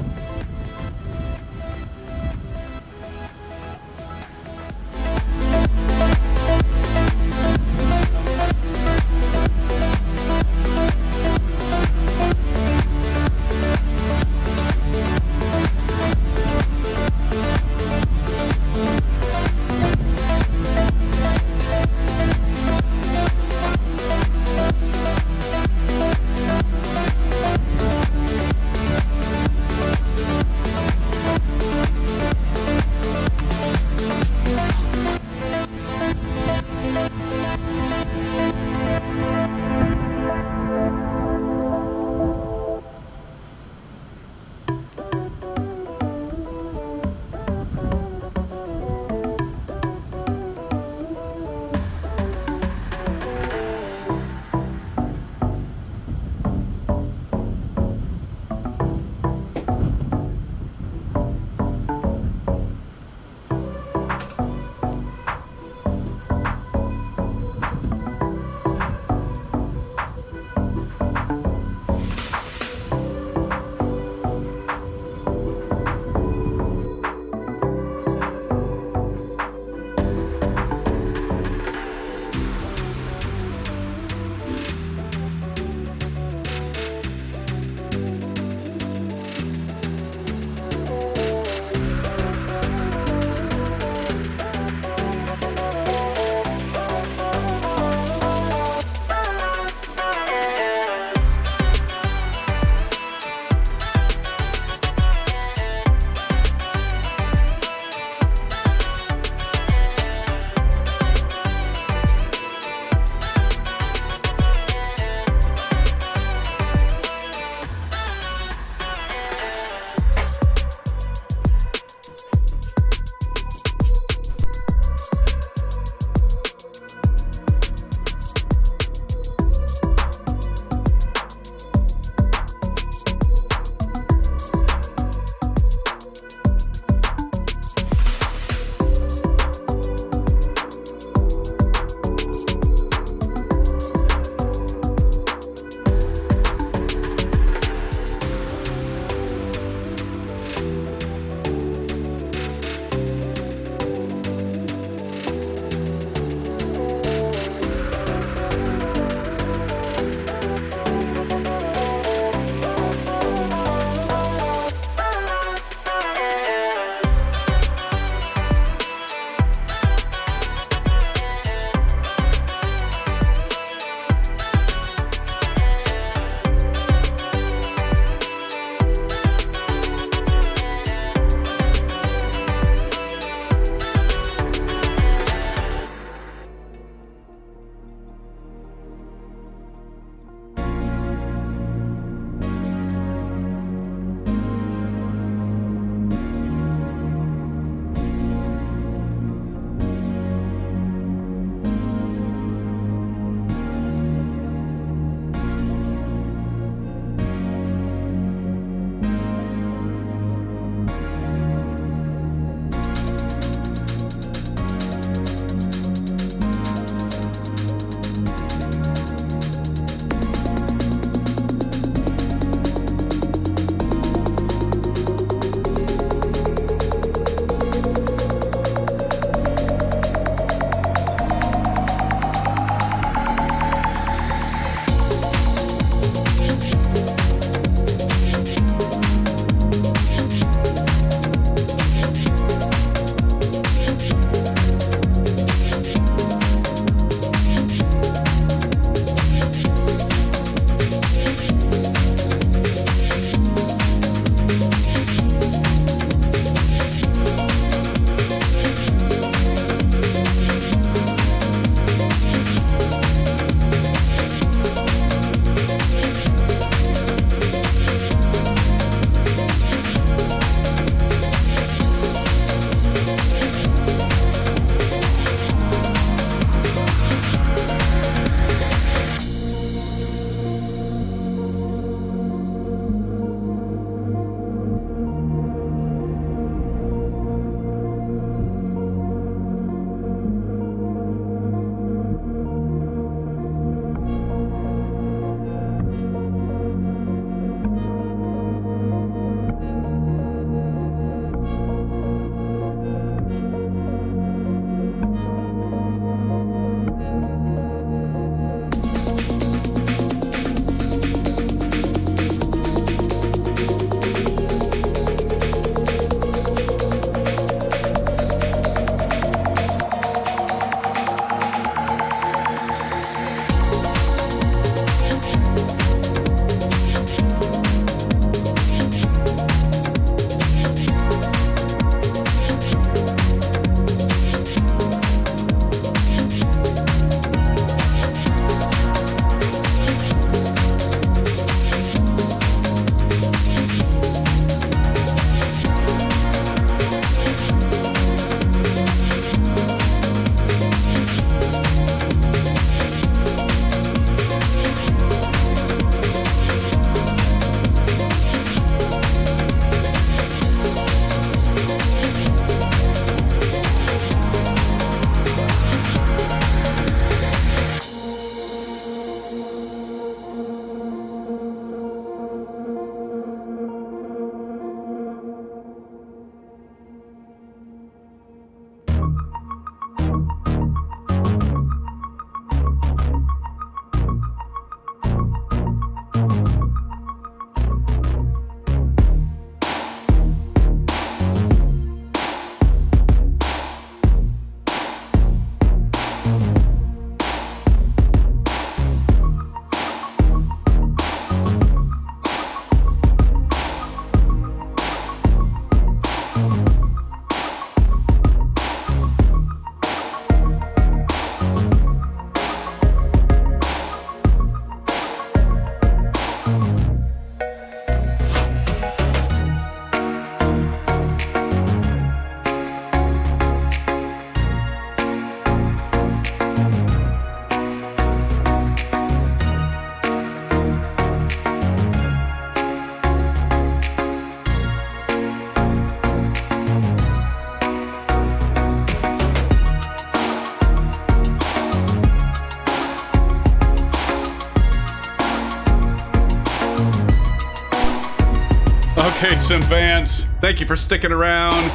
Okay, sim fans, thank you for sticking around.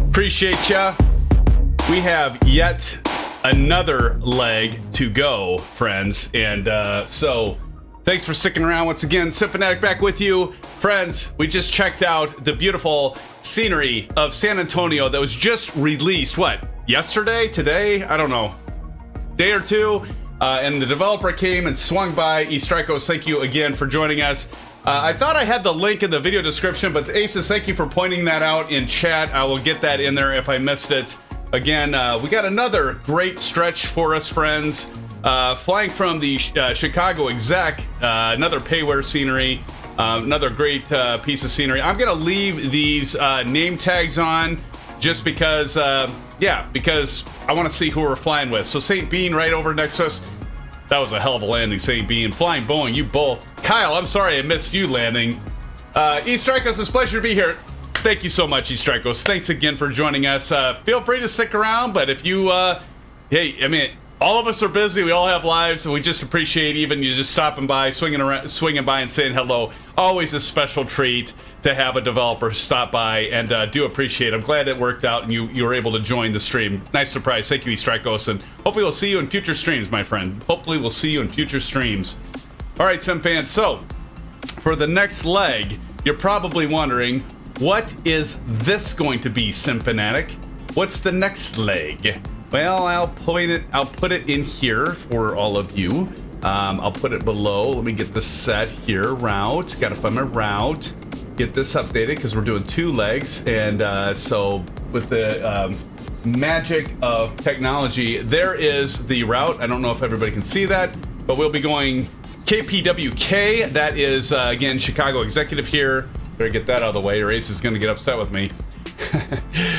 Appreciate ya. We have yet another leg to go, friends, and so thanks for sticking around once again. Simfanatic back with you. Friends, we just checked out the beautiful scenery of San Antonio that was just released, what, yesterday, today? I don't know, day or two, and the developer came and swung by. eStrikos, thank you again for joining us. I thought I had the link in the video description, but Aces, thank you for pointing that out in chat. I will get that in there if I missed it. Again, we got another great stretch for us, friends. Flying from the Chicago exec, another payware scenery, another great piece of scenery. I'm gonna leave these name tags on just because, because I want to see who we're flying with. So St. Bean right over next to us. That was a hell of a landing, St. Bean. Flying Boeing, you both. Kyle, I'm sorry I missed you landing. eStrikos, it's a pleasure to be here. Thank you so much, eStrikos. Thanks again for joining us. Feel free to stick around, but if you, hey, I mean, all of us are busy. We all have lives, and we just appreciate even you just stopping by, swinging by, and saying hello. Always a special treat to have a developer stop by, and do appreciate it. I'm glad it worked out, and you were able to join the stream. Nice surprise. Thank you, eStrikos, and hopefully we'll see you in future streams, my friend. Hopefully we'll see you in future streams. All right, Sim fans. So for the next leg, you're probably wondering, what is this going to be, Simfanatic? What's the next leg? Well, I'll put it in here for all of you. I'll put it below. Let me get this set here. Route. Got to find my route. Get this updated because we're doing 2 legs. And so with the magic of technology, there is the route. I don't know if everybody can see that, but we'll be going KPWK. That is, again, Chicago Executive here. Better get that out of the way, or Ace is going to get upset with me.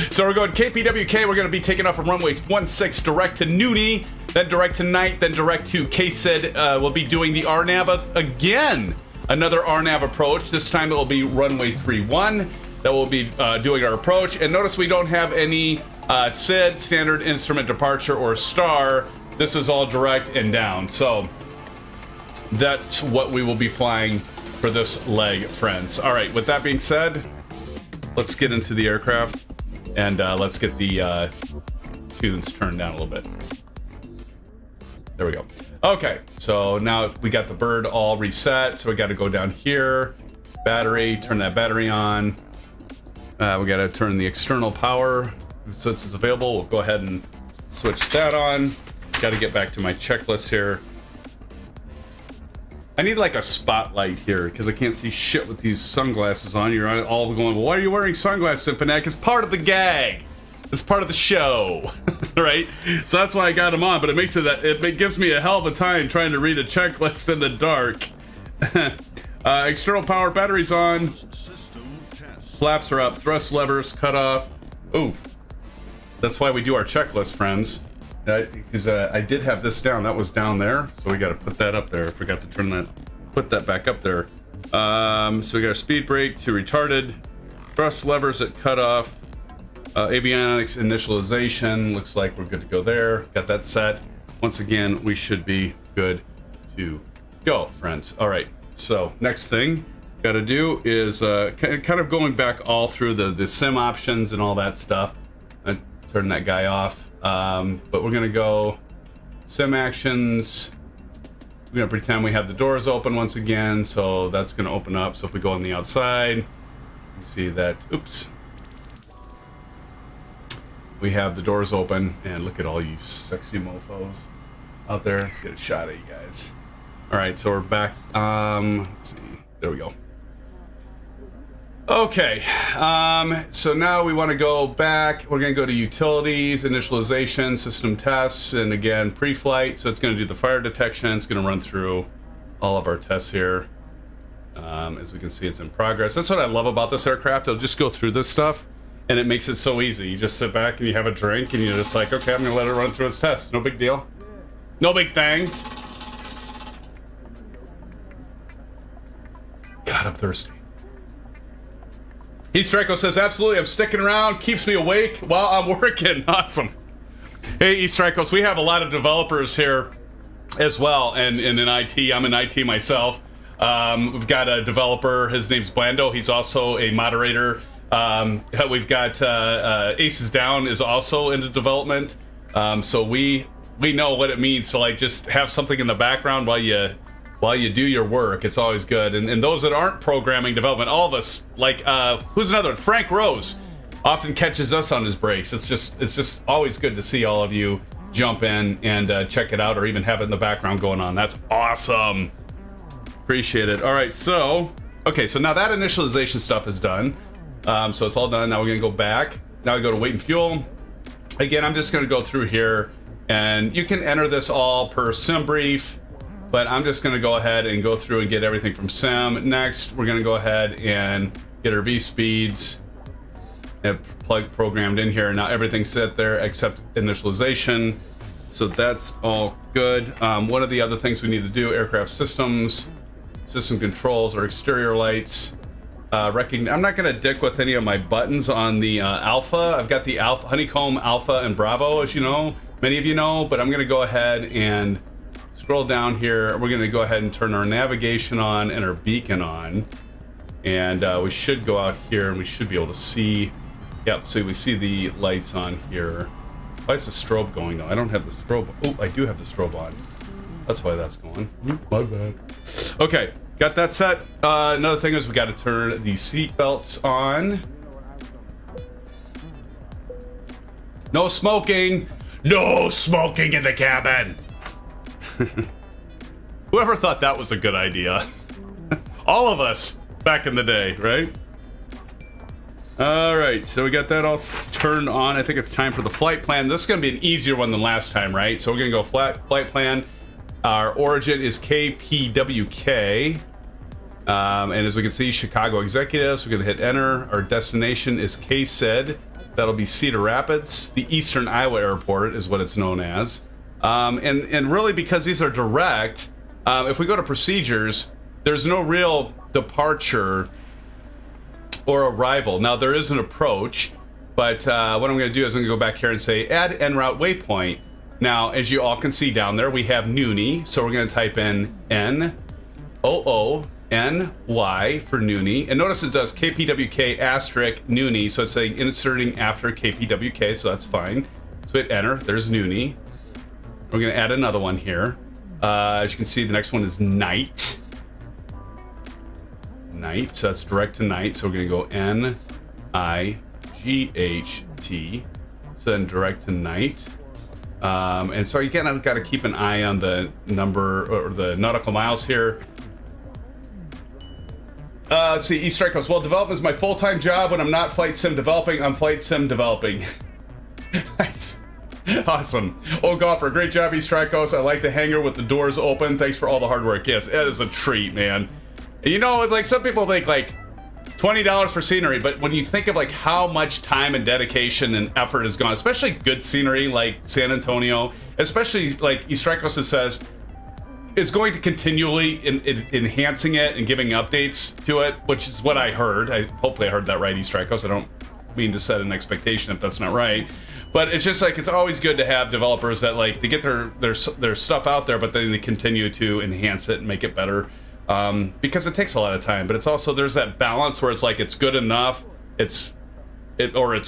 So we're going KPWK. We're going to be taking off from runway 16 direct to Nooney, then direct to Night, then direct to KSAT. We'll be doing the RNAV again. Another RNAV approach. This time it will be runway 31 that we'll be doing our approach. And notice we don't have any SID, standard instrument departure, or star. This is all direct and down. So that's what we will be flying for this leg, friends. All right, with that being said, let's get into the aircraft, and let's get the tunes turned down a little bit. There we go. Okay, so now we got the bird all reset, so we got to go down here, battery, turn that battery on. We got to turn the external power, so it's available. We'll go ahead and switch that on. Got to get back to my checklist here. I need like a spotlight here because I can't see shit with these sunglasses on. You're all going, well, why are you wearing sunglasses, Simfanatic? It's part of the gag. It's part of the show, right? So that's why I got them on, but it makes it gives me a hell of a time trying to read a checklist in the dark. External power, batteries on. Flaps are up, thrust levers cut off. Oof. That's why we do our checklist, friends. Because I did have this down. That was down there, so we got to put that up there. I forgot to put that back up there. So we got our speed brake to retarded, thrust levers at cutoff, avionics initialization. Looks like we're good to go there. Got that set. Once again, we should be good to go, friends. All right. So next thing got to do is kind of going back all through the sim options and all that stuff. Turn that guy off. But we're gonna go sim actions. We're gonna pretend we have the doors open once again, so that's gonna open up. So if we go on the outside, you see that, oops, we have the doors open, and look at all you sexy mofos out there. Get a shot of you guys. All right, so we're back. Let's see, there we go. Okay, so now we want to go back. We're going to go to utilities, initialization, system tests, and again, pre-flight. So it's going to do the fire detection. It's going to run through all of our tests here. As we can see, it's in progress. That's what I love about this aircraft. It'll just go through this stuff, and it makes it so easy. You just sit back and you have a drink, and you're just like, okay, I'm going to let it run through its tests. No big deal. No big thing. God, I'm thirsty. eStrikos says, absolutely, I'm sticking around, keeps me awake while I'm working. Awesome. Hey, eStrikos, we have a lot of developers here as well, and in IT. I'm in IT myself. We've got a developer. His name's Blando. He's also a moderator. We've got Aces Down is also into development. So we know what it means to like just have something in the background while you do your work. It's always good. And those that aren't programming development, all of us, like who's another one? Frank Rose often catches us on his breaks. It's just always good to see all of you jump in and check it out, or even have it in the background going on. That's awesome. Appreciate it. All right, so okay, so now that initialization stuff is done. So it's all done. Now we're gonna go back. Now we go to weight and fuel. Again, I'm just gonna go through here, and you can enter this all per sim brief, but I'm just gonna go ahead and go through and get everything from sim. Next, we're gonna go ahead and get our V speeds and plug programmed in here. Now everything's set there except initialization. So that's all good. One of the other things we need to do, aircraft systems, system controls, or exterior lights. I'm not gonna dick with any of my buttons on the Alpha. I've got the Alpha, Honeycomb, Alpha, and Bravo, as you know, many of you know, but I'm gonna go ahead and scroll down here. We're gonna go ahead and turn our navigation on and our beacon on. And we should go out here and we should be able to see, yep, so we see the lights on here. Why is the strobe going though? I don't have the strobe. Oh, I do have the strobe on. That's why that's going. My bad. Okay, got that set. Another thing is we got to turn the seat belts on. No smoking. No smoking in the cabin. Whoever thought that was a good idea? All of us back in the day, right? All right, so we got that all turned on. I think it's time for the flight plan. This is going to be an easier one than last time, right? So we're going to go flight plan. Our origin is KPWK. And as we can see, Chicago executives, we're going to hit enter. Our destination is KCID. That'll be Cedar Rapids. The Eastern Iowa Airport is what it's known as. And really, because these are direct, if we go to procedures, there's no real departure or arrival. Now, there is an approach, but what I'm going to do is I'm going to go back here and say add en route waypoint. Now, as you all can see down there, we have Noonie, so we're going to type in N-O-O-N-Y for Noonie. And notice it does KPWK asterisk Noonie, so it's saying inserting after KPWK, so that's fine. So hit enter, there's Noonie. We're going to add another one here. As you can see, the next one is night. Night, so that's direct to night, so we're going to go N-I-G-H-T, so then direct to night. And so again, I've got to keep an eye on the number or the nautical miles here. Let's see, East Strikos. Well, development is my full-time job. When I'm not flight sim developing, I'm flight sim developing. Nice. Awesome. Oh, golfer, great job, East Strikos. I like the hangar with the doors open. Thanks for all the hard work. Yes, it is a treat, man. You know, it's like some people think like $20 for scenery, but when you think of like how much time and dedication and effort has gone, especially good scenery like San Antonio, especially like East Strikos says, is going to continually enhancing it and giving updates to it, which is what I heard. Hopefully I heard that right, East Strikos. I don't mean to set an expectation if that's not right. But it's just like, it's always good to have developers that like, they get their stuff out there, but then they continue to enhance it and make it better. Because it takes a lot of time, but it's also, there's that balance where it's like, it's good enough, it's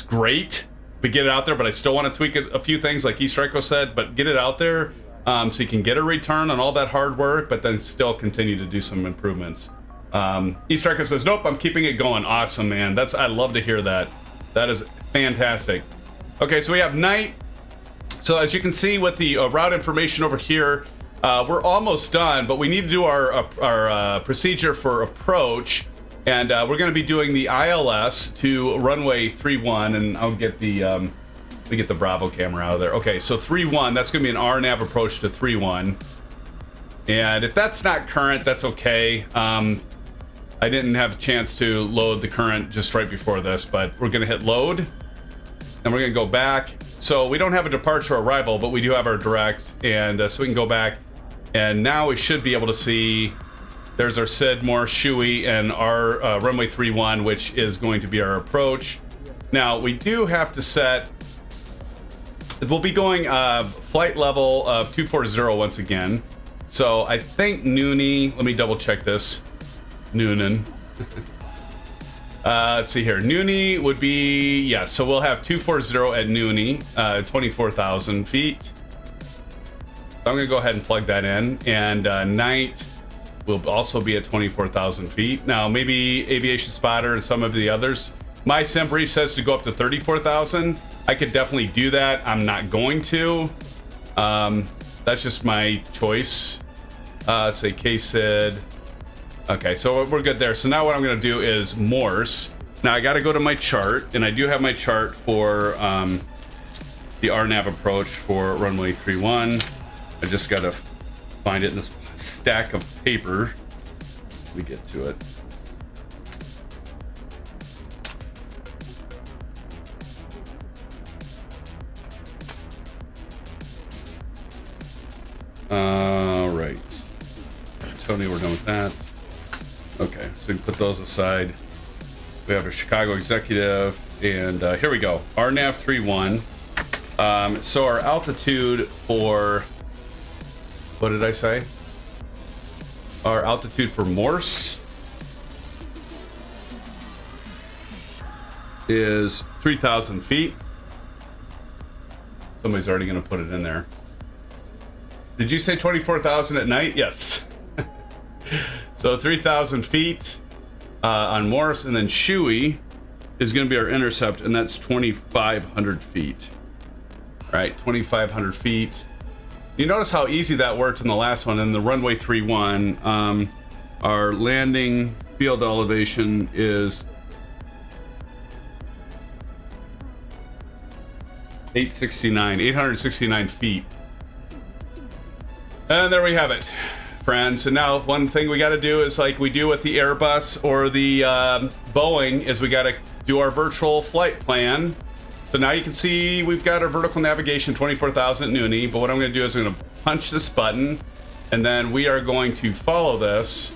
great, but get it out there, but I still want to tweak a few things like East Striko said, but get it out there, so you can get a return on all that hard work, but then still continue to do some improvements. East Striko says, nope, I'm keeping it going. Awesome, man. I love to hear that. That is fantastic. Okay, so we have night. So as you can see with the route information over here, we're almost done, but we need to do our procedure for approach, and we're going to be doing the ILS to runway 31, and I'll get the Bravo camera out of there. Okay, so 31, that's going to be an RNAV approach to 31, and if that's not current, that's okay. I didn't have a chance to load the current just right before this, but we're going to hit load, and we're going to go back. So we don't have a departure or arrival, but we do have our direct, and so we can go back. And now we should be able to see, there's our SID, more Shui, and our runway 31, which is going to be our approach. Now, we do have to set, we'll be going flight level of 240 once again. So I think Noonie, let me double check this. Noonan. Let's see here. Noonie would be, yeah, so we'll have 240 at Noonie, 24,000 feet. So I'm going to go ahead and plug that in. And night will also be at 24,000 feet. Now, maybe Aviation Spotter and some of the others. My SimBrief says to go up to 34,000. I could definitely do that. I'm not going to. That's just my choice. Let's say KCID. Okay, so we're good there. So now what I'm going to do is Morse. Now I got to go to my chart, and I do have my chart for the RNAV approach for runway 31. I just got to find it in this stack of paper. Let me get to it. All right. Tony, we're done with that. Okay, so we can put those aside. We have a Chicago executive, and here we go. RNAV 31. So our altitude for, what did I say? Our altitude for Morse is 3,000 feet. Somebody's already going to put it in there. Did you say 24,000 at night? Yes. So 3,000 feet on Morse, and then Shui is going to be our intercept, and that's 2,500 feet. All right, 2,500 feet. You notice how easy that worked in the last one. In the runway 31, our landing field elevation is 869 feet. And there we have it, friends. And now one thing we got to do is like we do with the Airbus or the Boeing is we got to do our virtual flight plan. So now you can see we've got our vertical navigation 24,000 at Noonie, but what I'm going to do is I'm going to punch this button, and then we are going to follow this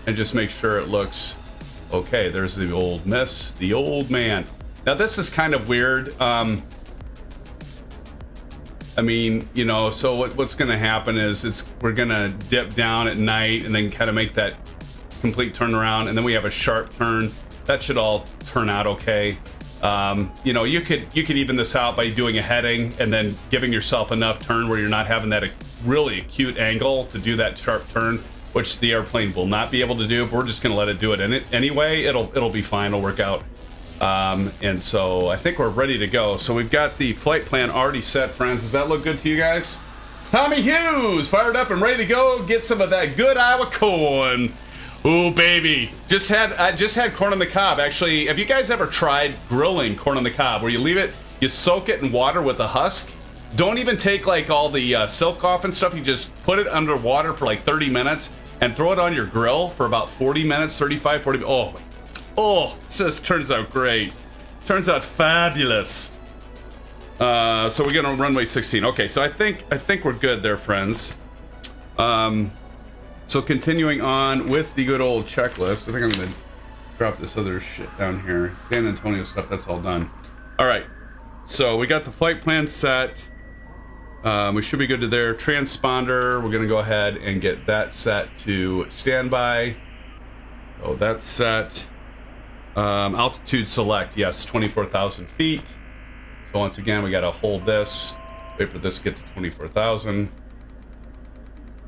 and just make sure it looks okay. There's the old miss, the old man. Now this is kind of weird. I mean, you know, so what's going to happen is we're going to dip down at night and then kind of make that complete turnaround, and then we have a sharp turn. That should all turn out okay. You know, you could even this out by doing a heading and then giving yourself enough turn where you're not having that really acute angle to do that sharp turn, which the airplane will not be able to do. But we're just going to let it do it, and anyway, it'll be fine. It'll work out. And so I think we're ready to go. So we've got the flight plan already set, friends. Does that look good to you guys? Tommy Hughes fired up and ready to go. Get some of that good Iowa corn. Ooh, baby. I just had corn on the cob. Actually, have you guys ever tried grilling corn on the cob where you leave it, you soak it in water with the husk? Don't even take like all the silk off and stuff. You just put it under water for like 30 minutes and throw it on your grill for about 40 minutes, 35, 40. Oh, this turns out great. Turns out fabulous. So we're going to runway 16. Okay, so I think we're good there, friends. So continuing on with the good old checklist, I think I'm going to drop this other shit down here. San Antonio stuff, that's all done. All right, so we got the flight plan set. We should be good to there. Transponder, we're going to go ahead and get that set to standby. Oh, that's set. Altitude select, yes, 24,000 feet. So once again, we got to hold this, wait for this to get to 24,000.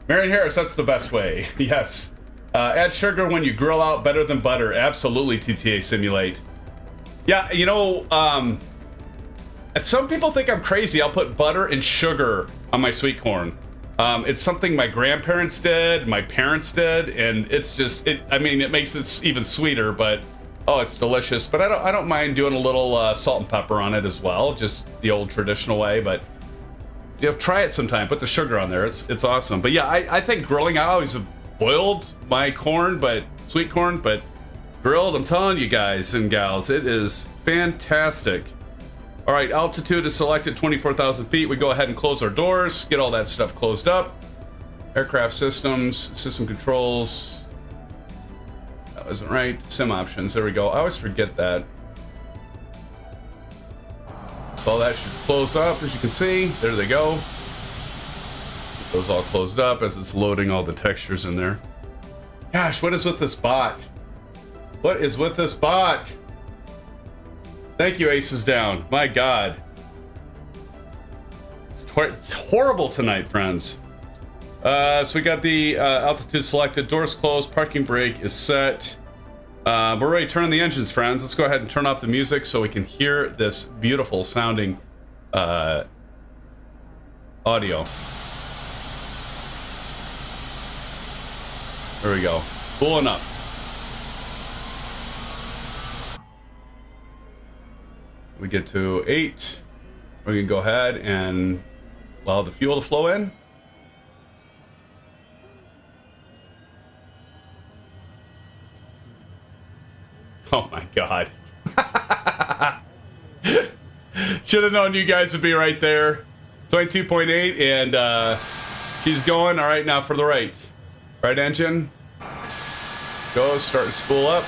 Marion Harris, that's the best way. Yes. Add sugar when you grill out, better than butter. Absolutely, TTA Simulate. Yeah, you know, some people think I'm crazy. I'll put butter and sugar on my sweet corn. It's something my grandparents did, my parents did, and it's just, I mean, it makes it even sweeter, but oh, it's delicious. But I don't mind doing a little salt and pepper on it as well, just the old traditional way, but you know, try it sometime. Put the sugar on there. It's awesome. But yeah, I think grilling, I always have boiled my corn, but sweet corn, but grilled, I'm telling you guys and gals, it is fantastic. All right, altitude is selected, 24,000 feet. We go ahead and close our doors, get all that stuff closed up. Aircraft systems, system controls. That wasn't right. Sim options, there we go. I always forget that. All that should close up, as you can see. There they go. Get those all closed up as it's loading all the textures in there. Gosh, what is with this bot? What is with this bot? Thank you, Aces Down. My God. It's horrible tonight, friends. So we got the altitude selected, doors closed, parking brake is set. We're ready to turn on the engines, friends. Let's go ahead and turn off the music so we can hear this beautiful sounding audio. There we go. Spooling up. We get to 8. We can go ahead and allow the fuel to flow in. Oh my God. Should have known you guys would be right there. 22.8 and she's going. All right, now for the right. Right engine. Go, start to spool up.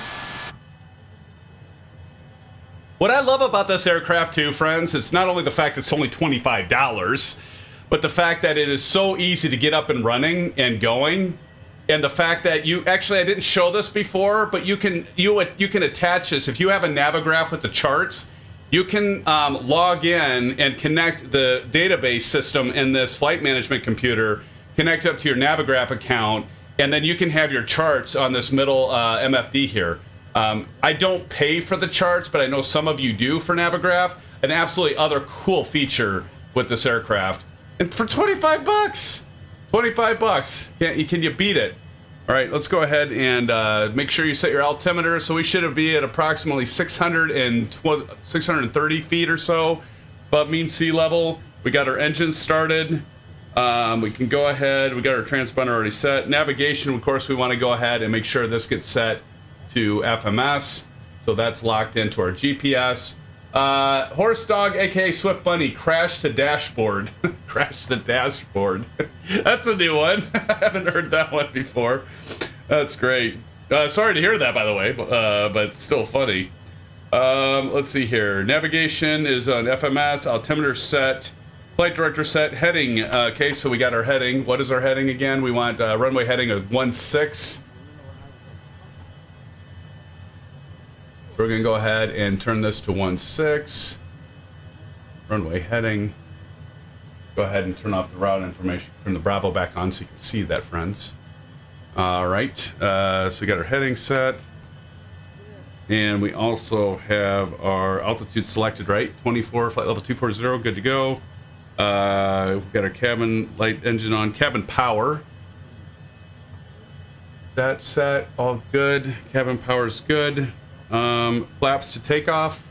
What I love about this aircraft too, friends, is not only the fact it's only $25, but the fact that it is so easy to get up and running and going. And the fact that you actually, I didn't show this before, but you can attach this. If you have a Navigraph with the charts, you can log in and connect the database system in this flight management computer, connect up to your Navigraph account, and then you can have your charts on this middle MFD here. I don't pay for the charts, but I know some of you do for Navigraph. An absolutely other cool feature with this aircraft. And for 25 bucks, 25 bucks, can you beat it? All right, let's go ahead and make sure you set your altimeter. So we should be at approximately 630 feet or so above mean sea level. We got our engines started. We can go ahead. We got our transponder already set. Navigation, of course, we want to go ahead and make sure this gets set to FMS. So that's locked into our GPS. Horse Dog, aka Swift Bunny, crash to dashboard. Crash the dashboard. That's a new one. I haven't heard that one before. That's great. Sorry to hear that, by the way, but it's still funny. Let's see here. Navigation is on FMS. Altimeter set. Flight director set. Heading. Okay, so we got our heading. What is our heading again? We want runway heading of 16. So we're going to go ahead and turn this to 16. Runway heading. Go ahead and turn off the route information. Turn the Bravo back on so you can see that, friends. All right. So we got our heading set. And we also have our altitude selected, right? 24, flight level 240, good to go. We've got our cabin light engine on. Cabin power. That's set. All good. Cabin power's good. Flaps to takeoff.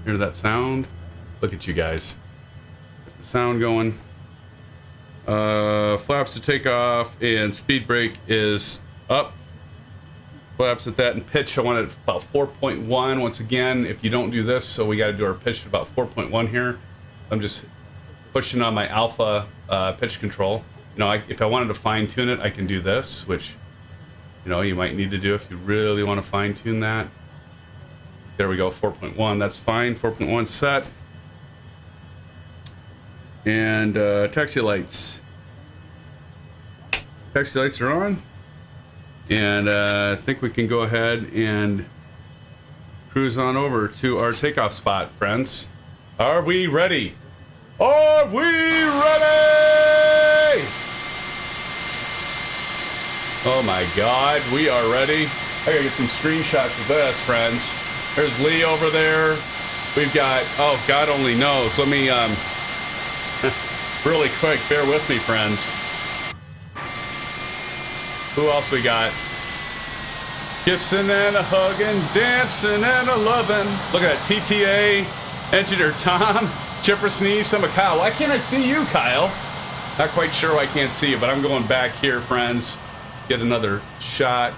Hear that sound? Look at you guys. Get the sound going. Flaps to takeoff and speed brake is up. Flaps at that, and pitch I want it about 4.1. Once again, if you don't do this, so we got to do our pitch at about 4.1 here. I'm just pushing on my alpha pitch control. You know, if I wanted to fine tune it, I can do this, which you might need to do if you really want to fine tune that. There we go, 4.1. That's fine. 4.1 set. And taxi lights. Taxi lights are on. And I think we can go ahead and cruise on over to our takeoff spot, friends. Are we ready? Are we ready? Oh my God, we are ready. I gotta get some screenshots of this, friends. There's Lee over there. We've got, oh, God only knows. Let me, really quick, bear with me, friends. Who else we got? Kissing and a hugging, dancing and a loving. Look at that, TTA, Engineer Tom, Chipper Sneeze, some of Kyle. Why can't I see you, Kyle? Not quite sure why I can't see you, but I'm going back here, friends. Get another shot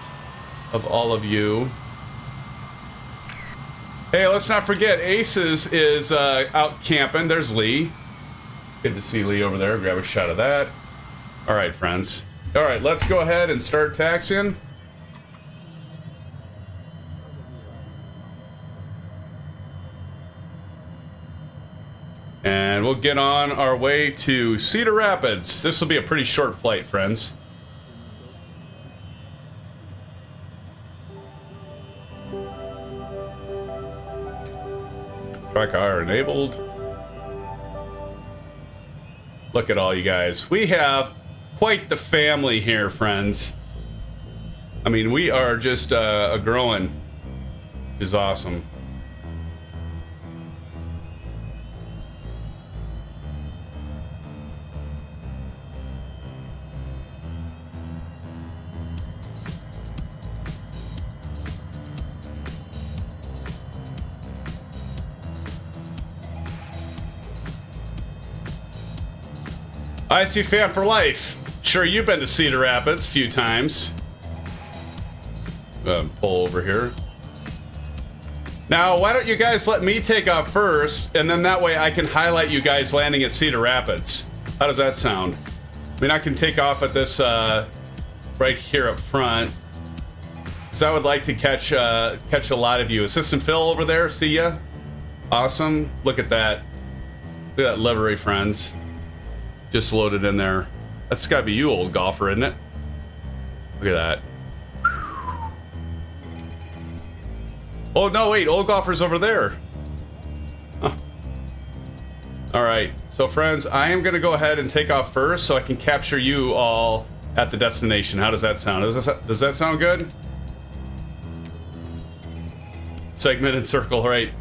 of all of you. Hey, let's not forget, Aces is out camping. There's Lee. Good to see Lee over there. Grab a shot of that. All right, friends. All right, let's go ahead and start taxiing. And we'll get on our way to Cedar Rapids. This will be a pretty short flight, friends. Track R enabled. Look at all you guys. We have quite the family here, friends. I mean, we are just a growing, which is awesome. ISU fan for life. Sure, you've been to Cedar Rapids a few times. Pull over here. Now, why don't you guys let me take off first, and then that way I can highlight you guys landing at Cedar Rapids. How does that sound? I mean, I can take off at this right here up front, because I would like to catch a lot of you. Assistant Phil over there, see ya. Awesome. Look at that. Look at that livery, friends. Just loaded in there. That's gotta be you, old golfer, isn't it? Look at that. Oh, no, wait. Old golfer's over there. Huh. All right. So, friends, I am going to go ahead and take off first so I can capture you all at the destination. How does that sound? Does that sound good? Segment and circle, right.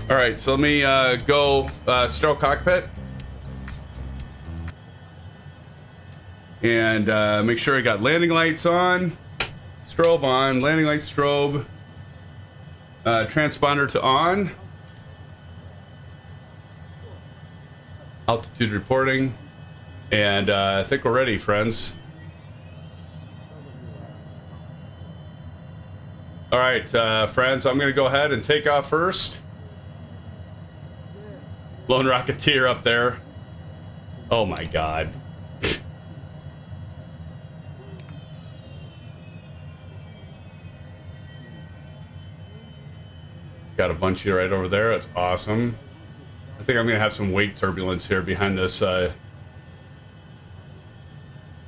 All right. So let me go sterile cockpit. And make sure I got landing lights on, strobe on, landing light strobe, transponder to on, altitude reporting, and I think we're ready, friends. All right, friends, I'm going to go ahead and take off first. Lone Rocketeer up there. Oh my God. Got a bunch of you right over there. That's awesome. I think I'm going to have some wake turbulence here behind this. The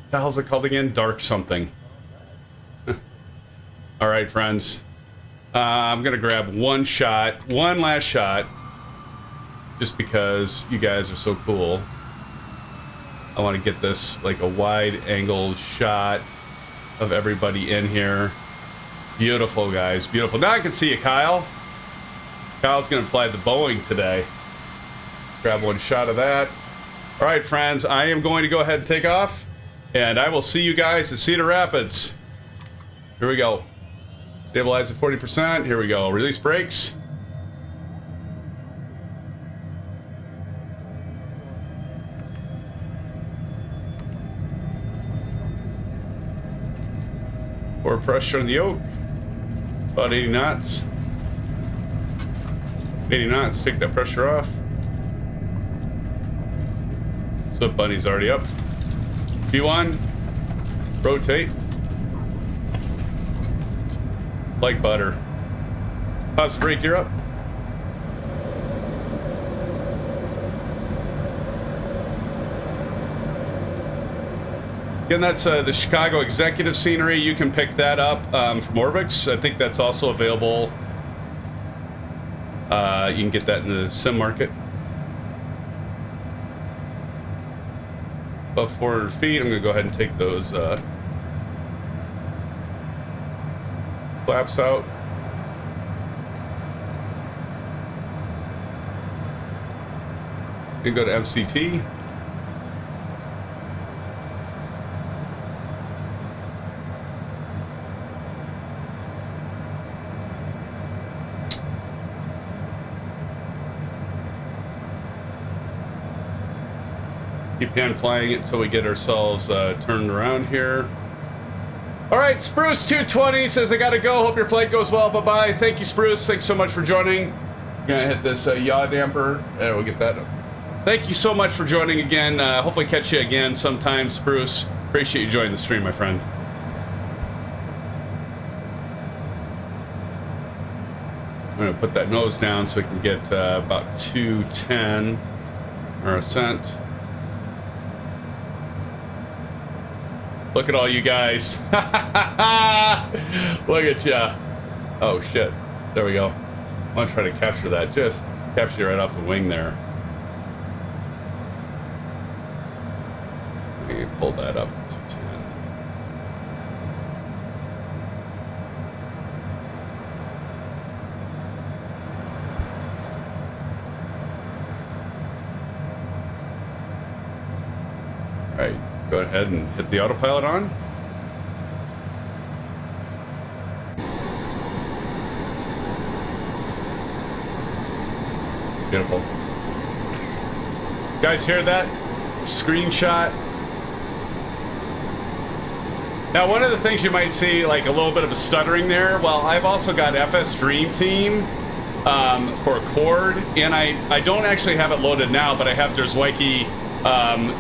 hell's it called again? Dark something. All right, friends. I'm going to grab one last shot, just because you guys are so cool. I want to get this like a wide angle shot of everybody in here. Beautiful, guys. Beautiful. Now I can see you, Kyle. Kyle's gonna fly the Boeing today. Grab one shot of that. All right, friends, I am going to go ahead and take off, and I will see you guys at Cedar Rapids. Here we go. Stabilize at 40%. Here we go. Release brakes. Forward pressure on the yoke. About 80 knots. 80 knots, take that pressure off. So bunny's already up. V1, rotate. Like butter. Pause the brake, you're up. Again, that's the Chicago executive scenery. You can pick that up from Orbix. I think that's also available. You can get that in the sim market. Above 400 feet, I'm going to go ahead and take those flaps out. You can go to MCT. Keep hand flying it until we get ourselves turned around here. All right, Spruce220 says, I gotta go. Hope your flight goes well. Bye-bye. Thank you, Spruce. Thanks so much for joining. I'm gonna hit this yaw damper. There, we'll get that. Thank you so much for joining again. Hopefully catch you again sometime, Spruce. Appreciate you joining the stream, my friend. I'm gonna put that nose down so we can get about 210. our ascent. Look at all you guys. Look at ya. Oh shit. There we go. I'm gonna try to capture that. Just capture you right off the wing there. Let me pull that up to 210. All right, go ahead and hit the autopilot on. Beautiful. You guys hear that? Screenshot. Now, one of the things you might see, like a little bit of a stuttering there. Well, I've also got FS Dream Team for a chord, and I don't actually have it loaded now, but I have Derzwiki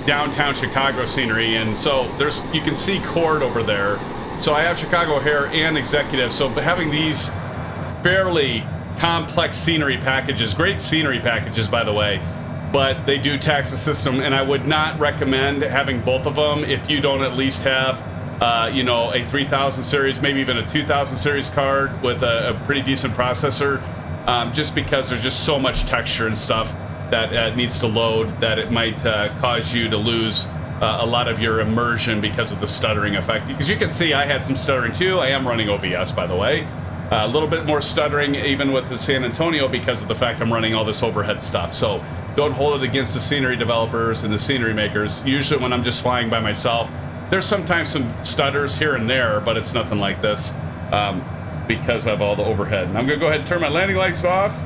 downtown Chicago scenery, and so you can see chord over there. So I have Chicago O'Hare and Executive. So having these fairly complex scenery packages, great scenery packages, by the way, but they do tax the system, and I would not recommend having both of them if you don't at least have you know, a 3000 series, maybe even a 2000 series card with a pretty decent processor, just because there's just so much texture and stuff that needs to load that it might cause you to lose a lot of your immersion because of the stuttering effect. Because you can see I had some stuttering too. I am running OBS, by the way. A little bit more stuttering even with the San Antonio because of the fact I'm running all this overhead stuff. So don't hold it against the scenery developers and the scenery makers. Usually when I'm just flying by myself, there's sometimes some stutters here and there, but it's nothing like this because of all the overhead. And I'm going to go ahead and turn my landing lights off.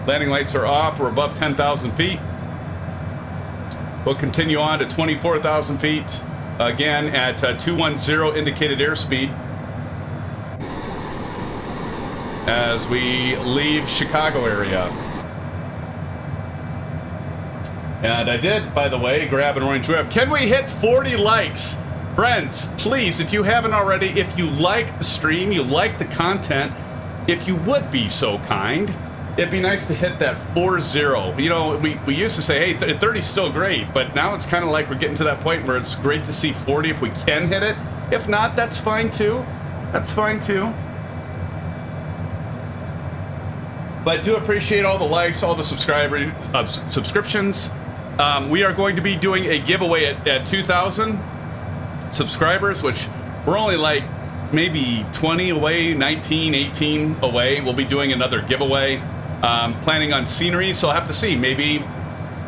Landing lights are off. We're above 10,000 feet. We'll continue on to 24,000 feet, again at 210 indicated airspeed. As we leave Chicago area. And I did, by the way, grab an orange web. Can we hit 40 likes? Friends, please, if you haven't already, if you like the stream, you like the content, if you would be so kind, it'd be nice to hit that 40. You know, we used to say, hey, 30's still great, but now it's kind of like we're getting to that point where it's great to see 40 if we can hit it. If not, that's fine too. That's fine too. But I do appreciate all the likes, all the subscriptions. We are going to be doing a giveaway at 2,000 subscribers, which we're only like maybe 20 away, 19, 18 away. We'll be doing another giveaway. Planning on scenery, so I'll have to see. Maybe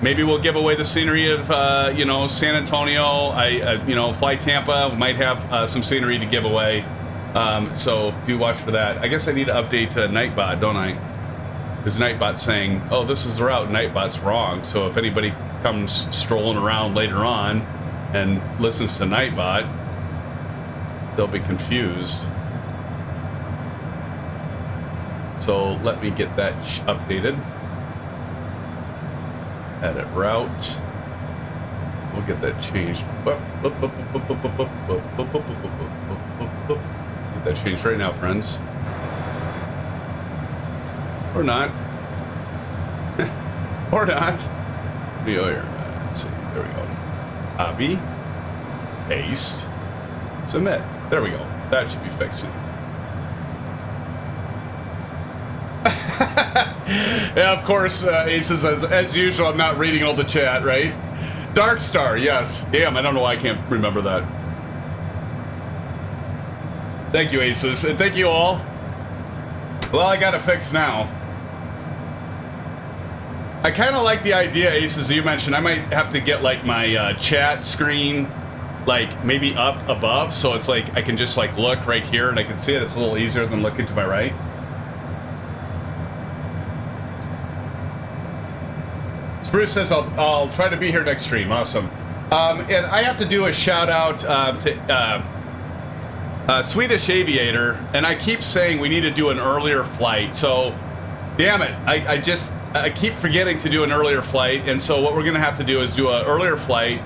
we'll give away the scenery of you know, San Antonio. You know, Fly Tampa. We might have some scenery to give away. So do watch for that. I guess I need to update Nightbot, don't I? Because Nightbot's saying, oh, this is the route. Nightbot's wrong. So if anybody comes strolling around later on and listens to Nightbot, they'll be confused. So let me get that updated. Edit route. We'll get that changed. Get that changed right now, friends. Or not. Or not. Let's see. There we go. Copy. Paste. Submit. There we go. That should be fixing. Yeah, of course, Ace says, as usual, I'm not reading all the chat, right? Dark Star, yes. Damn, I don't know why I can't remember that. Thank you, Aces. And thank you all. Well, I got it fixed now. I kind of like the idea, Aces, you mentioned. I might have to get, like, my chat screen, like, maybe up above, so it's like I can just, like, look right here and I can see it. It's a little easier than looking to my right. Bruce says, I'll try to be here next stream. Awesome. And I have to do a shout out to Swedish Aviator, and I keep saying we need to do an earlier flight. So, damn it, I keep forgetting to do an earlier flight, and so what we're gonna have to do is do an earlier flight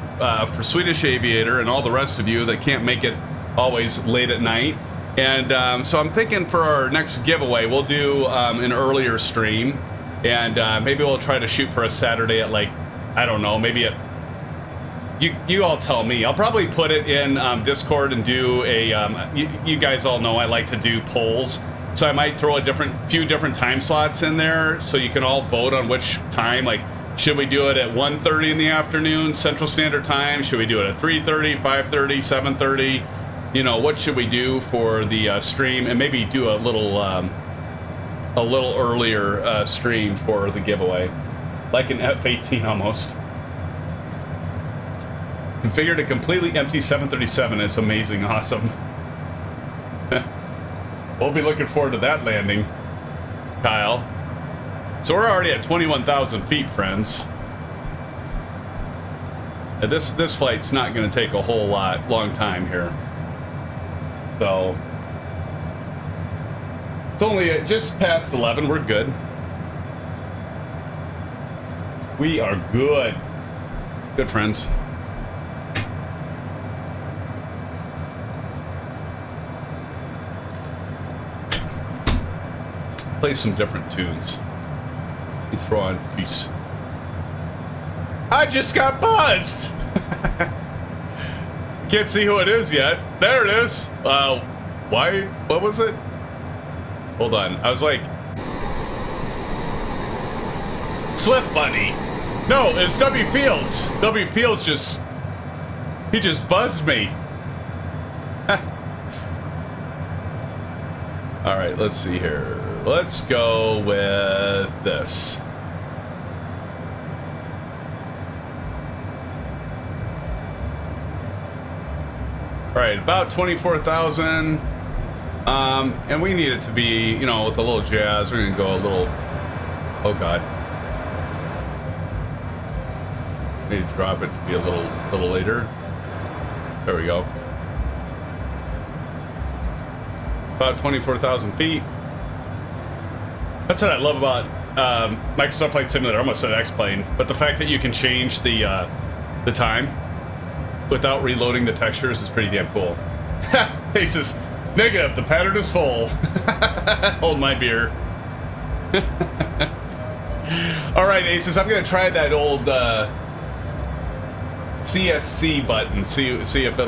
for Swedish Aviator and all the rest of you that can't make it always late at night. And so I'm thinking for our next giveaway, we'll do an earlier stream. And maybe we'll try to shoot for a Saturday at like I don't know, maybe it... You all tell me. I'll probably put it in Discord and do a... you guys all know I like to do polls. So I might throw a few different time slots in there so you can all vote on which time. Like, should we do it at 1:30 in the afternoon, Central Standard Time? Should we do it at 3:30, 5:30, 7:30? You know, what should we do for the stream? And maybe do a little earlier stream for the giveaway. Like an F-18 almost. Configured a completely empty 737. It's amazing. Awesome. We'll be looking forward to that landing, Kyle. So we're already at 21,000 feet, friends. And this flight's not going to take a whole long time here. So it's only just past 11. We're good. We are good. Good, friends. Play some different tunes. You throw on peace. I just got buzzed. Can't see who it is yet. There it is. Why? What was it? Hold on. I was like, Swift Bunny. No, it's W Fields. W Fields just buzzed me. All right, let's see here. Let's go with this. All right, about 24,000. And we need it to be, you know, with a little jazz. We're gonna go a little, oh God. Need to drop it to be a little later. There we go. About 24,000 feet. That's what I love about Microsoft Flight Simulator. I almost said X-Plane, but the fact that you can change the time without reloading the textures is pretty damn cool. Faces negative. The pattern is full. Hold my beer. All right, Aces. I'm gonna try that old CSC button. See if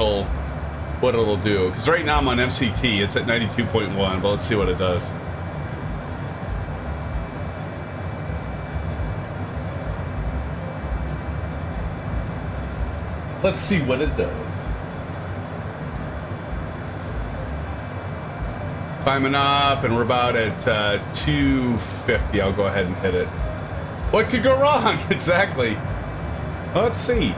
what it'll do. Because right now I'm on MCT. It's at 92.1, but let's see what it does. Let's see what it does. Climbing up, and we're about at 250. I'll go ahead and hit it. What could go wrong? Exactly. Well, let's see.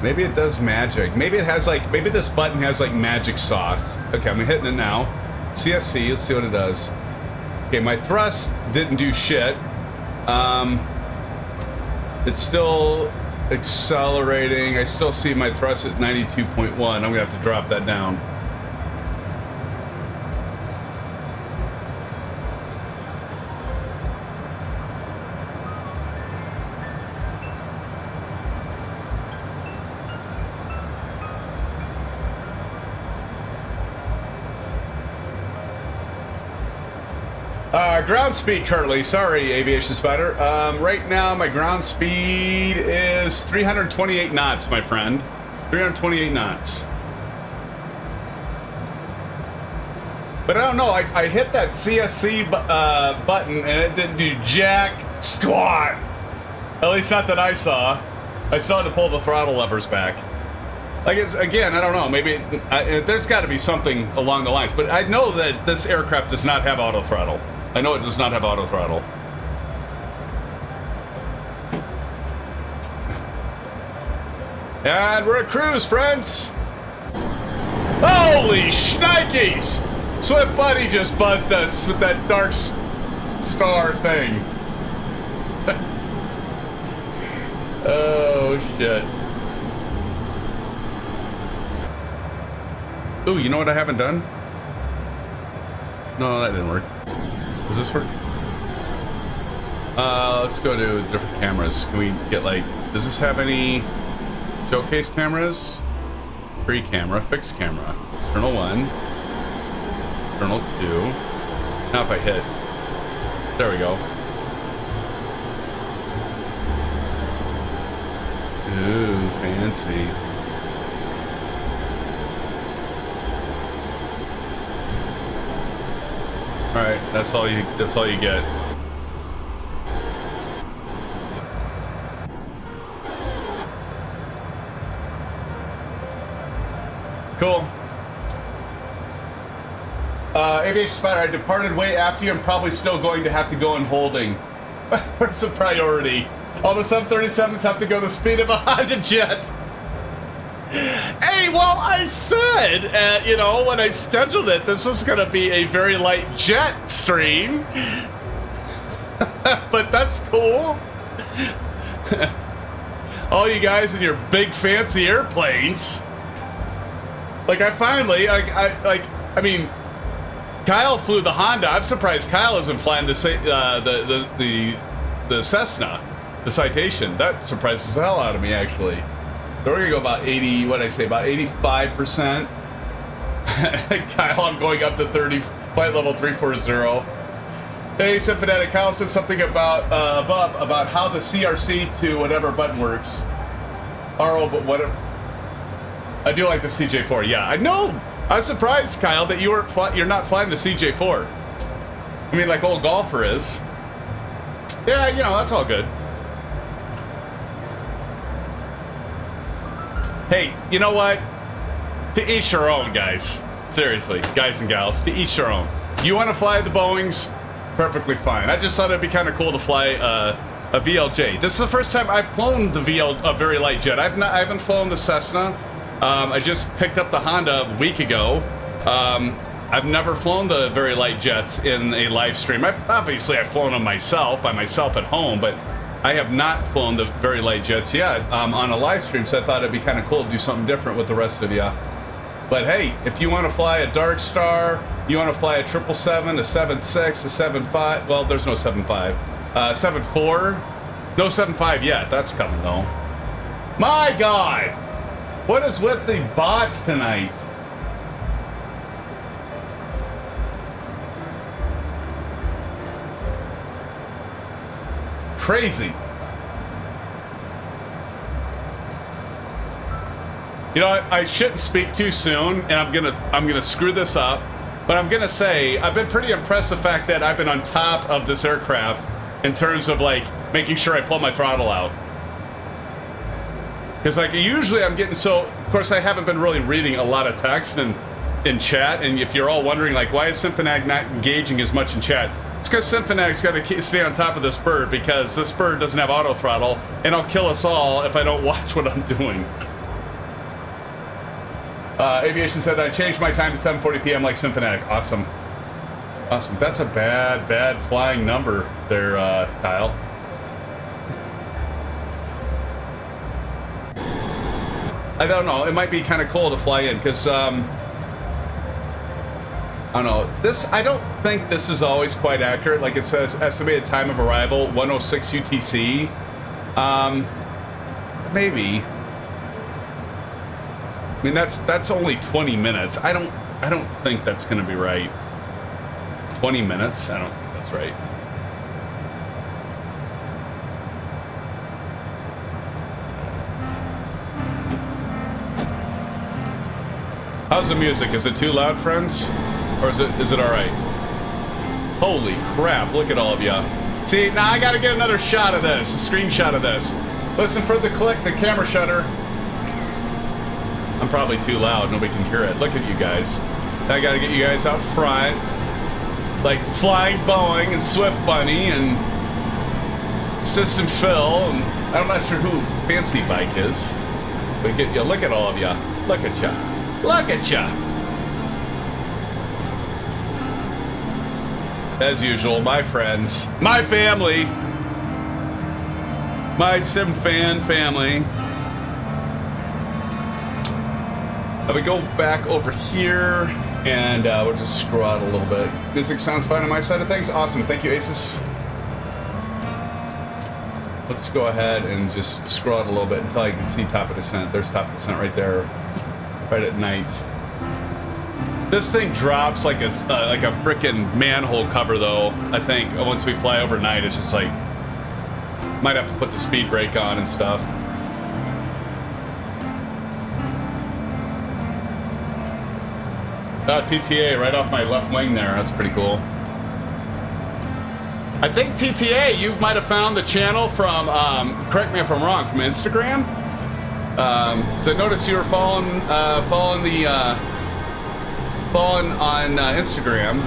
Maybe it does magic. Maybe it has like, maybe this button has like magic sauce. Okay, I'm hitting it now. CSC, let's see what it does. Okay, my thrust didn't do shit. It's still accelerating. I still see my thrust at 92.1. I'm gonna have to drop that down. Ground speed currently, sorry, Aviation Spider. Right now, my ground speed is 328 knots, my friend. 328 knots. But I don't know, I hit that CSC button and it didn't do jack squat. At least not that I saw. I still had to pull the throttle levers back. Like, it's, again, I don't know, maybe there's got to be something along the lines. But I know that this aircraft does not have auto throttle. I know it does not have auto throttle. And we're at cruise, friends. Holy shnikes! Swift Buddy just buzzed us with that dark star thing. Oh, shit. Ooh, you know what I haven't done? No, that didn't work. Does this work? Let's go to different cameras. Can we get like, does this have any showcase cameras? Free camera, fixed camera. External 1. External 2. Now if I hit. There we go. Ooh, fancy. All right, that's all you get. Cool. Aviation Spider, I departed way after you. I'm probably still going to have to go in holding. Where's the priority? All the 737s have to go the speed of a Honda Jet. Hey, well, I said, you know, when I scheduled it, this was going to be a very light jet stream. But that's cool. All you guys in your big fancy airplanes. Like, I finally, I mean, Kyle flew the Honda. I'm surprised Kyle isn't flying the Cessna, the Citation. That surprises the hell out of me, actually. So we're gonna go about 80, what did I say, about 85%. Kyle, I'm going up to 30, flight level 340. Hey, Symphonetic, Kyle said something about, about how the CRC to whatever button works. RO, but whatever. I do like the CJ4, yeah, I know. I was surprised, Kyle, that you're not flying the CJ4. I mean, like old golfer is. Yeah, you know, that's all good. Hey, you know what? To each their own, guys. Seriously, guys and gals, to each their own. You want to fly the Boeings? Perfectly fine. I just thought it'd be kind of cool to fly a VLJ. This is the first time I've flown the a very light jet. I haven't flown the Cessna. I just picked up the Honda a week ago. I've never flown the very light jets in a live stream. Obviously I've flown them by myself at home, but I have not flown the very light jets yet on a live stream, so I thought it'd be kind of cool to do something different with the rest of you. But hey, if you want to fly a Dark Star, you want to fly a 777, a 76, a 75, well, there's no 75, 74, no 75 yet, that's coming though. My God, what is with the bots tonight? Crazy. You know, I shouldn't speak too soon, and I'm gonna screw this up, but I'm gonna say I've been pretty impressed the fact that I've been on top of this aircraft in terms of like making sure I pull my throttle out. Because like usually I'm getting so, of course I haven't been really reading a lot of text and in chat, and if you're all wondering like why is Symphonatic not engaging as much in chat, it's because Symphonatic's got to stay on top of this bird because this bird doesn't have auto throttle, and I'll kill us all if I don't watch what I'm doing. Aviation said I changed my time to 7:40 p.m. like Symphonatic. Awesome. Awesome. That's a bad flying number there, Kyle. I don't know. It might be kind of cool to fly in because, I don't know. I don't think this is always quite accurate. Like it says, estimated time of arrival, 106 UTC. Maybe. I mean, that's only 20 minutes. I don't think that's going to be right. 20 minutes? I don't think that's right. How's the music? Is it too loud, friends? Or is it all right? Holy crap, look at all of you. See, now I got to get another shot of this, a screenshot of this. Listen for the click, the camera shutter. I'm probably too loud, nobody can hear it. Look at you guys. I gotta get you guys out front. Like Flying Boeing and Swift Bunny and System Phil, and I'm not sure who Fancy Bike is. But get you, look at all of you. Look at ya. Look at ya. As usual, my friends, my family, my Sim fan family. I would go back over here, and we'll just scroll out a little bit. Music sounds fine on my side of things. Awesome, thank you, Asus. Let's go ahead and just scroll out a little bit until I can see top of descent. There's top of descent right there, right at night. This thing drops like a frickin' manhole cover, though. I think once we fly overnight, it's just like might have to put the speed brake on and stuff. TTA right off my left wing there. That's pretty cool. I think TTA, you might have found the channel from, correct me if I'm wrong, from Instagram. So I noticed you were following on Instagram.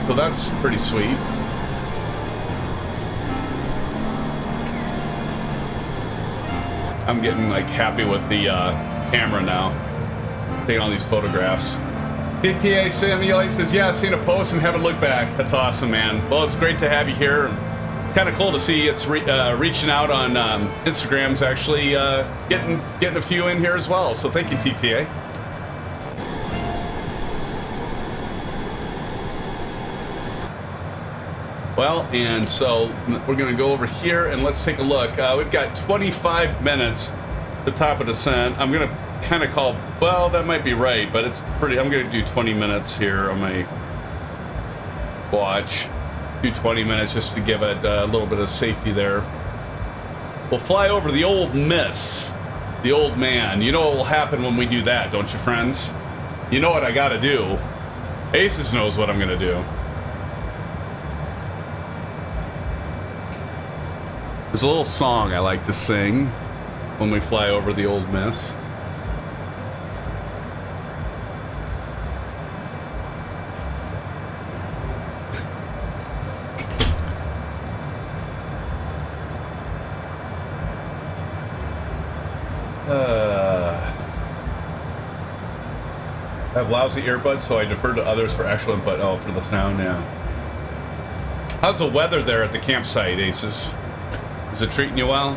So that's pretty sweet. I'm getting like happy with the camera now. Taking all these photographs. TTA Simulate says, yeah, I've seen a post and haven't looked back. That's awesome, man. Well, it's great to have you here. It's kind of cool to see it's reaching out on Instagram's actually getting a few in here as well. So thank you, TTA. Well, and so we're going to go over here and let's take a look. We've got 25 minutes at the top of descent. I'm going to kind of call, well, that might be right, but it's pretty, I'm going to do 20 minutes here on my watch. Do 20 minutes just to give it a little bit of safety there. We'll fly over the old miss, the old man. You know what will happen when we do that, don't you, friends? You know what I got to do. Aces knows what I'm going to do. There's a little song I like to sing when we fly over the old miss. I have lousy earbuds, so I defer to others for actual input. Oh, for the sound, yeah. How's the weather there at the campsite, Aces? Is it treating you well?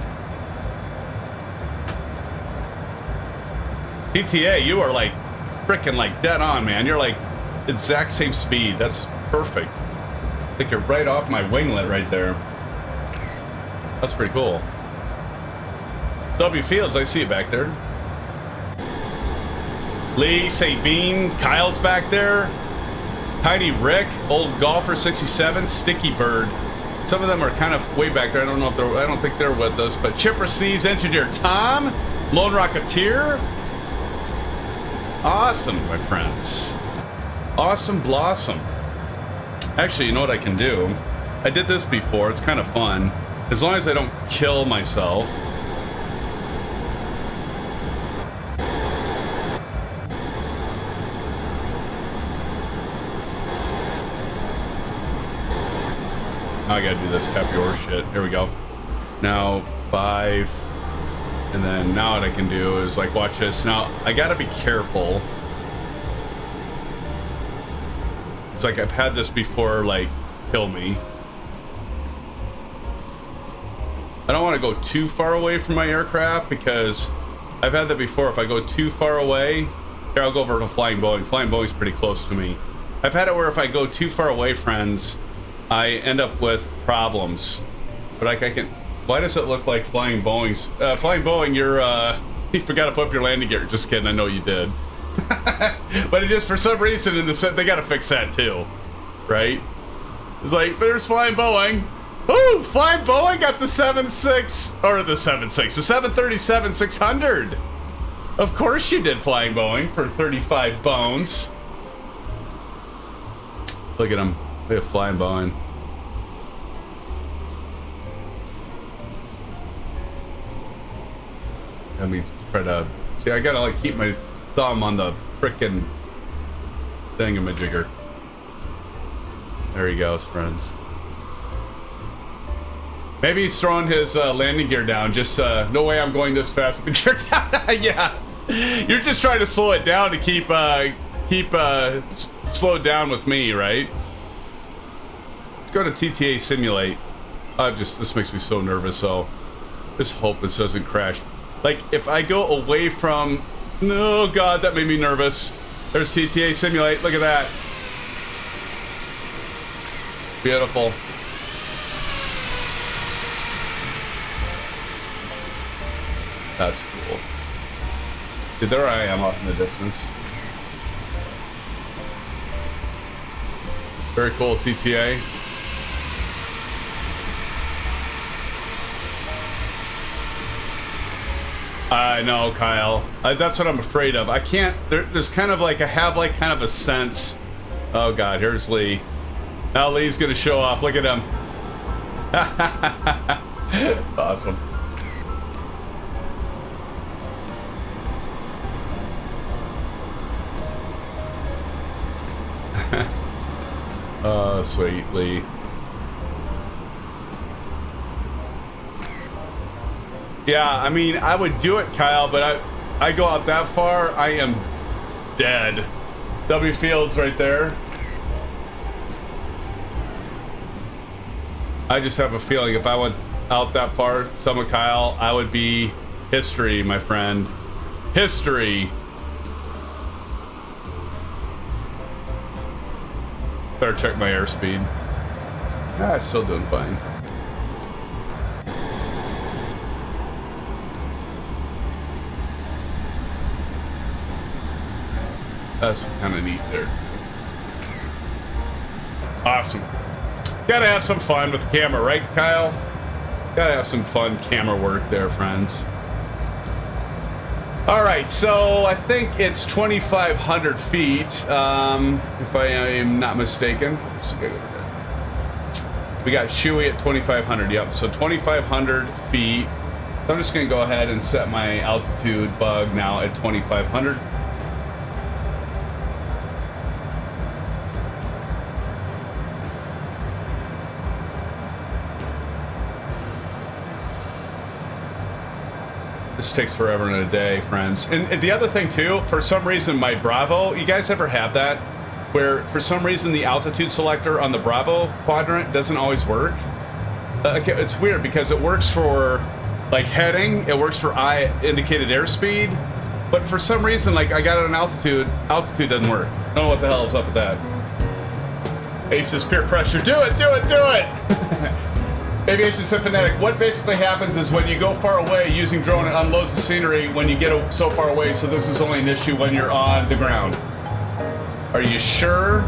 TTA, you are like freaking like dead on, man. You're like exact same speed. That's perfect. I think you're right off my winglet right there. That's pretty cool. W Fields, I see you back there. Lee, Sabine, Kyle's back there. Tiny Rick, Old Golfer 67, Sticky Bird. Some of them are kind of way back there. I don't know if they're, I don't think they're with us, but Chipper Sneeze, Engineer Tom, Lone Rocketeer. Awesome, my friends. Awesome Blossom. Actually, you know what I can do? I did this before. It's kind of fun. As long as I don't kill myself. Now I gotta do this happy horse shit. Here we go. Now 5, and then now what I can do is like watch this. Now I gotta be careful. It's like I've had this before, like kill me. I don't want to go too far away from my aircraft because I've had that before. If I go too far away, here I'll go over to Flying Boeing. Flying Boeing's pretty close to me. I've had it where if I go too far away, friends, I end up with problems. But like I can, why does it look like Flying Boeing's? Flying Boeing, you're you forgot to put up your landing gear. Just kidding, I know you did. But it just for some reason in the set they gotta fix that too, right? It's like there's Flying Boeing. Ooh, Flying Boeing got the 7.6 or the 7.6, the 737-600. Of course you did, Flying Boeing, for 35 bones. Look at him. We have Flying Boeing. Let me try to see. I gotta like keep my thumb on the frickin' thingamajigger. There he goes, friends. Maybe he's throwing his landing gear down. Just no way I'm going this fast with the gear down. Yeah, you're just trying to slow it down to keep slowed down with me, right? Let's go to TTA Simulate. This makes me so nervous, so just hope this doesn't crash. Like, if I go away from... No, God, that made me nervous. There's TTA Simulate. Look at that. Beautiful. That's cool. Dude, there I am off in the distance. Very cool, TTA. I know, Kyle. That's what I'm afraid of. I can't. There's kind of like I have like kind of a sense. Oh God, here's Lee. Now Lee's gonna show off. Look at him. It's awesome. Oh, sweet Lee. Yeah, I mean, I would do it, Kyle, but I go out that far, I am dead. W Fields right there. I just have a feeling if I went out that far, some of Kyle, I would be history, my friend. History. Better check my airspeed. Ah, still doing fine. That's kind of neat there. Awesome. Gotta have some fun with the camera, right, Kyle? Gotta have some fun camera work there, friends. All right, so I think it's 2,500 feet, if I am not mistaken. We got Chewy at 2,500, yep. So 2,500 feet. So I'm just gonna go ahead and set my altitude bug now at 2,500. This takes forever and a day, friends. And the other thing too, for some reason my Bravo, you guys ever have that? Where for some reason the altitude selector on the Bravo quadrant doesn't always work? It's weird because it works for like heading, it works for indicated airspeed, but for some reason like I got it on altitude doesn't work. I don't know what the hell is up with that. Aces peer pressure, do it, do it, do it! Aviation Symphonetic, what basically happens is when you go far away using drone, it unloads the scenery when you get so far away, so this is only an issue when you're on the ground. Are you sure?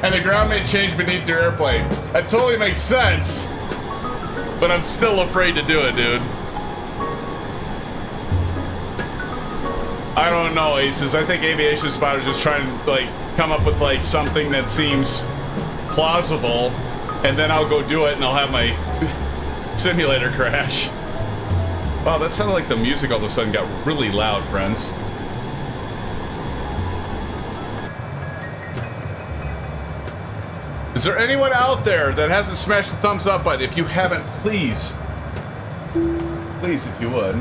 And the ground may change beneath your airplane. That totally makes sense, but I'm still afraid to do it, dude. I don't know, Aces. I think Aviation Spotter's just trying to like come up with like something that seems plausible. And then I'll go do it and I'll have my simulator crash. Wow, that sounded like the music all of a sudden got really loud, friends. Is there anyone out there that hasn't smashed the thumbs up button? If you haven't, please. Please, if you would.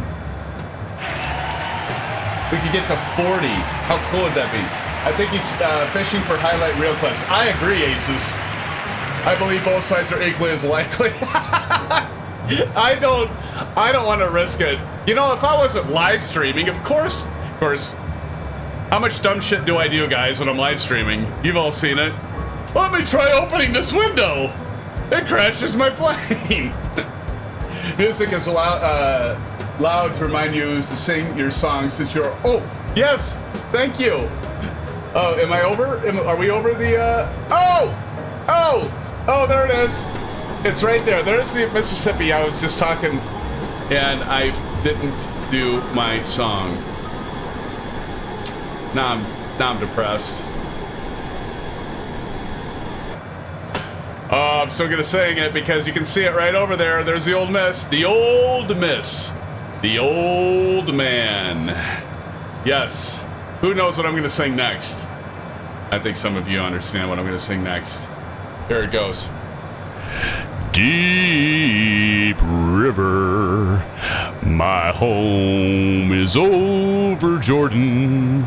We could get to 40. How cool would that be? I think he's fishing for highlight reel clips. I agree, Aces. I believe both sides are equally as likely. I don't want to risk it. You know, if I wasn't live streaming, of course, how much dumb shit do I do, guys, when I'm live streaming? You've all seen it. Let me try opening this window. It crashes my plane. Music is loud to remind you to sing your song since you're... Oh, yes, thank you. Oh, am I over? Are we over the... Oh, there it is. It's right there. There's the Mississippi. I was just talking and I didn't do my song. Now I'm depressed. Oh, I'm still gonna sing it because you can see it right over there. There's the old miss. The old miss. The old man. Yes. Who knows what I'm gonna sing next? I think some of you understand what I'm gonna sing next. Here it goes. Deep river, my home is over Jordan.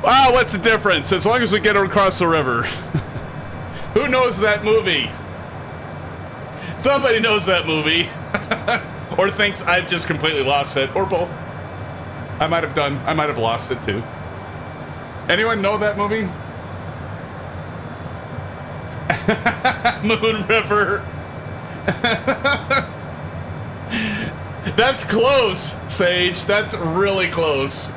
Wow, what's the difference? As long as we get across the river. Who knows that movie? Somebody knows that movie. Or thinks I've just completely lost it, or both. I might have lost it too. Anyone know that movie? Moon River. That's close, Sage. That's really close.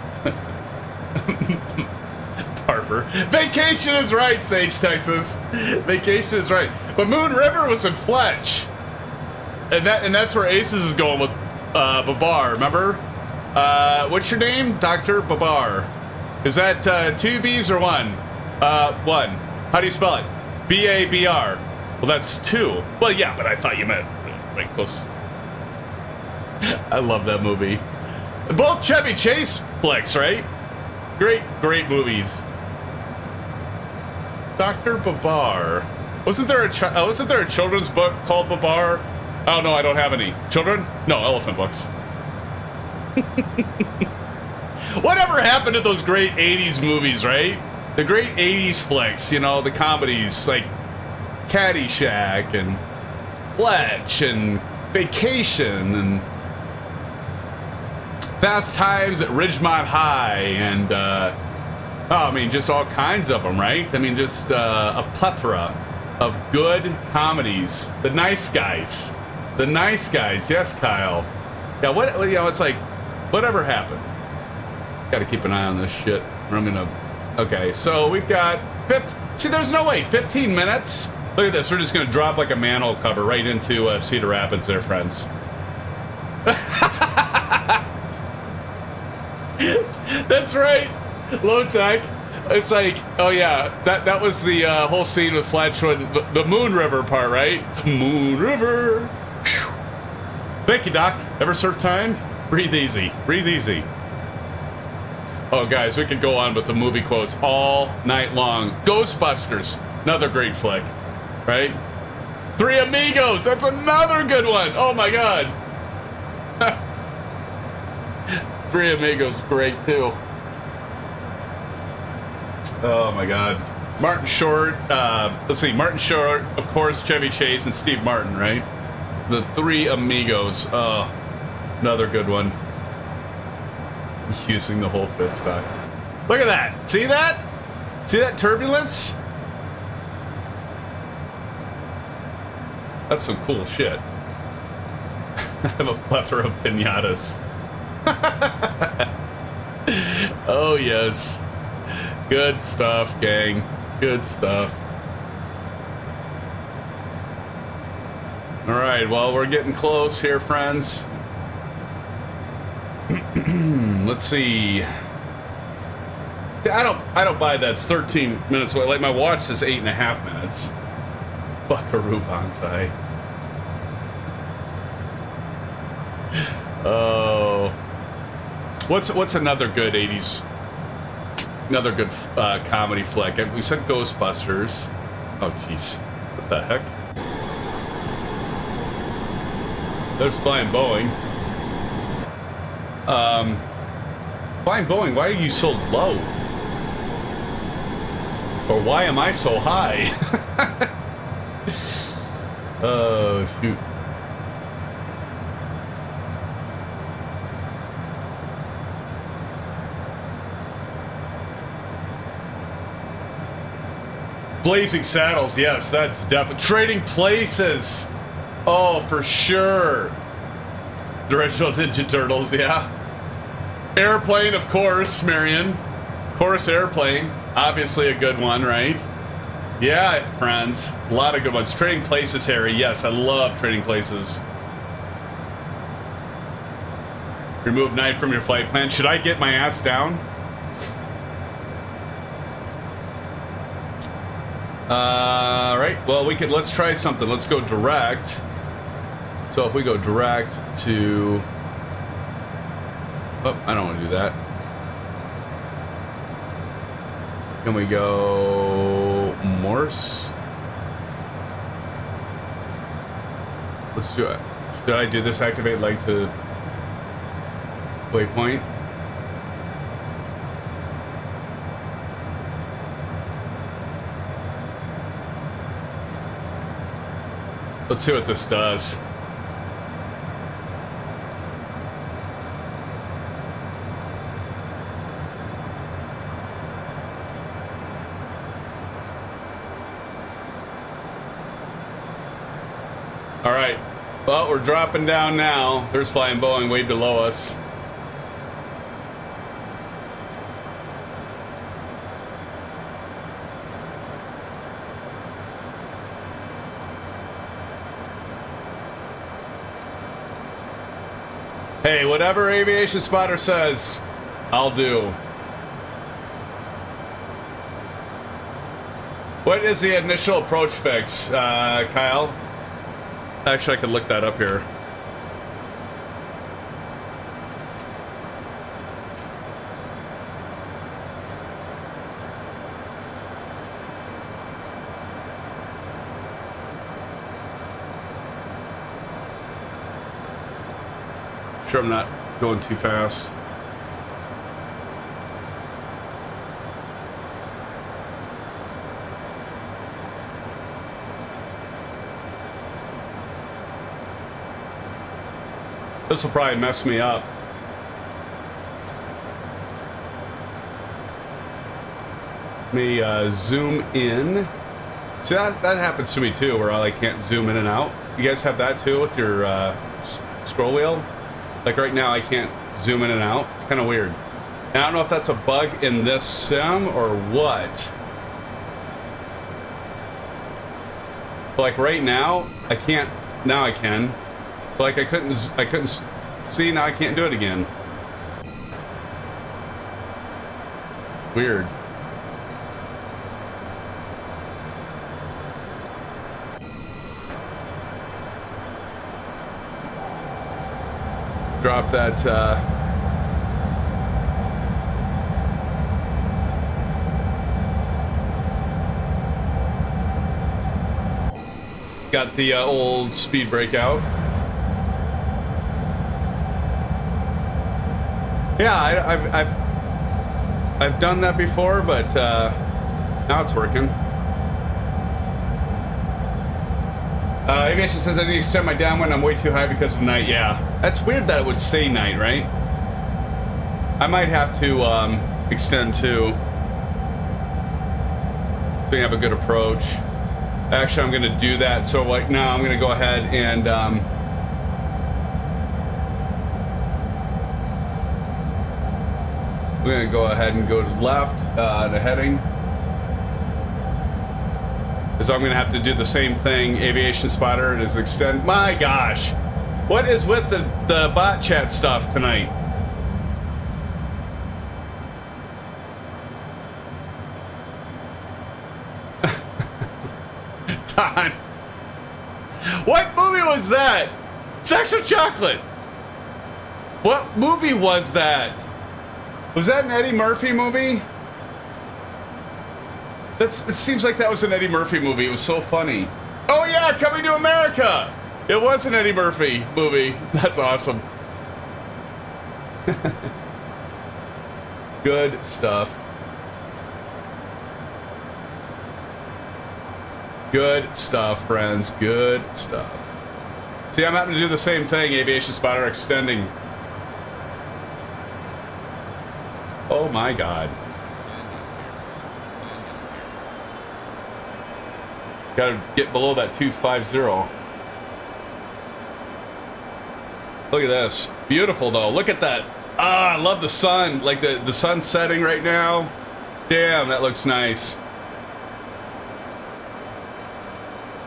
Harper. Vacation is right, Sage, Texas. Vacation is right. But Moon River was in Fletch. And that's where Aces is going with Babar. Remember? What's your name? Dr. Babar. Is that 2 B's or 1? 1. How do you spell it? B-A-B-R. Well, that's 2. Well, yeah, but I thought you meant right close. I love that movie. Both Chevy Chase flicks, right? Great movies. Dr. Babar. Wasn't there a children's book called Babar? Oh no, I don't have any. Children? No, elephant books. Whatever happened to those great 80s movies, right? The great 80s flicks, you know, the comedies like Caddyshack and Fletch and Vacation and Fast Times at Ridgemont High and, I mean, just all kinds of them, right? I mean, just a plethora of good comedies. The Nice Guys. The Nice Guys. Yes, Kyle. Yeah, you know, it's like, whatever happened? Gotta keep an eye on this shit. Or I'm gonna... Okay, so we've got... See, there's no way. 15 minutes? Look at this. We're just gonna drop like a manhole cover right into Cedar Rapids there, friends. That's right. Low tech. It's like, oh yeah, that was the whole scene with Fletch when the Moon River part, right? Moon River. Whew. Thank you, Doc. Ever surf time? Breathe easy. Breathe easy. Oh, guys, we could go on with the movie quotes all night long. Ghostbusters, another great flick, right? Three Amigos, that's another good one. Oh my God. Three Amigos, great too. Oh my God. Martin Short, let's see, Martin Short, of course, Chevy Chase, and Steve Martin, right? The Three Amigos. Oh, another good one. Using the whole fist stock. Look at that. See that? See that turbulence? That's some cool shit. I have a plethora of pinatas. Oh, yes. Good stuff, gang. Good stuff. All right, well, we're getting close here, friends. Let's see. I don't buy that. It's 13 minutes away. Like my watch says 8.5 minutes. Buckaroo bonsai. Oh. What's another good 80s? Another good comedy flick. We said Ghostbusters. Oh, jeez. What the heck? There's Flying Boeing. Flying Boeing, why are you so low? Or why am I so high? Oh, shoot. Blazing Saddles, yes, that's definitely. Trading Places. Oh, for sure. The original Ninja Turtles, yeah. Airplane, of course, Marion. Of course, Airplane. Obviously a good one, right? Yeah, friends. A lot of good ones. Trading Places, Harry. Yes, I love Trading Places. Remove night from your flight plan. Should I get my ass down? Right. Well, let's try something. Let's go direct. So if we go direct to... Oh, I don't want to do that. Can we go Morse? Let's do it. Did I do this? Activate leg to waypoint. Let's see what this does. All right. Well, we're dropping down now. There's Flying Boeing way below us. Hey, whatever Aviation Spotter says, I'll do. What is the initial approach fix, Kyle? Actually, I could look that up here. Sure, I'm not going too fast. This will probably mess me up. Let me zoom in. See, that happens to me too, where I like can't zoom in and out. You guys have that too with your scroll wheel? Like right now, I can't zoom in and out. It's kind of weird. And I don't know if that's a bug in this sim or what. But like right now, I can't. Now I can. But like I couldn't see. Now I can't do it again. Weird. Drop that, got the old speed brake out. Yeah, I've done that before, but now it's working. Aviation says I need to extend my downwind. I'm way too high because of night. Yeah, that's weird that it would say night, right? I might have to extend too, so we have a good approach. Actually, I'm going to do that. So like now, I'm going to go ahead and I'm going to go ahead and go to the left, the heading. Because I'm going to have to do the same thing. Aviation Spotter is extend. My gosh. What is with the bot chat stuff tonight? Don. What movie was that? Sexual Chocolate. What movie was that? Was that an Eddie Murphy movie? It seems like that was an Eddie Murphy movie. It was so funny. Oh yeah, Coming to America! It was an Eddie Murphy movie. That's awesome. Good stuff. Good stuff, friends. Good stuff. See, I'm having to do the same thing, Aviation Spotter extending. Oh my God. Gotta get below that 250. Look at this. Beautiful though. Look at that. Ah, I love the sun. Like the sun setting right now. Damn, that looks nice.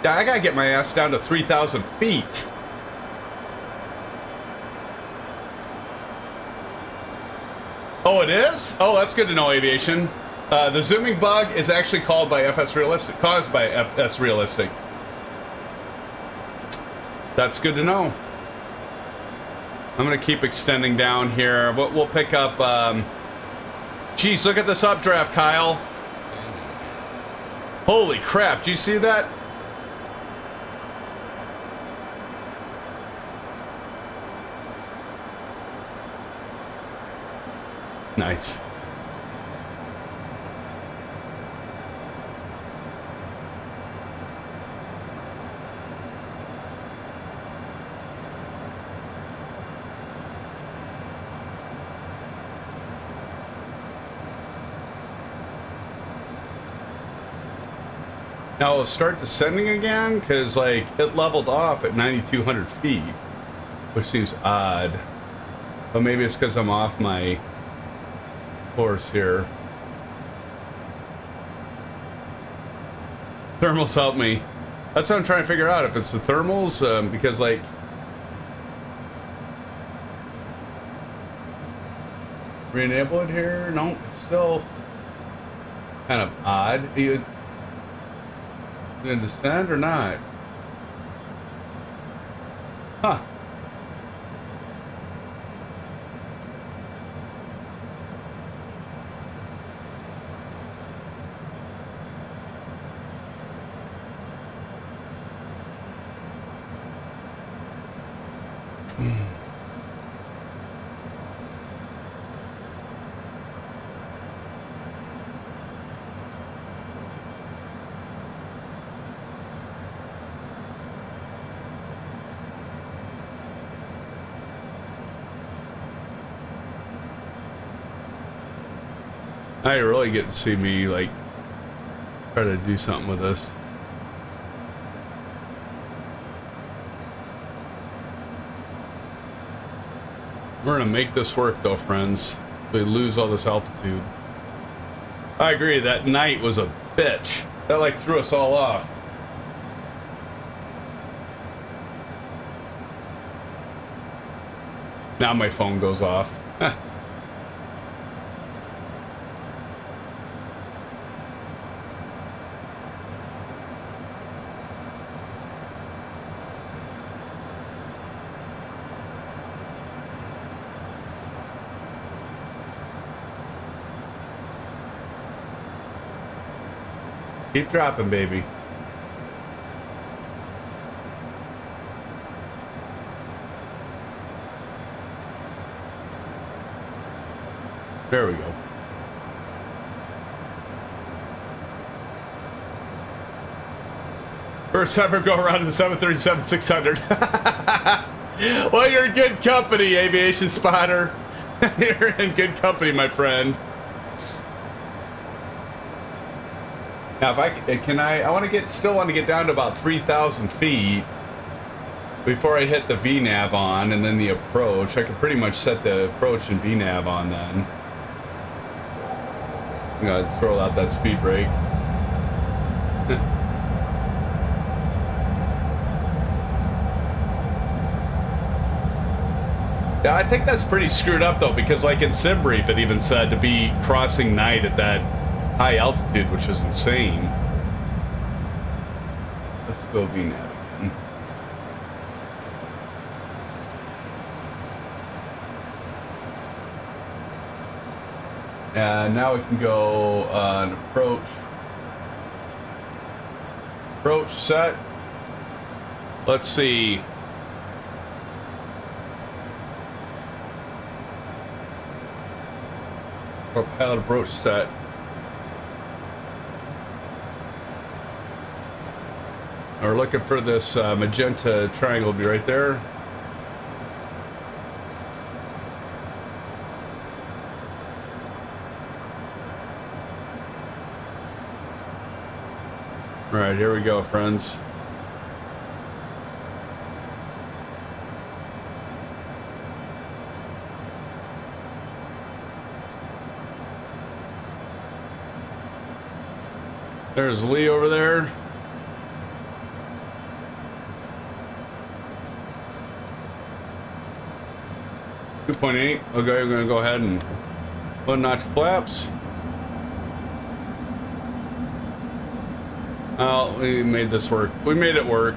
Yeah, I gotta get my ass down to 3,000 feet. Oh, it is? Oh, that's good to know, Aviation. The zooming bug is actually caused by FSRealistic. That's good to know. I'm gonna keep extending down here. We'll pick up. Geez, look at this updraft, Kyle. Holy crap! Do you see that? Nice. Now it'll start descending again because like it leveled off at 9,200 feet, which seems odd. But maybe it's because I'm off my course here. Thermals help me. That's what I'm trying to figure out, if it's the thermals, because like Re-enable it here? No, it's still kind of odd. Are you gonna descend or not? Huh. Now you really get to see me like try to do something with this. We're gonna make this work though, friends. We lose all this altitude. I agree, that night was a bitch. That like threw us all off. Now my phone goes off. Keep dropping, baby. There we go. First ever go around in the 737-600. Well, you're in good company, aviation spotter. You're in good company, my friend. Now, if I can, I want to still want to get down to about 3,000 feet before I hit the VNAV on, and then the approach. I can pretty much set the approach and VNAV on then. I'm gonna throw out that speed brake. Yeah, I think that's pretty screwed up though, because like in SimBrief, it even said to be crossing night at that high altitude, which is insane. Let's go VNAV again. And now we can go an approach set. Let's see. Or pilot approach set. We're looking for this magenta triangle to be right there. All right, here we go, friends. There's Lee over there. .8. Okay, we're gonna go ahead and unnotch flaps. Oh, we made this work. We made it work.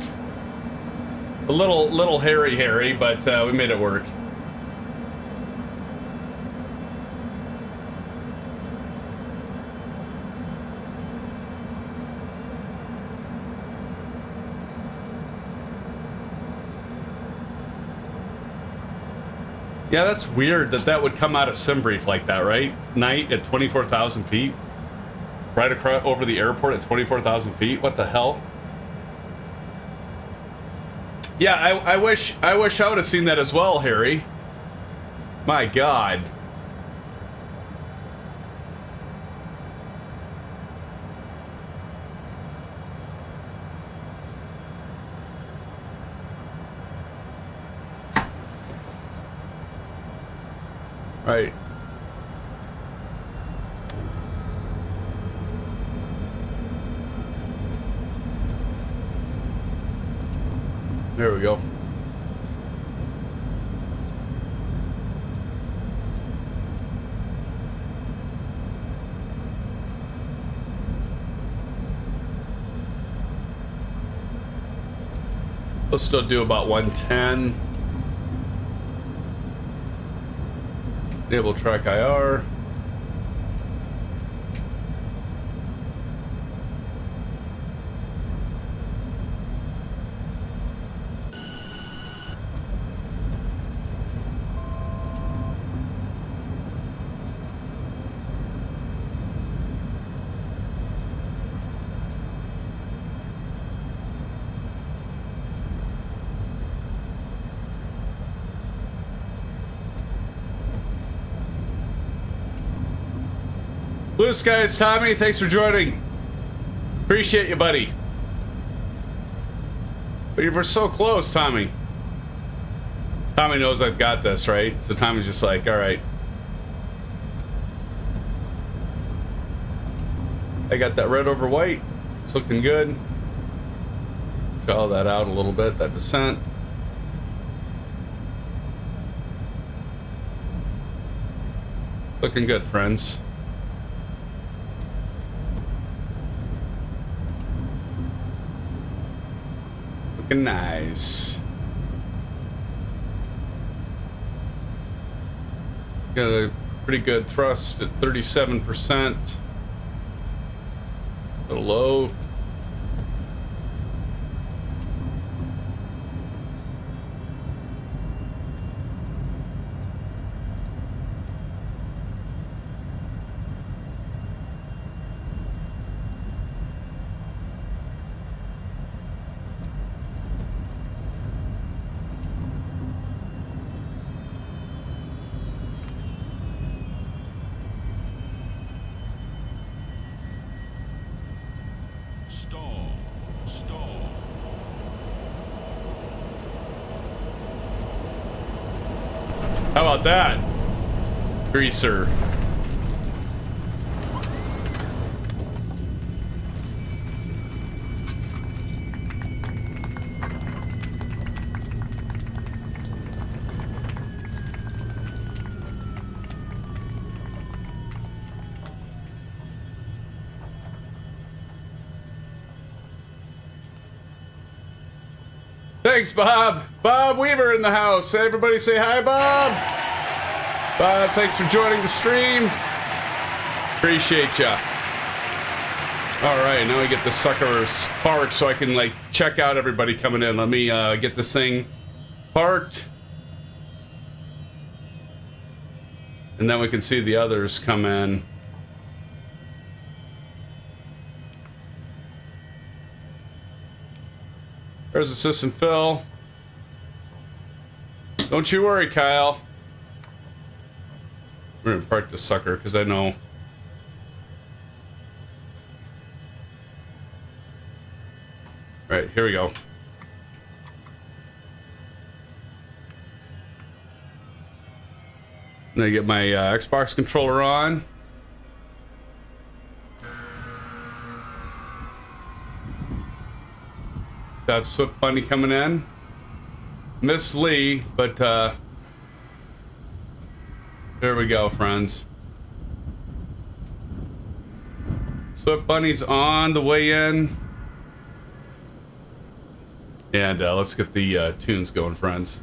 A little hairy, but we made it work. Yeah, that's weird that would come out of SimBrief like that, right? Night at 24,000 feet? Right across over the airport at 24,000 feet? What the hell? Yeah, I wish I would have seen that as well, Harry. My God. Right. There we go. Let's still do about 110. Enable track IR. Blue Skies, Tommy, thanks for joining. Appreciate you, buddy. But you were so close, Tommy. Tommy knows I've got this, right? So Tommy's just like, all right. I got that red over white. It's looking good. Shallow that out a little bit, that descent. It's looking good, friends. Looking nice. Got a pretty good thrust at 37%. A little low. How about that, greaser? Thanks, Bob. Bob Weaver in the house. Everybody say hi, Bob. Bob, thanks for joining the stream. Appreciate ya. All right, now we get the sucker parked so I can like check out everybody coming in. Let me get this thing parked. And then we can see the others come in. There's Assistant Phil. Don't you worry, Kyle. We're gonna park this sucker because I know. Alright, here we go. Now I get my Xbox controller on. Got Swift Bunny coming in. Miss Lee, but there we go, friends. Swift Bunny's on the way in. And let's get the tunes going, friends.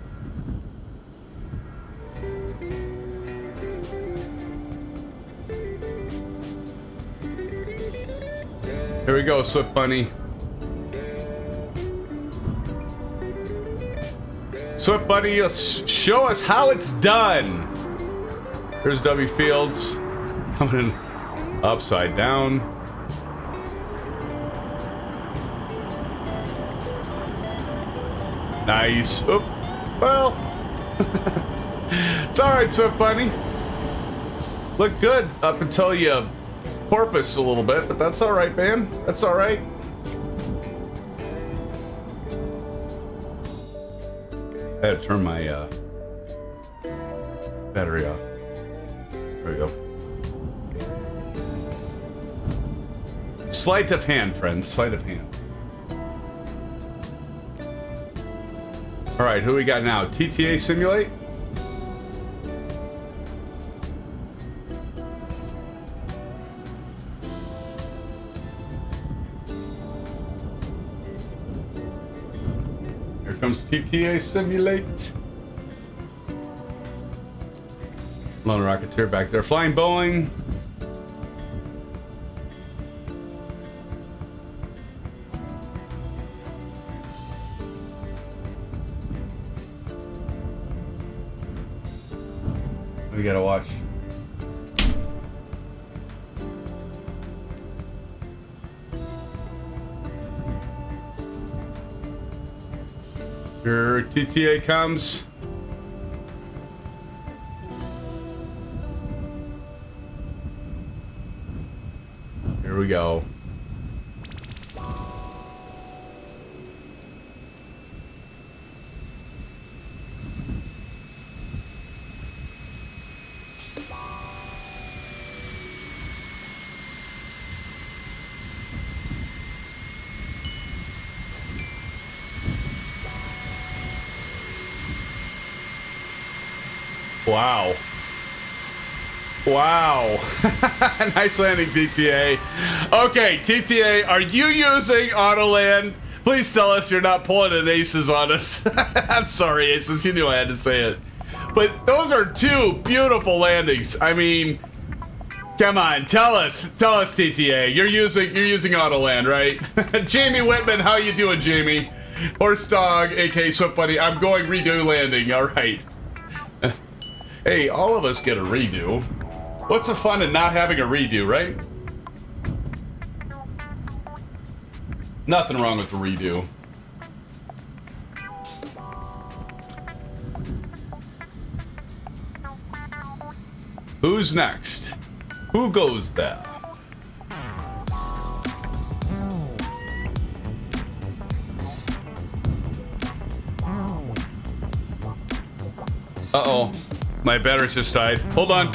Here we go, Swift Bunny. Swift Bunny, show us how it's done. Here's W Fields coming in upside down. Nice. Oop. Well, it's all right, Swift Bunny. Look good up until you porpoised a little bit, but that's all right, man. That's all right. I had to turn my battery off. There we go. Sleight of hand, friends. Sleight of hand. All right, who we got now? TTA Simulate? Here comes TTA Simulate. Lone Rocketeer back there. Flying Boeing. We gotta watch. Here TTA comes. Here we go. Wow. Wow. Nice landing, TTA. Okay, TTA, are you using Autoland? Please tell us you're not pulling an Aces on us. I'm sorry, Aces, you knew I had to say it. But those are two beautiful landings. I mean, come on, tell us, TTA. You're using Autoland, right? Jamie Whitman, how you doing, Jamie? Horse Dog, aka Swift Buddy, I'm going redo landing, all right. Hey, all of us get a redo. What's the fun in not having a redo, right? Nothing wrong with a redo. Who's next? Who goes there? Uh-oh. My battery's just died. Hold on.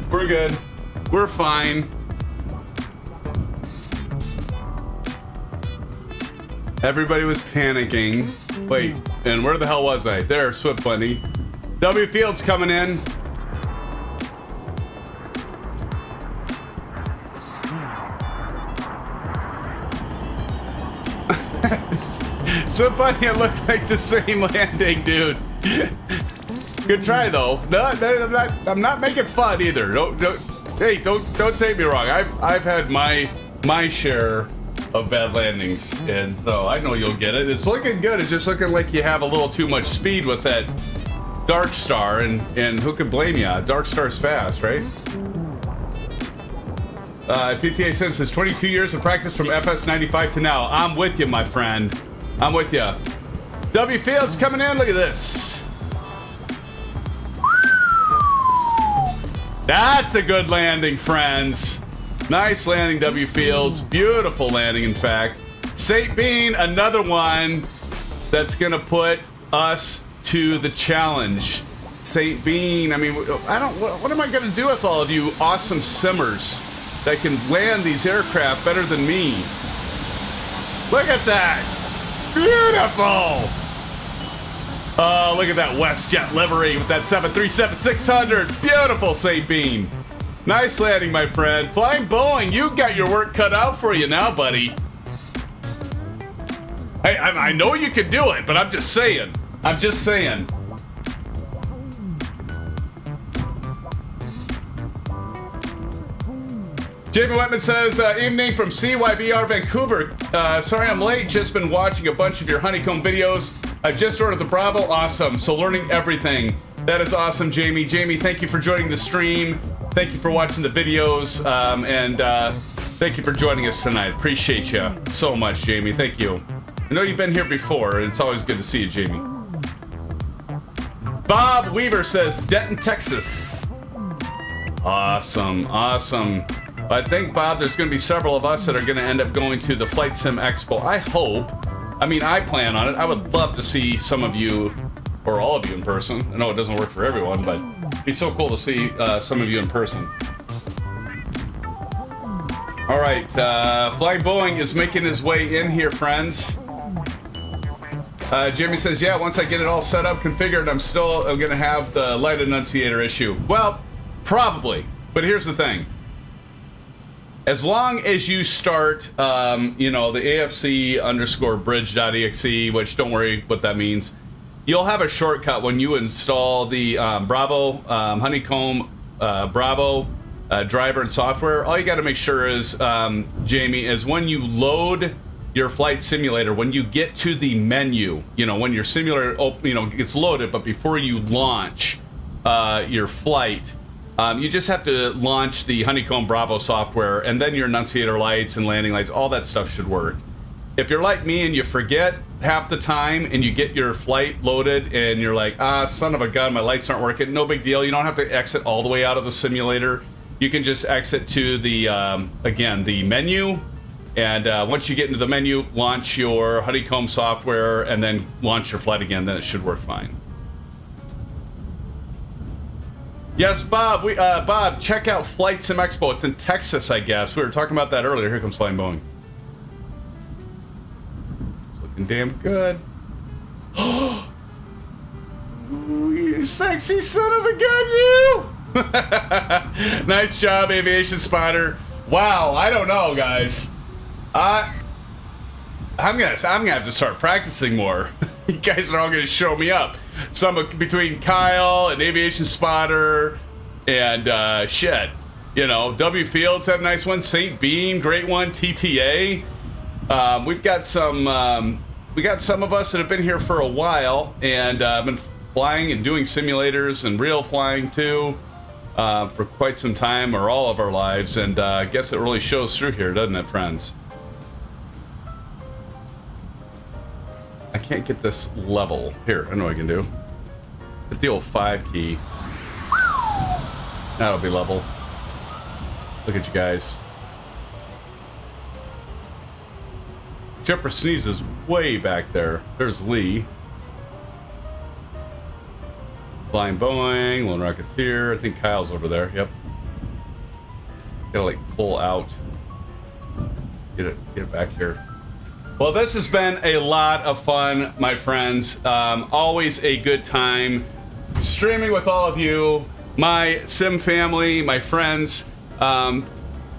We're good. We're fine. Everybody was panicking. Wait, and where the hell was I? There, Swift Bunny. W Fields coming in. Swift Bunny, it looked like the same landing, dude. Good try though. No, I'm not making fun either. Don't take me wrong. I've had my share of bad landings, and so I know you'll get it. It's looking good. It's just looking like you have a little too much speed with that Dark Star, and who could blame you? Dark Star's fast, right? TTA Simpsons, 22 years of practice from FS 95 to now. I'm with you, my friend. I'm with you. W Fields coming in. Look at this. That's a good landing, friends. Nice landing, W Fields. Beautiful landing, in fact. St. Bean, another one that's gonna put us to the challenge. St. Bean, I mean, what am I gonna do with all of you awesome simmers that can land these aircraft better than me? Look at that. Beautiful. Oh, look at that WestJet livery with that 737-600. Beautiful, St. Bean. Nice landing, my friend. Flying Boeing, you got your work cut out for you now, buddy. Hey, I know you can do it, but I'm just saying. I'm just saying. Jamie Whitman says, evening from CYBR Vancouver. Sorry I'm late, just been watching a bunch of your Honeycomb videos. I just ordered the Bravo, awesome. So learning everything. That is awesome, Jamie. Jamie, thank you for joining the stream. Thank you for watching the videos. And thank you for joining us tonight. Appreciate you so much, Jamie. Thank you. I know you've been here before, and it's always good to see you, Jamie. Bob Weaver says, Denton, Texas. Awesome, awesome. I think, Bob, there's going to be several of us that are going to end up going to the Flight Sim Expo. I hope. I mean, I plan on it. I would love to see some of you, or all of you in person. I know it doesn't work for everyone, but it'd be so cool to see some of you in person. All right, Flying Boeing is making his way in here, friends. Jimmy says, yeah, once I get it all set up, configured, I'm gonna have the light enunciator issue. Well, probably, but here's the thing. As long as you start, you know, the AFC_bridge.exe, which don't worry what that means, you'll have a shortcut when you install the Bravo, Honeycomb, Bravo driver and software. All you got to make sure is, Jamie, is when you load your flight simulator, when you get to the menu, you know, when your simulator, you know, gets loaded, but before you launch your flight, you just have to launch the Honeycomb Bravo software, and then your enunciator lights and landing lights, all that stuff should work. If you're like me and you forget half the time and you get your flight loaded and you're like, son of a gun, my lights aren't working, no big deal. You don't have to exit all the way out of the simulator. You can just exit to the, again, the menu. And once you get into the menu, launch your Honeycomb software and then launch your flight again, then it should work fine. Yes, Bob, Bob, check out Flight Sim Expo. It's in Texas, I guess. We were talking about that earlier. Here comes Flying Boeing. It's looking damn good. Oh, you sexy son of a gun, you! Nice job, Aviation Spotter. Wow, I don't know, guys. I'm gonna have to start practicing more. You guys are all gonna show me up. Some between Kyle and Aviation Spotter and shit. You know, W Fields had a nice one. St. Bean, great one. TTA. We've got some. We got some of us that have been here for a while and been flying and doing simulators and real flying too for quite some time, or all of our lives. And I guess it really shows through here, doesn't it, friends? I can't get this level. Here, I know what I can do. Hit the old 5 key. That'll be level. Look at you guys. Jumper sneezes way back there. There's Lee. Flying Boeing, Lone Rocketeer. I think Kyle's over there. Yep. Gotta like pull out. Get it back here. Well, this has been a lot of fun, my friends. Always a good time streaming with all of you, my sim family, my friends, all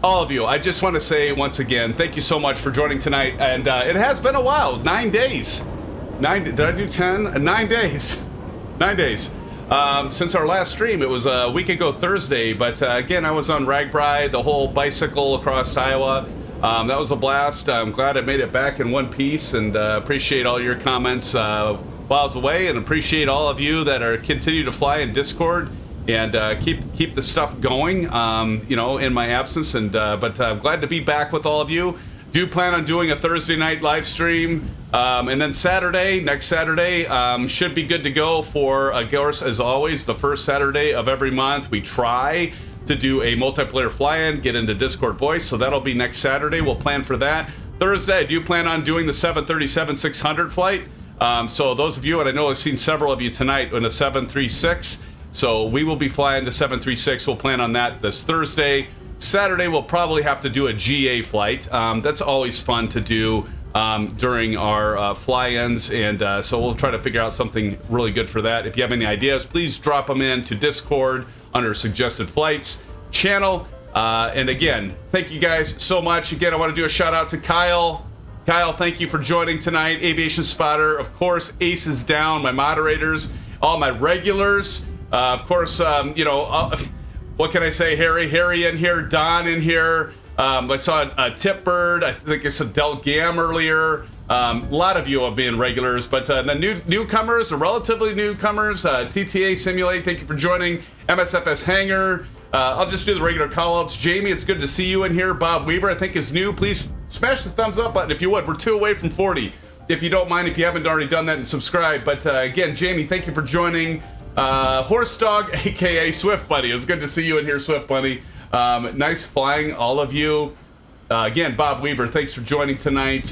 of you. I just want to say once again, thank you so much for joining tonight. And it has been a while, 9 days. Did I do 10? 9 days. 9 days. Since our last stream. It was a week ago Thursday, but again, I was on RagBride, the whole bicycle across Iowa. That was a blast. I'm glad I made it back in one piece, and appreciate all your comments while I was away, and appreciate all of you that are continue to fly in Discord and keep the stuff going, you know, in my absence. And but I'm glad to be back with all of you. Do plan on doing a Thursday night live stream, and then Saturday, next Saturday, should be good to go for, of course, as always, the first Saturday of every month. We try to do a multiplayer fly-in, get into Discord voice, so that'll be next Saturday. We'll plan for that. Thursday, I do plan on doing the 737-600 flight. So those of you, and I know I've seen several of you tonight in a 736, so we will be flying the 736. We'll plan on that this Thursday. Saturday, we'll probably have to do a GA flight. That's always fun to do during our fly-ins, and so we'll try to figure out something really good for that. If you have any ideas, please drop them into Discord under suggested flights channel. And again, thank you guys so much. Again, I want to do a shout out to Kyle. Kyle, thank you for joining tonight. Aviation Spotter, of course, Aces Down, my moderators, all my regulars. Of course, you know, what can I say? Harry in here, Don in here. I saw a Tipbird. I think I saw Del Gam earlier. A lot of you are being regulars, but the newcomers, or relatively newcomers, TTA Simulate, thank you for joining. MSFS Hangar. I'll just do the regular call-outs. Jamie, it's good to see you in here. Bob Weaver, I think, is new. Please smash the thumbs up button if you would. We're 2 away from 40. If you don't mind, if you haven't already done that, and subscribe. But again, Jamie, thank you for joining. Horse Dog, aka Swift Buddy. It's good to see you in here, Swift Buddy. Nice flying, all of you. Again, Bob Weaver, thanks for joining tonight.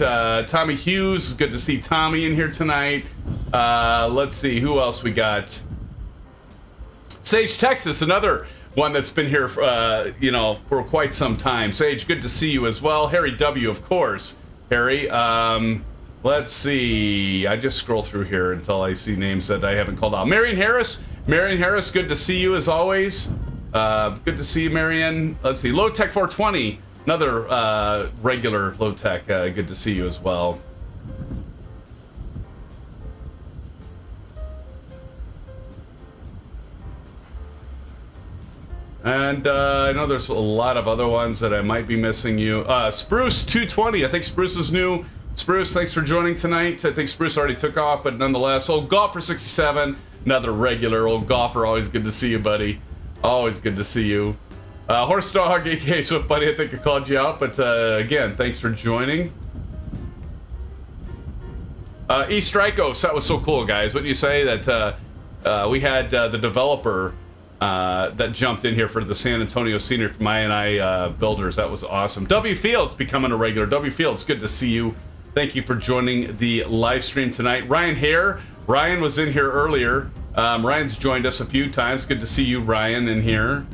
Tommy Hughes, good to see Tommy in here tonight. Let's see, who else we got? Sage Texas, another one that's been here, for quite some time. Sage, good to see you as well. Harry W, of course. Harry, let's see. I just scroll through here until I see names that I haven't called out. Marion Harris, good to see you as always. Good to see you, Marion. Let's see. Low Tech 420, another regular Low Tech. Good to see you as well. And I know there's a lot of other ones that I might be missing you. Spruce 220, I think Spruce was new. Spruce, thanks for joining tonight. I think Spruce already took off, but nonetheless. Old Golfer 67, another regular Old Golfer. Always good to see you, buddy. Always good to see you. Horse Dog, aka Swift Buddy, I think I called you out, but again, thanks for joining. E-Strikos, that was so cool, guys. Wouldn't you say that we had the developer that jumped in here for the San Antonio scenery from I Builders. That was awesome. W Fields becoming a regular. W Fields, good to see you. Thank you for joining the live stream tonight. Ryan Hare, Ryan was in here earlier. Ryan's joined us a few times. Good to see you, Ryan, in here.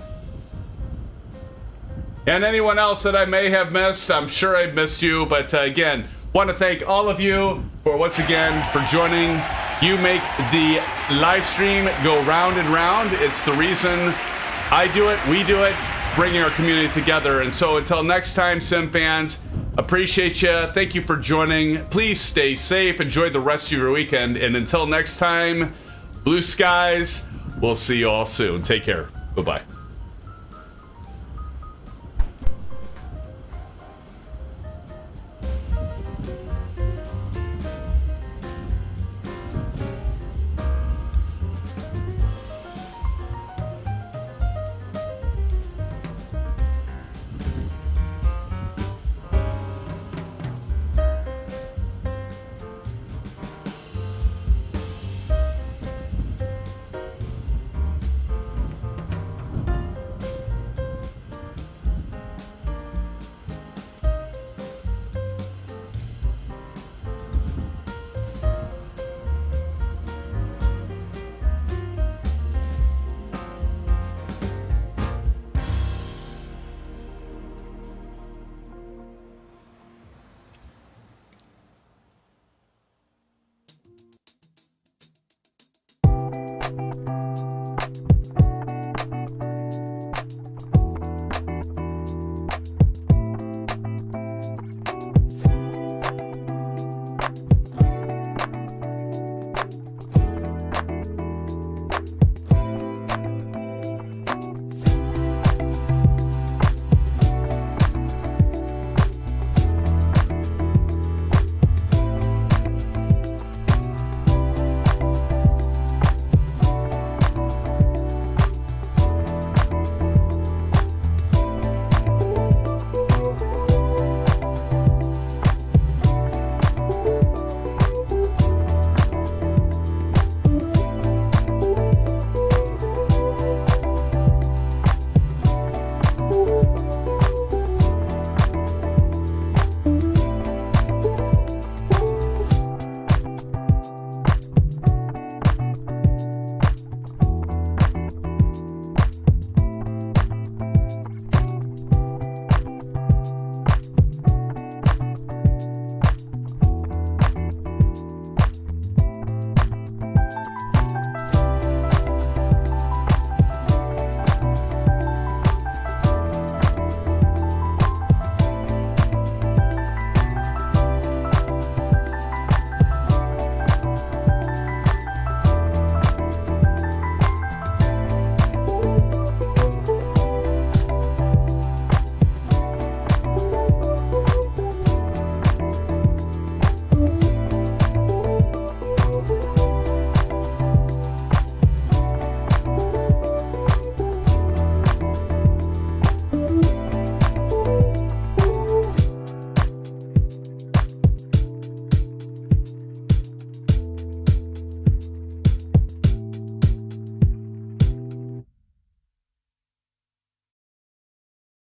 And anyone else that I may have missed, I'm sure I've missed you, but again, want to thank all of you for once again for joining. You make the live stream go round and round. It's the reason I do it, we do it, bringing our community together. And so until next time, Sim fans, appreciate you. Thank you for joining. Please stay safe. Enjoy the rest of your weekend. And until next time, blue skies. We'll see you all soon. Take care. Bye-bye.